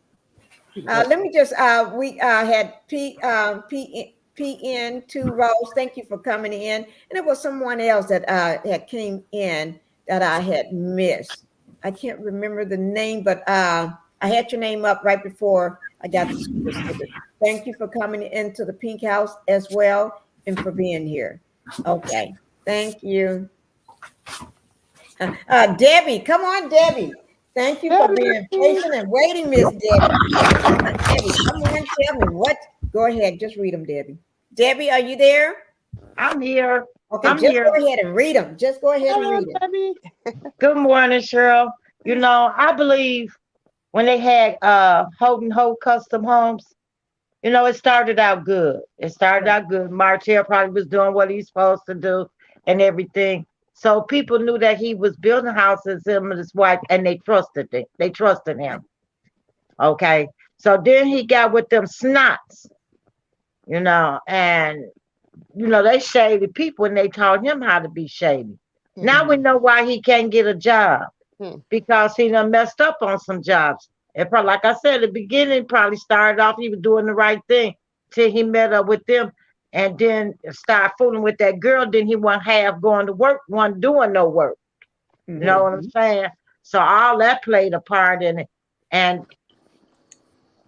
Let me just we had PN2 Rose. Thank you for coming in. And it was someone else that had came in that I had missed. I can't remember the name, but I had your name up right before I got the super sticker. Thank you for coming into the Pink House as well and for being here. Okay, thank you. Debbie, come on, Debbie. Thank you for being patient and waiting, Miss Debbie. Debbie, come on, tell me what. Go ahead, just read them, Debbie. Debbie, are you there? I'm here. Okay, I'm just here. go ahead and read them. Just go ahead and read them. Debbie. Good morning, Cheryl. You know, I believe when they had Holden Hope Custom Homes, you know, it started out good. It started out good. Martell probably was doing what he's supposed to do and everything. So people knew that he was building houses, him and his wife, and they trusted it. They trusted him. Okay. So then he got with them snots, you know, and you know, they shady people and they taught him how to be shady. Now we know why he can't get a job because he done messed up on some jobs. And probably, like I said, at the beginning, probably started off, he was doing the right thing till he met up with them and then started fooling with that girl. Then he wasn't half going to work, wasn't doing no work. You know what I'm saying? So all that played a part in it. And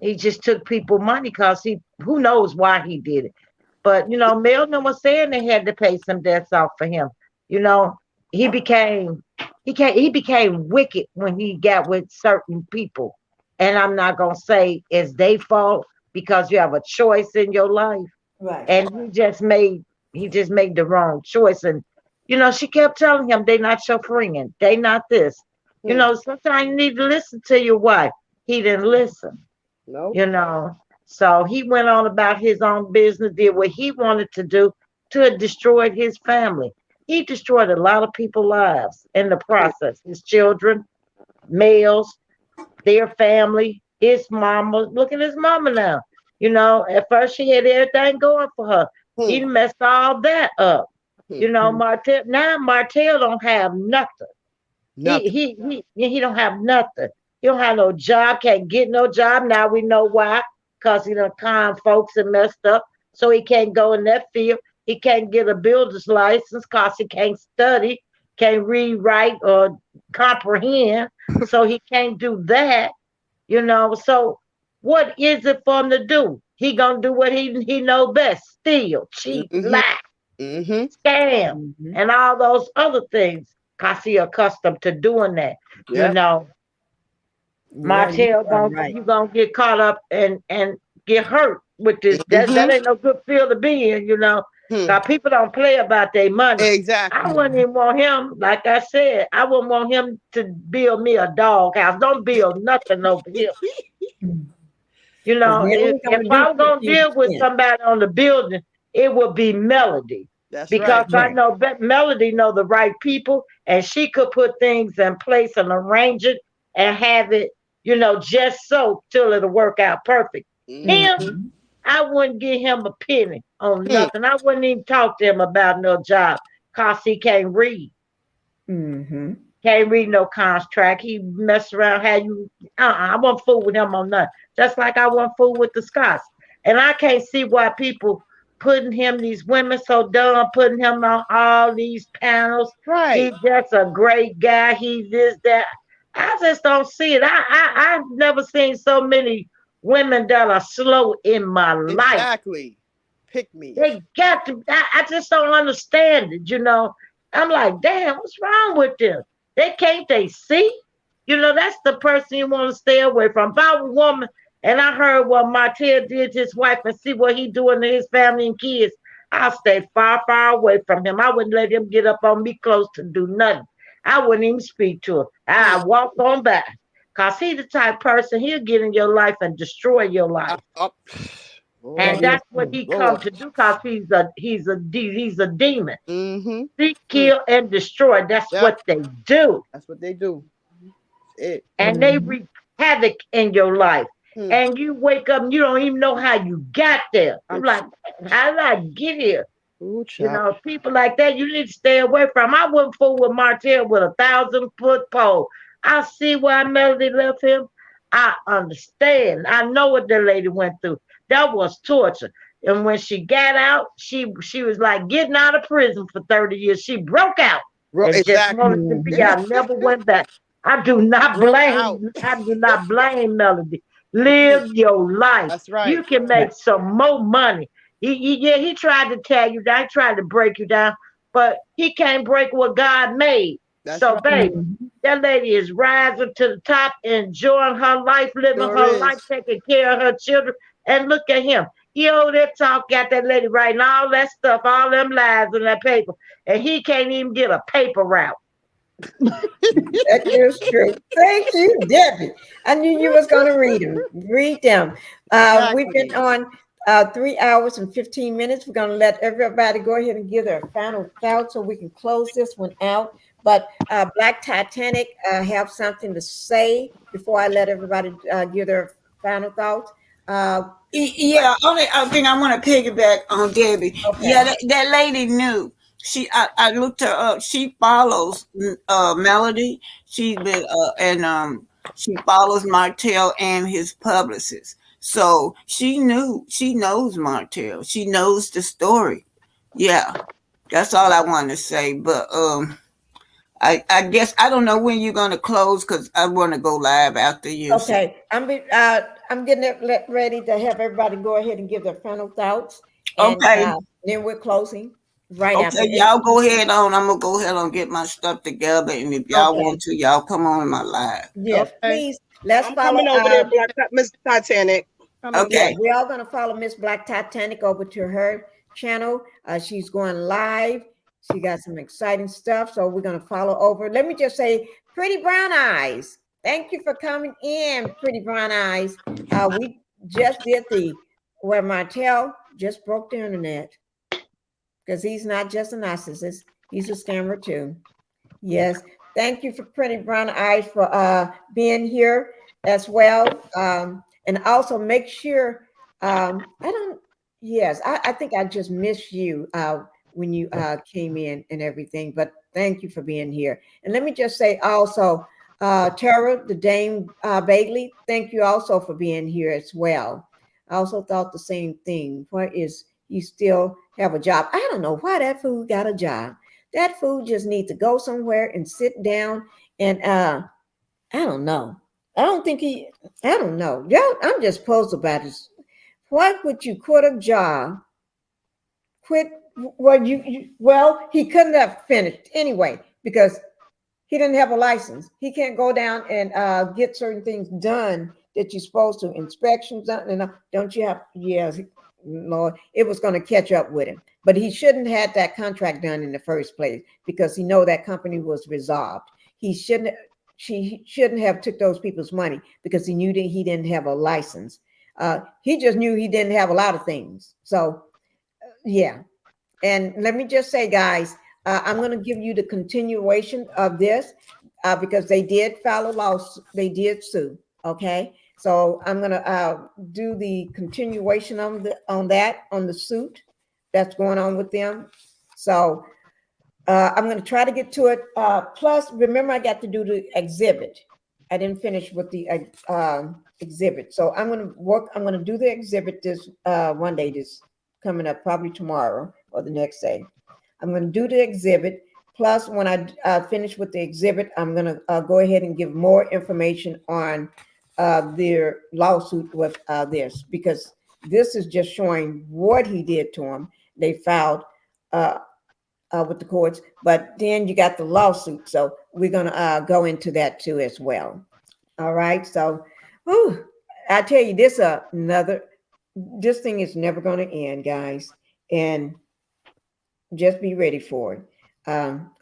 he just took people money because who knows why he did it. But, you know, Melvin was saying they had to pay some debts off for him. You know, he became wicked when he got with certain people. And I'm not going to say it's their fault because you have a choice in your life. Right. And he just made the wrong choice. And, you know, she kept telling him, they not your friend. They not this. You know, sometimes you need to listen to your wife. He didn't listen. No. You know. So he went on about his own business, did what he wanted to do to destroy his family. He destroyed a lot of people's lives in the process, his children, males, their family, his mama. Look at his mama now. You know, at first she had everything going for her. He messed all that up. You know, Martell don't have nothing. He don't have nothing. He don't have no job, can't get no job. Now we know why. Because he done con folks and messed up. So he can't go in that field. He can't get a builder's license because he can't study, can't read, write, or comprehend. So he can't do that. You know, so what is it for him to do? He gonna do what he know best: steal, cheat, lie, scam, and all those other things. Cause he accustomed to doing that. You know, Martell you gonna get caught up and get hurt with this. That ain't no good field to be in. You know, cause people don't play about their money. Exactly. I wouldn't even want him. Like I said, I wouldn't want him to build me a dog house. Don't build nothing over here. You know, if I was gonna deal with somebody on the building, it would be Melody. That's because right. I know that Melody know the right people, and she could put things in place and arrange it and have it, you know, just so till it'll work out perfect. Him, I wouldn't give him a penny on nothing. I wouldn't even talk to him about no job because he can't read. Can't read no contract. He mess around, had you. I won't fool with him on nothing. Just like I won't fool with the Scots. And I can't see why people putting him, these women so dumb, putting him on all these panels. Right. He's just a great guy. He's this, that. I just don't see it. I've never seen so many women that are slow in my life. Exactly. Pick me. They got to. I just don't understand it. You know, I'm like, damn, what's wrong with them? They see? You know, that's the person you want to stay away from. If I was a woman and I heard what Martell did to his wife and see what he doing to his family and kids, I'll stay far, far away from him. I wouldn't let him get up on me close to do nothing. I wouldn't even speak to him. I'd walk on by. Because he's the type of person, he'll get in your life and destroy your life. And that's what he come to do because he's a demon. Seek, kill, and destroy. That's what they do. That's what they do. It. And they wreak havoc in your life. And you wake up and you don't even know how you got there. I'm like, how did I get here? Ooh, you know, people like that you need to stay away from. I wouldn't fool with Martell with a 1,000-foot pole. I see why Melody left him. I understand. I know what the lady went through. That was torture. And when she got out, she was like getting out of prison for 30 years. She broke out. And just wanted to be out. Never went back. I do not blame Melody. Live your life. That's right. You can make some more money. He tried to tear you down, he tried to break you down, but he can't break what God made. That's so, right. Baby, that lady is rising to the top, enjoying her life, living her life, taking care of her children. And look at him. He over there got that lady writing all that stuff, all them lies in that paper, and he can't even get a paper route. That is true. Thank you, Debbie. I knew you was going to read them. Read them. We've been on 3 hours and 15 minutes. We're going to let everybody go ahead and give their final thoughts so we can close this one out. But Black Titanic, have something to say before I let everybody give their final thoughts. Yeah, only thing I want to piggyback on Debbie. Okay. Yeah, that lady knew. I looked her up. She follows Melody. She's been she follows Martell and his publicist. So she knows Martell. She knows the story. Yeah, that's all I want to say. But I guess I don't know when you're gonna close because I want to go live after you. Okay, I'm getting it ready to have everybody go ahead and give their final thoughts. And, okay. Then we're closing. Right okay, after y'all go ahead on. I'm gonna go ahead and get my stuff together, and if y'all want to, y'all come on in my live. Yes, please. Let's I'm follow. Coming over there, Miss Titanic. Okay, yeah, we're all gonna follow Miss Black Titanic over to her channel. She's going live. She got some exciting stuff, so we're gonna follow over. Let me just say, Pretty Brown Eyes. Thank you for coming in, Pretty Brown Eyes. We just did where Martell just broke the internet. Because he's not just a narcissist, he's a scammer too. Yes, Thank you for Pretty Brown Eyes for being here as well. And also make sure I don't. Yes, I think I just missed you when you came in and everything. But thank you for being here. And let me just say also, Tara, the Dame Bailey, thank you also for being here as well. I also thought the same thing. Why is you still have a job? I don't know why that fool got a job. That fool just needs to go somewhere and sit down and I don't know. I don't think he I don't know. Yeah, I'm just puzzled about this. Why would you quit a job? Quit well, well, he couldn't have finished anyway because he didn't have a license. He can't go down and get certain things done that you're supposed to. Inspections done, and don't you have? Yes, Lord, it was going to catch up with him. But he shouldn't have that contract done in the first place because he know that company was resolved. She shouldn't have took those people's money because he knew that he didn't have a license. He just knew he didn't have a lot of things. So, yeah. And let me just say, guys, I'm going to give you the continuation of this because they did file a lawsuit. They did sue. Okay. So I'm going to do the continuation on the suit that's going on with them. So I'm going to try to get to it. Plus, remember, I got to do the exhibit. I didn't finish with the exhibit. So I'm going to do the exhibit this one day, this coming up, probably tomorrow or the next day. I'm going to do the exhibit. Plus, when I finish with the exhibit, I'm going to go ahead and give more information on their lawsuit with this, because this is just showing what he did to him. They filed with the courts, but then you got the lawsuit. So we're going to go into that too as well. All right. So, I tell you, this thing is never going to end, guys. And just be ready for it.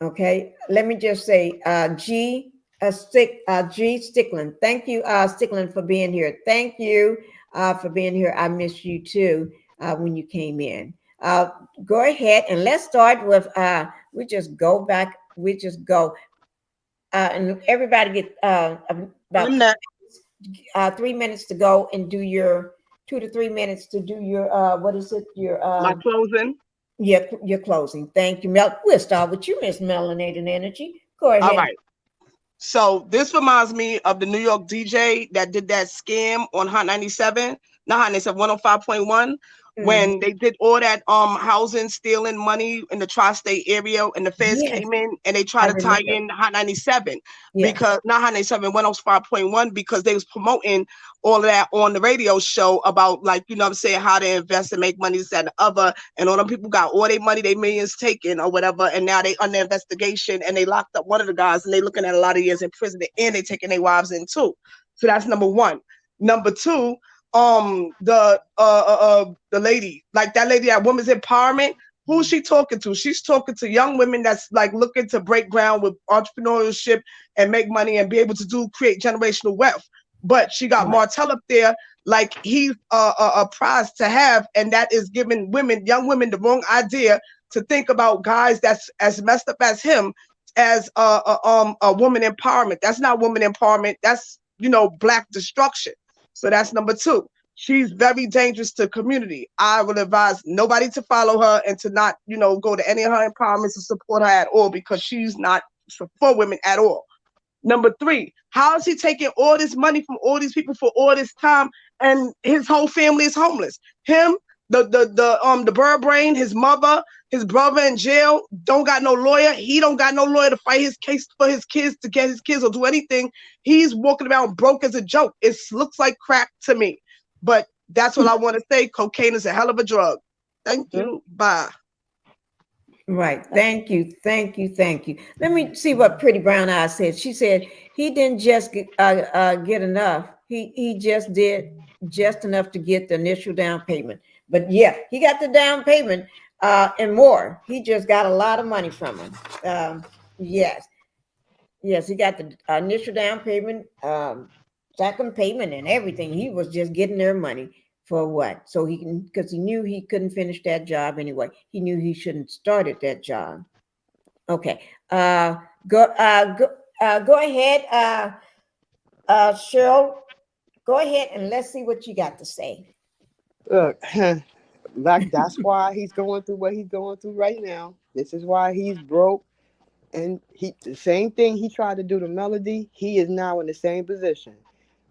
Okay. Let me just say, G Stickland. Thank you, Stickland, for being here. Thank you for being here. I miss you too when you came in. Go ahead and let's start with we just go back. We just go and everybody get about 3 minutes to go and do your 2 to 3 minutes to do your what is it? Your my closing. Yeah, your closing. Thank you, Mel. We'll start with you, Miss Melanated Energy. Go ahead. All right. So this reminds me of the New York DJ that did that scam on Hot 97, not Hot 97, 105.1. When they did all that housing stealing money in the tri-state area, and the feds came in and they tried to tie in Hot 97 because not Hot 97, 105.1, because they was promoting all of that on the radio show about, like, you know what I'm saying, how to invest and make money, this, that, and the other. And all them people got all their money, they millions taken or whatever, and now they under investigation and they locked up one of the guys and they looking at a lot of years in prison, and they taking their wives in too. So that's number one. Number two, the lady, like that lady at Women's Empowerment, who's she talking to? She's talking to young women that's like looking to break ground with entrepreneurship and make money and be able to create generational wealth. But she got Martell up there like he's a prize to have, and that is giving young women the wrong idea to think about guys that's as messed up as him as a woman empowerment. That's not woman empowerment. That's, Black destruction. So that's number two. She's very dangerous to community. I would advise nobody to follow her and to not, go to any of her empowerments or support her at all, because she's not for women at all. Number three, how is he taking all this money from all these people for all this time, and his whole family is homeless? Him, the bird brain, his mother, his brother in jail, don't got no lawyer. He don't got no lawyer to fight his case for his kids, to get his kids or do anything. He's walking around broke as a joke. It looks like crack to me. But that's what I want to say. Cocaine is a hell of a drug. Thank you. Bye. Right. Thank you. Thank you. Thank you. Let me see what Pretty Brown Eyes said. She said he didn't just get enough. He just did just enough to get the initial down payment. But yeah, he got the down payment and more. He just got a lot of money from him. Yes, he got the initial down payment, second payment, and everything. He was just getting their money for what? So he can, because he knew he couldn't finish that job anyway. He knew he shouldn't started that job. Okay. Go ahead, Cheryl. Go ahead and let's see what you got to say. Look, like that's why he's going through what he's going through right now. This is why he's broke. And he the same thing he tried to do to Melody, he is now in the same position.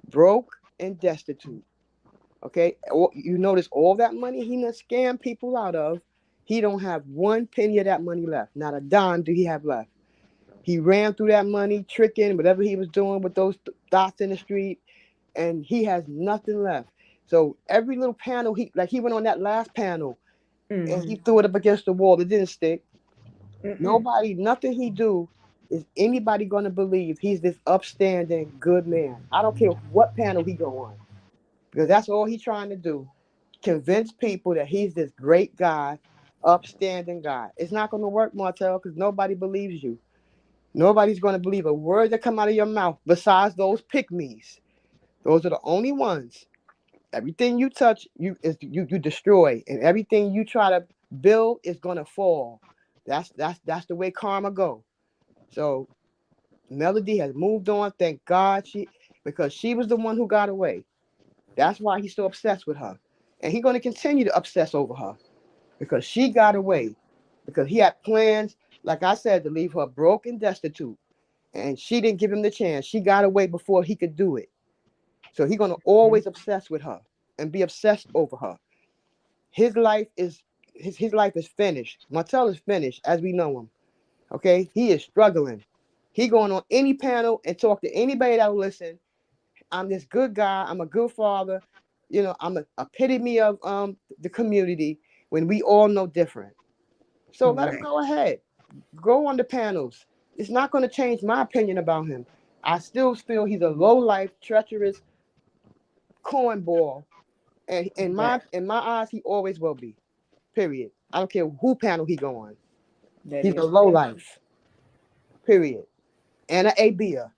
Broke and destitute. Okay. You notice all that money he done scammed people out of. He don't have one penny of that money left. Not a dime do he have left. He ran through that money, tricking, whatever he was doing with those dots in the street, and he has nothing left. So every little panel, he went on that last panel and he threw it up against the wall. It didn't stick. Nobody, nothing he do is anybody going to believe he's this upstanding good man. I don't care what panel he go on, because that's all he's trying to do. Convince people that he's this great guy, upstanding guy. It's not going to work, Martell, because nobody believes you. Nobody's going to believe a word that come out of your mouth besides those pick-me's. Those are the only ones. Everything you touch, you destroy, and everything you try to build is going to fall. That's the way karma go. So Melody has moved on. Thank God because she was the one who got away. That's why he's so obsessed with her, and he's going to continue to obsess over her because she got away. Because he had plans, like I said, to leave her broke and destitute, and she didn't give him the chance. She got away before he could do it. So he's going to always obsess with her and be obsessed over her. His life is finished. Martell is finished as we know him. Okay, he is struggling. He going on any panel and talk to anybody that will listen. I'm this good guy. I'm a good father. You know, I'm a epitome of the community when we all know different. So let him go ahead. Go on the panels. It's not going to change my opinion about him. I still feel he's a low life, treacherous cornball, and in my eyes, he always will be. Period. I don't care who panel he go on. He's a low life. Period. And an A-beer.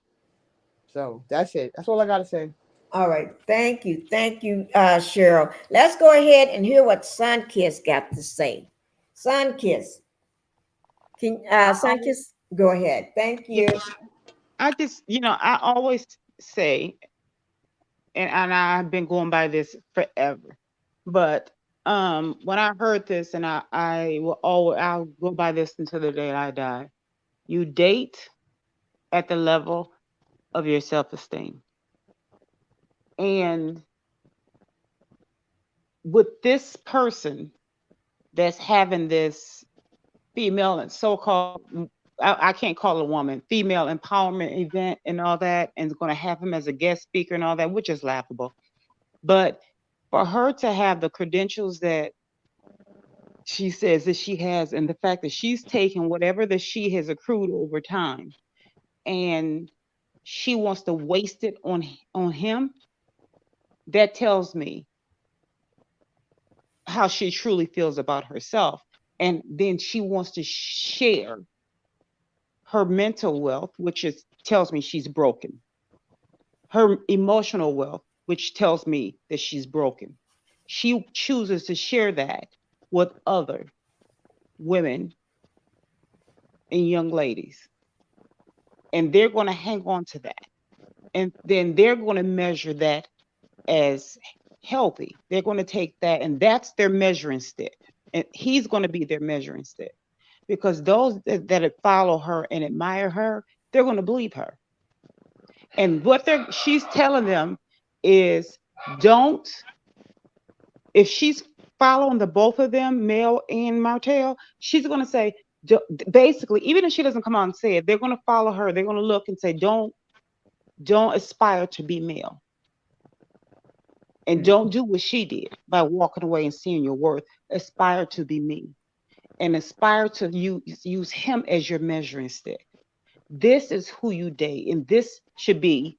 So that's it. That's all I gotta say. All right. Thank you. Thank you, Cheryl. Let's go ahead and hear what Sunkiss got to say. Sunkiss. Sunkiss, go ahead. Thank you. I just, I always say, and I've been going by this forever, but when I heard this, and I'll go by this until the day I die. You date at the level of your self-esteem. And with this person that's having this female and so-called, I can't call it a woman, female empowerment event and all that, and going to have him as a guest speaker and all that, which is laughable. But for her to have the credentials that she says that she has, and the fact that she's taken whatever that she has accrued over time, and she wants to waste it on him, that tells me how she truly feels about herself. And then she wants to share her mental wealth, which tells me she's broken. Her emotional wealth, which tells me that she's broken. She chooses to share that with other women and young ladies. And they're going to hang on to that. And then they're going to measure that as healthy. They're going to take that, and that's their measuring stick. And he's going to be their measuring stick. Because those that follow her and admire her, they're going to believe her. And what she's telling them is, if she's following the both of them, Mel and Martell, she's going to say, basically, even if she doesn't come out and say it, they're going to follow her. They're going to look and say, don't aspire to be Mel. And don't do what she did by walking away and seeing your worth. Aspire to be me. And aspire to use him as your measuring stick. This is who you date, and this should be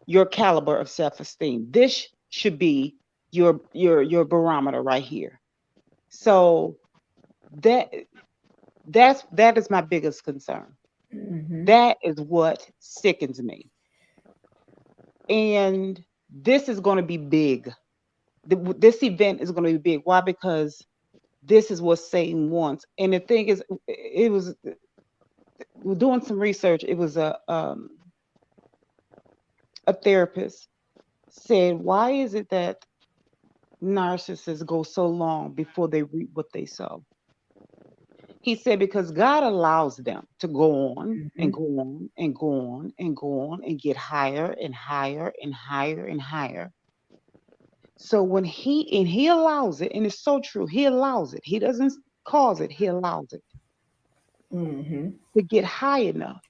your caliber of self-esteem. This should be your barometer right here. So that is my biggest concern. That is what sickens me. And this is going to be big. This event is going to be big. Why? Because this is what Satan wants. And the thing is, doing some research. It was a therapist said, why is it that narcissists go so long before they reap what they sow? He said, because God allows them to go on and go on and go on and go on and get higher and higher and higher and higher. So when he allows it, and it's so true, he allows it. He doesn't cause it, he allows it to get high enough.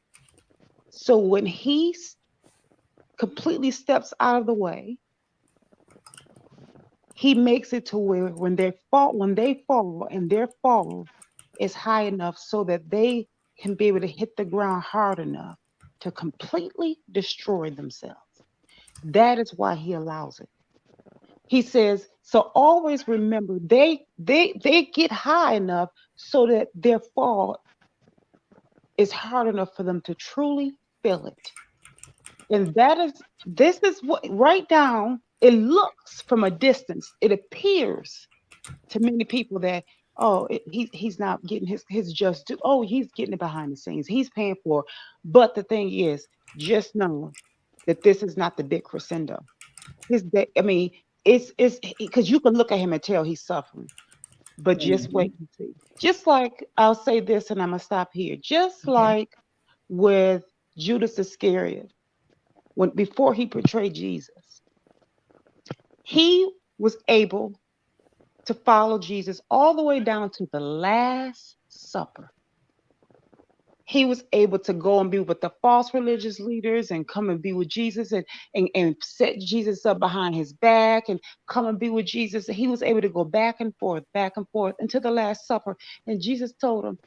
So when he completely steps out of the way, he makes it to where when they fall and their fall is high enough so that they can be able to hit the ground hard enough to completely destroy themselves. That is why he allows it. He says, so always remember they get high enough so that their fall is hard enough for them to truly feel it. And this is what right down, it looks from a distance, it appears to many people that, he's not getting his just due. Oh, he's getting it behind the scenes. He's paying for it. But the thing is, just know that this is not the big crescendo. It's because you can look at him and tell he's suffering. But just wait and see. Just like, I'll say this and I'm going to stop here. Just like with Judas Iscariot, before he portrayed Jesus, he was able to follow Jesus all the way down to the Last Supper. He was able to go and be with the false religious leaders and come and be with Jesus and set Jesus up behind his back and come and be with Jesus. And he was able to go back and forth until the Last Supper. And Jesus told him,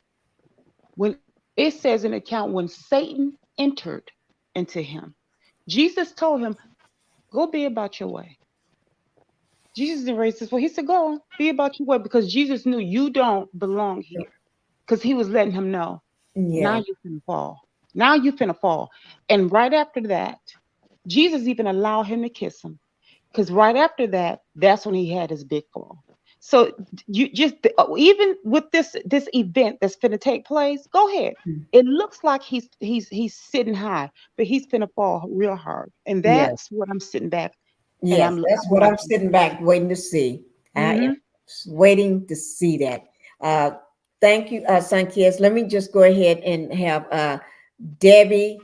when it says in the account, when Satan entered into him, Jesus told him, go be about your way. Jesus didn't raise his voice. He said, go on, be about your way, because Jesus knew you don't belong here. Because he was letting him know, now you finna fall. Now you finna fall. And right after that, Jesus even allowed him to kiss him. Because right after that, that's when he had his big fall. So you just, even with this event that's finna take place, go ahead. It looks like he's sitting high, but he's finna fall real hard. And that's what I'm sitting back. Yes, that's what I'm sitting back waiting to see. I am waiting to see that. Thank you, Sankias. Let me just go ahead and have Debbie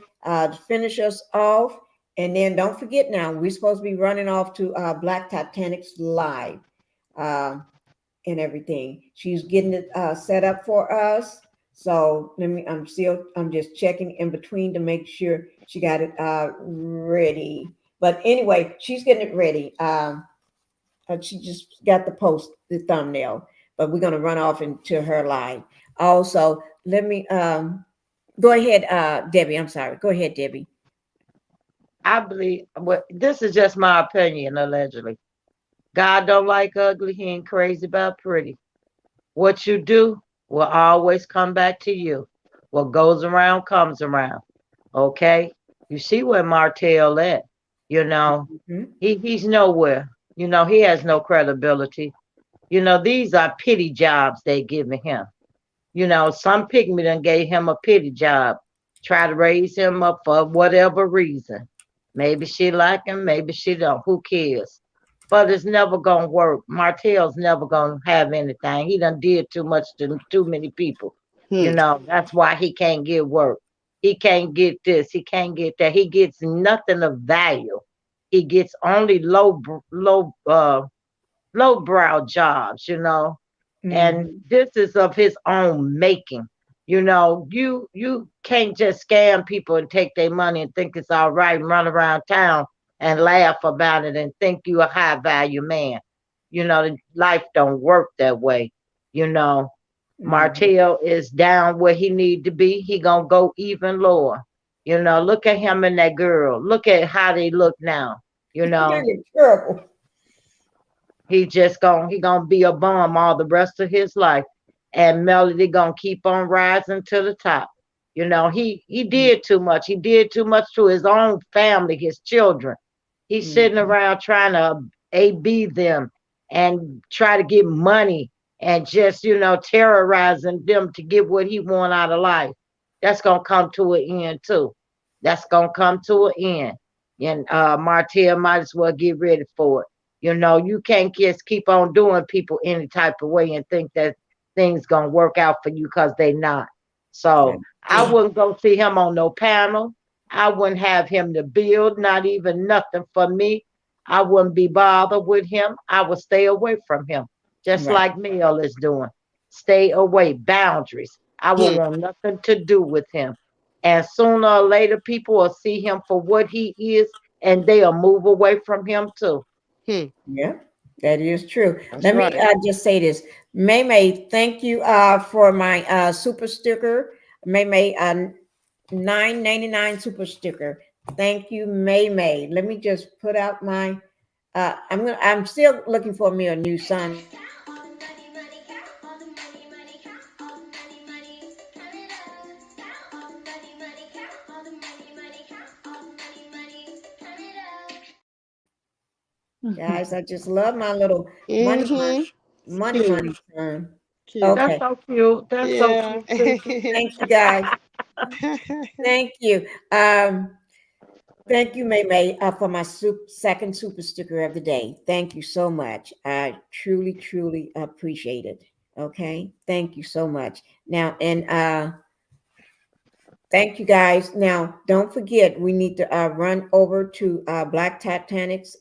finish us off. And then don't forget now, we're supposed to be running off to Black Titanic's live and everything. She's getting it set up for us. So I'm just checking in between to make sure she got it ready. But anyway, she's getting it ready. She just got the thumbnail, but we're going to run off into her live. Also, let me go ahead, Debbie. I'm sorry. Go ahead, Debbie. I believe, this is just my opinion, allegedly. God don't like ugly. He ain't crazy about pretty. What you do will always come back to you. What goes around comes around. Okay? You see where Martell at. You know, he's nowhere. You know, he has no credibility. You know, these are pity jobs they giving him. You know, some pygmy done gave him a pity job. Try to raise him up for whatever reason. Maybe she like him, maybe she don't. Who cares? But it's never going to work. Martell's never going to have anything. He done did too much to too many people. You know, that's why he can't get work. He can't get this. He can't get that. He gets nothing of value. He gets only lowbrow jobs, you know. And this is of his own making. You know, you can't just scam people and take their money and think it's all right and run around town and laugh about it and think you a high value man. You know, life don't work that way. You know, Martell is down where he need to be. He gonna go even lower. You know, look at him and that girl. Look at how they look now. You know, terrible. he gonna be a bum all the rest of his life. And Melody gonna keep on rising to the top. You know, he did too much. He did too much to his own family, his children. He's sitting around trying to AB them and try to get money and just, you know, terrorizing them to get what he want out of life. that's gonna come to an end too. That's gonna come to an end. And Martell might as well get ready for it. You can't just keep on doing people any type of way and think that things gonna work out for you because they not. So I wouldn't go see him on no panel. I wouldn't have him to build, not even nothing for me. I wouldn't be bothered with him. I would stay away from him, just Right. like Mel is doing. Stay away, boundaries. I would want nothing to do with him. And sooner or later, people will see him for what he is, and they'll move away from him too. Yeah, that is true. That's Let me right. just say this. May May, thank you for my super sticker. May May, 9.99 super sticker. Thank you, May May. Let me just put out my I'm still looking for me a new son. Guys, I just love my little money, money, money Cute. son. Cute. That's Okay. so cute. That's so Yeah. cute, Pinky. Thank you, guys. Thank you. Thank you, May May, for my second super sticker of the day. Thank you so much. I truly, truly appreciate it. Okay. Thank you so much. Now, and thank you guys. Now, don't forget, we need to run over to Black Titanic's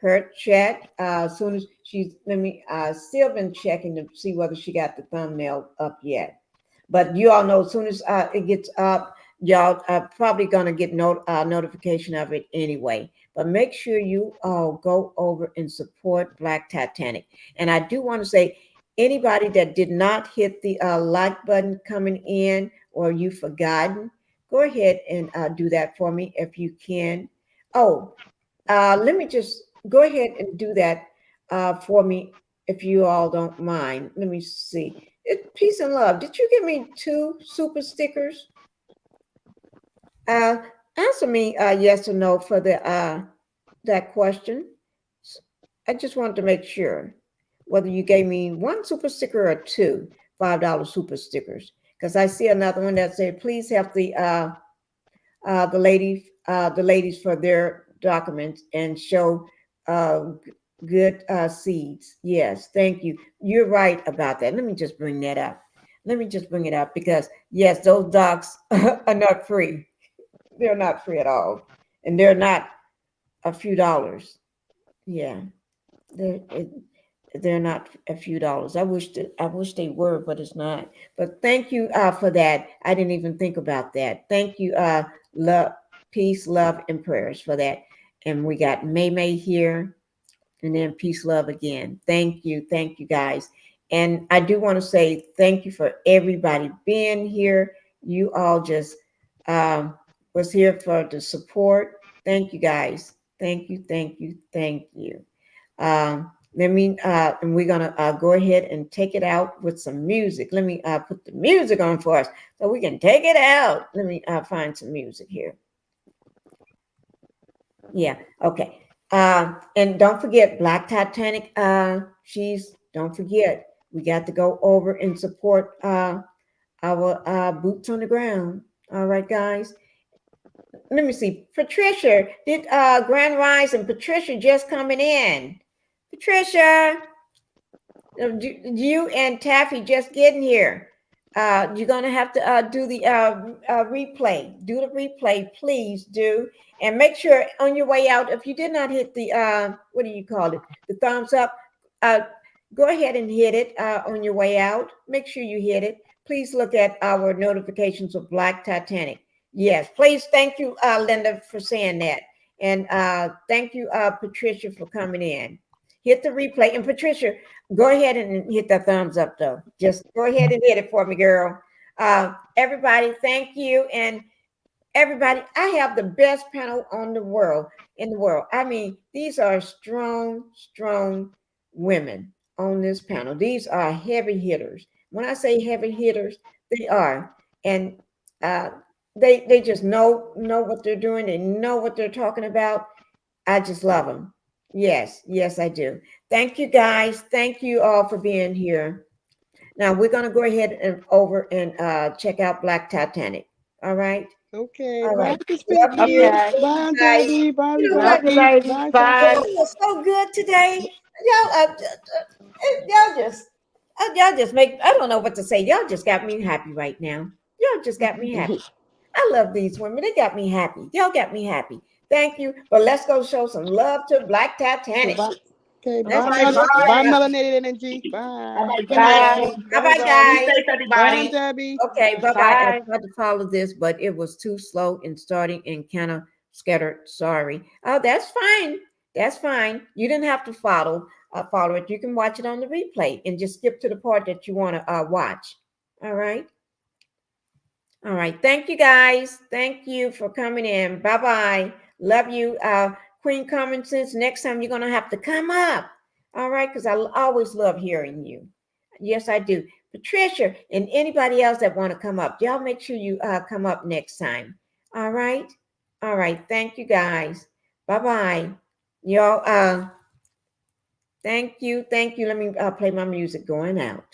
her chat. As soon as she's, let me, still been checking to see whether she got the thumbnail up yet. But you all know, as soon as it gets up, y'all are probably going to get notification of it anyway. But make sure you all go over and support Black Titanic. And I do want to say, anybody that did not hit the like button coming in, or you've forgotten, go ahead and do that for me if you can. Oh, let me just go ahead and do that for me if you all don't mind. Let me see. Peace and love. Did you give me 2 super stickers? Uh, Answer me yes or no for the that question. I just wanted to make sure whether you gave me 1 super sticker or 2 $5 super stickers. Because I see another one that said, please help the ladies for their documents and show good seeds. Yes, thank you. You're right about that. Let me just bring that up. Let me just bring it up because yes, those docs are not free. They're not free at all, and they're not a few dollars. Yeah, they're they're not a few dollars. I wish they were, but it's not. But thank you for that. I didn't even think about that. Thank you, love, peace, love, and prayers for that. And we got May May here, and then peace, love again. Thank you guys. And I do want to say thank you for everybody being here. You all just was here for the support. Thank you guys. Thank you. Let me, and we're gonna go ahead and take it out with some music. Let me put the music on for us so we can take it out. Let me find some music here. Yeah, okay. And don't forget Black Titanic. Don't forget, we got to go over and support our boots on the ground. All right, guys. Let me see. Patricia, did Grand Rise and Patricia just coming in? Patricia, you and Taffy just getting here. You're gonna have to do the replay. Do the replay, please do, and make sure on your way out. If you did not hit the what do you call it? The thumbs up. Go ahead and hit it on your way out. Make sure you hit it. Please look at our notifications of Black Titanic. Yes, please. Thank you, Linda, for saying that, and thank you, Patricia, for coming in. Hit the replay, and Patricia, go ahead and hit the thumbs up, though. Just go ahead and hit it for me, girl. Everybody, thank you. And everybody, I have the best panel in the world. I mean, these are strong, strong women on this panel. These are heavy hitters. When I say heavy hitters, they are. And they just know what they're doing. They know what they're talking about. I just love them. Yes, I do. Thank you, guys. Thank you all for being here. Now we're gonna go ahead and over and check out Black Titanic. All right. Okay. All Bye, right. Miss Love Pinky. you. Okay. Love Bye, you guys. Debbie. Bye, You know Love what? you, Debbie. ladies. Bye, Bye. It Chantel. was so good today. Y'all just make, I don't know what to say. Y'all just got me happy right now. Y'all just got me happy. I love these women. They got me happy. Y'all got me happy. Thank you. But let's go show some love to Black Titanic. Bye. Okay, That's bye, right. bye, melanated energy. Bye. Good night. Bye. Bye Bye, bye, Debbie. guys. Bye, Debbie. Okay, bye bye. I Bye. tried to follow this, but it was too slow in starting and kind of scattered. Sorry. Oh, that's fine. That's fine. You didn't have to follow it. You can watch it on the replay and just skip to the part that you want to watch. All right. All right. Thank you, guys. Thank you for coming in. Bye bye. Love you, Queen Common Sense. Next time you're gonna have to come up. All right, because I always love hearing you. Yes, I do. Patricia and anybody else that want to come up, y'all make sure you come up next time. All right. All right. Thank you, guys. Bye bye. Y'all. Thank you. Thank you. Let me play my music going out.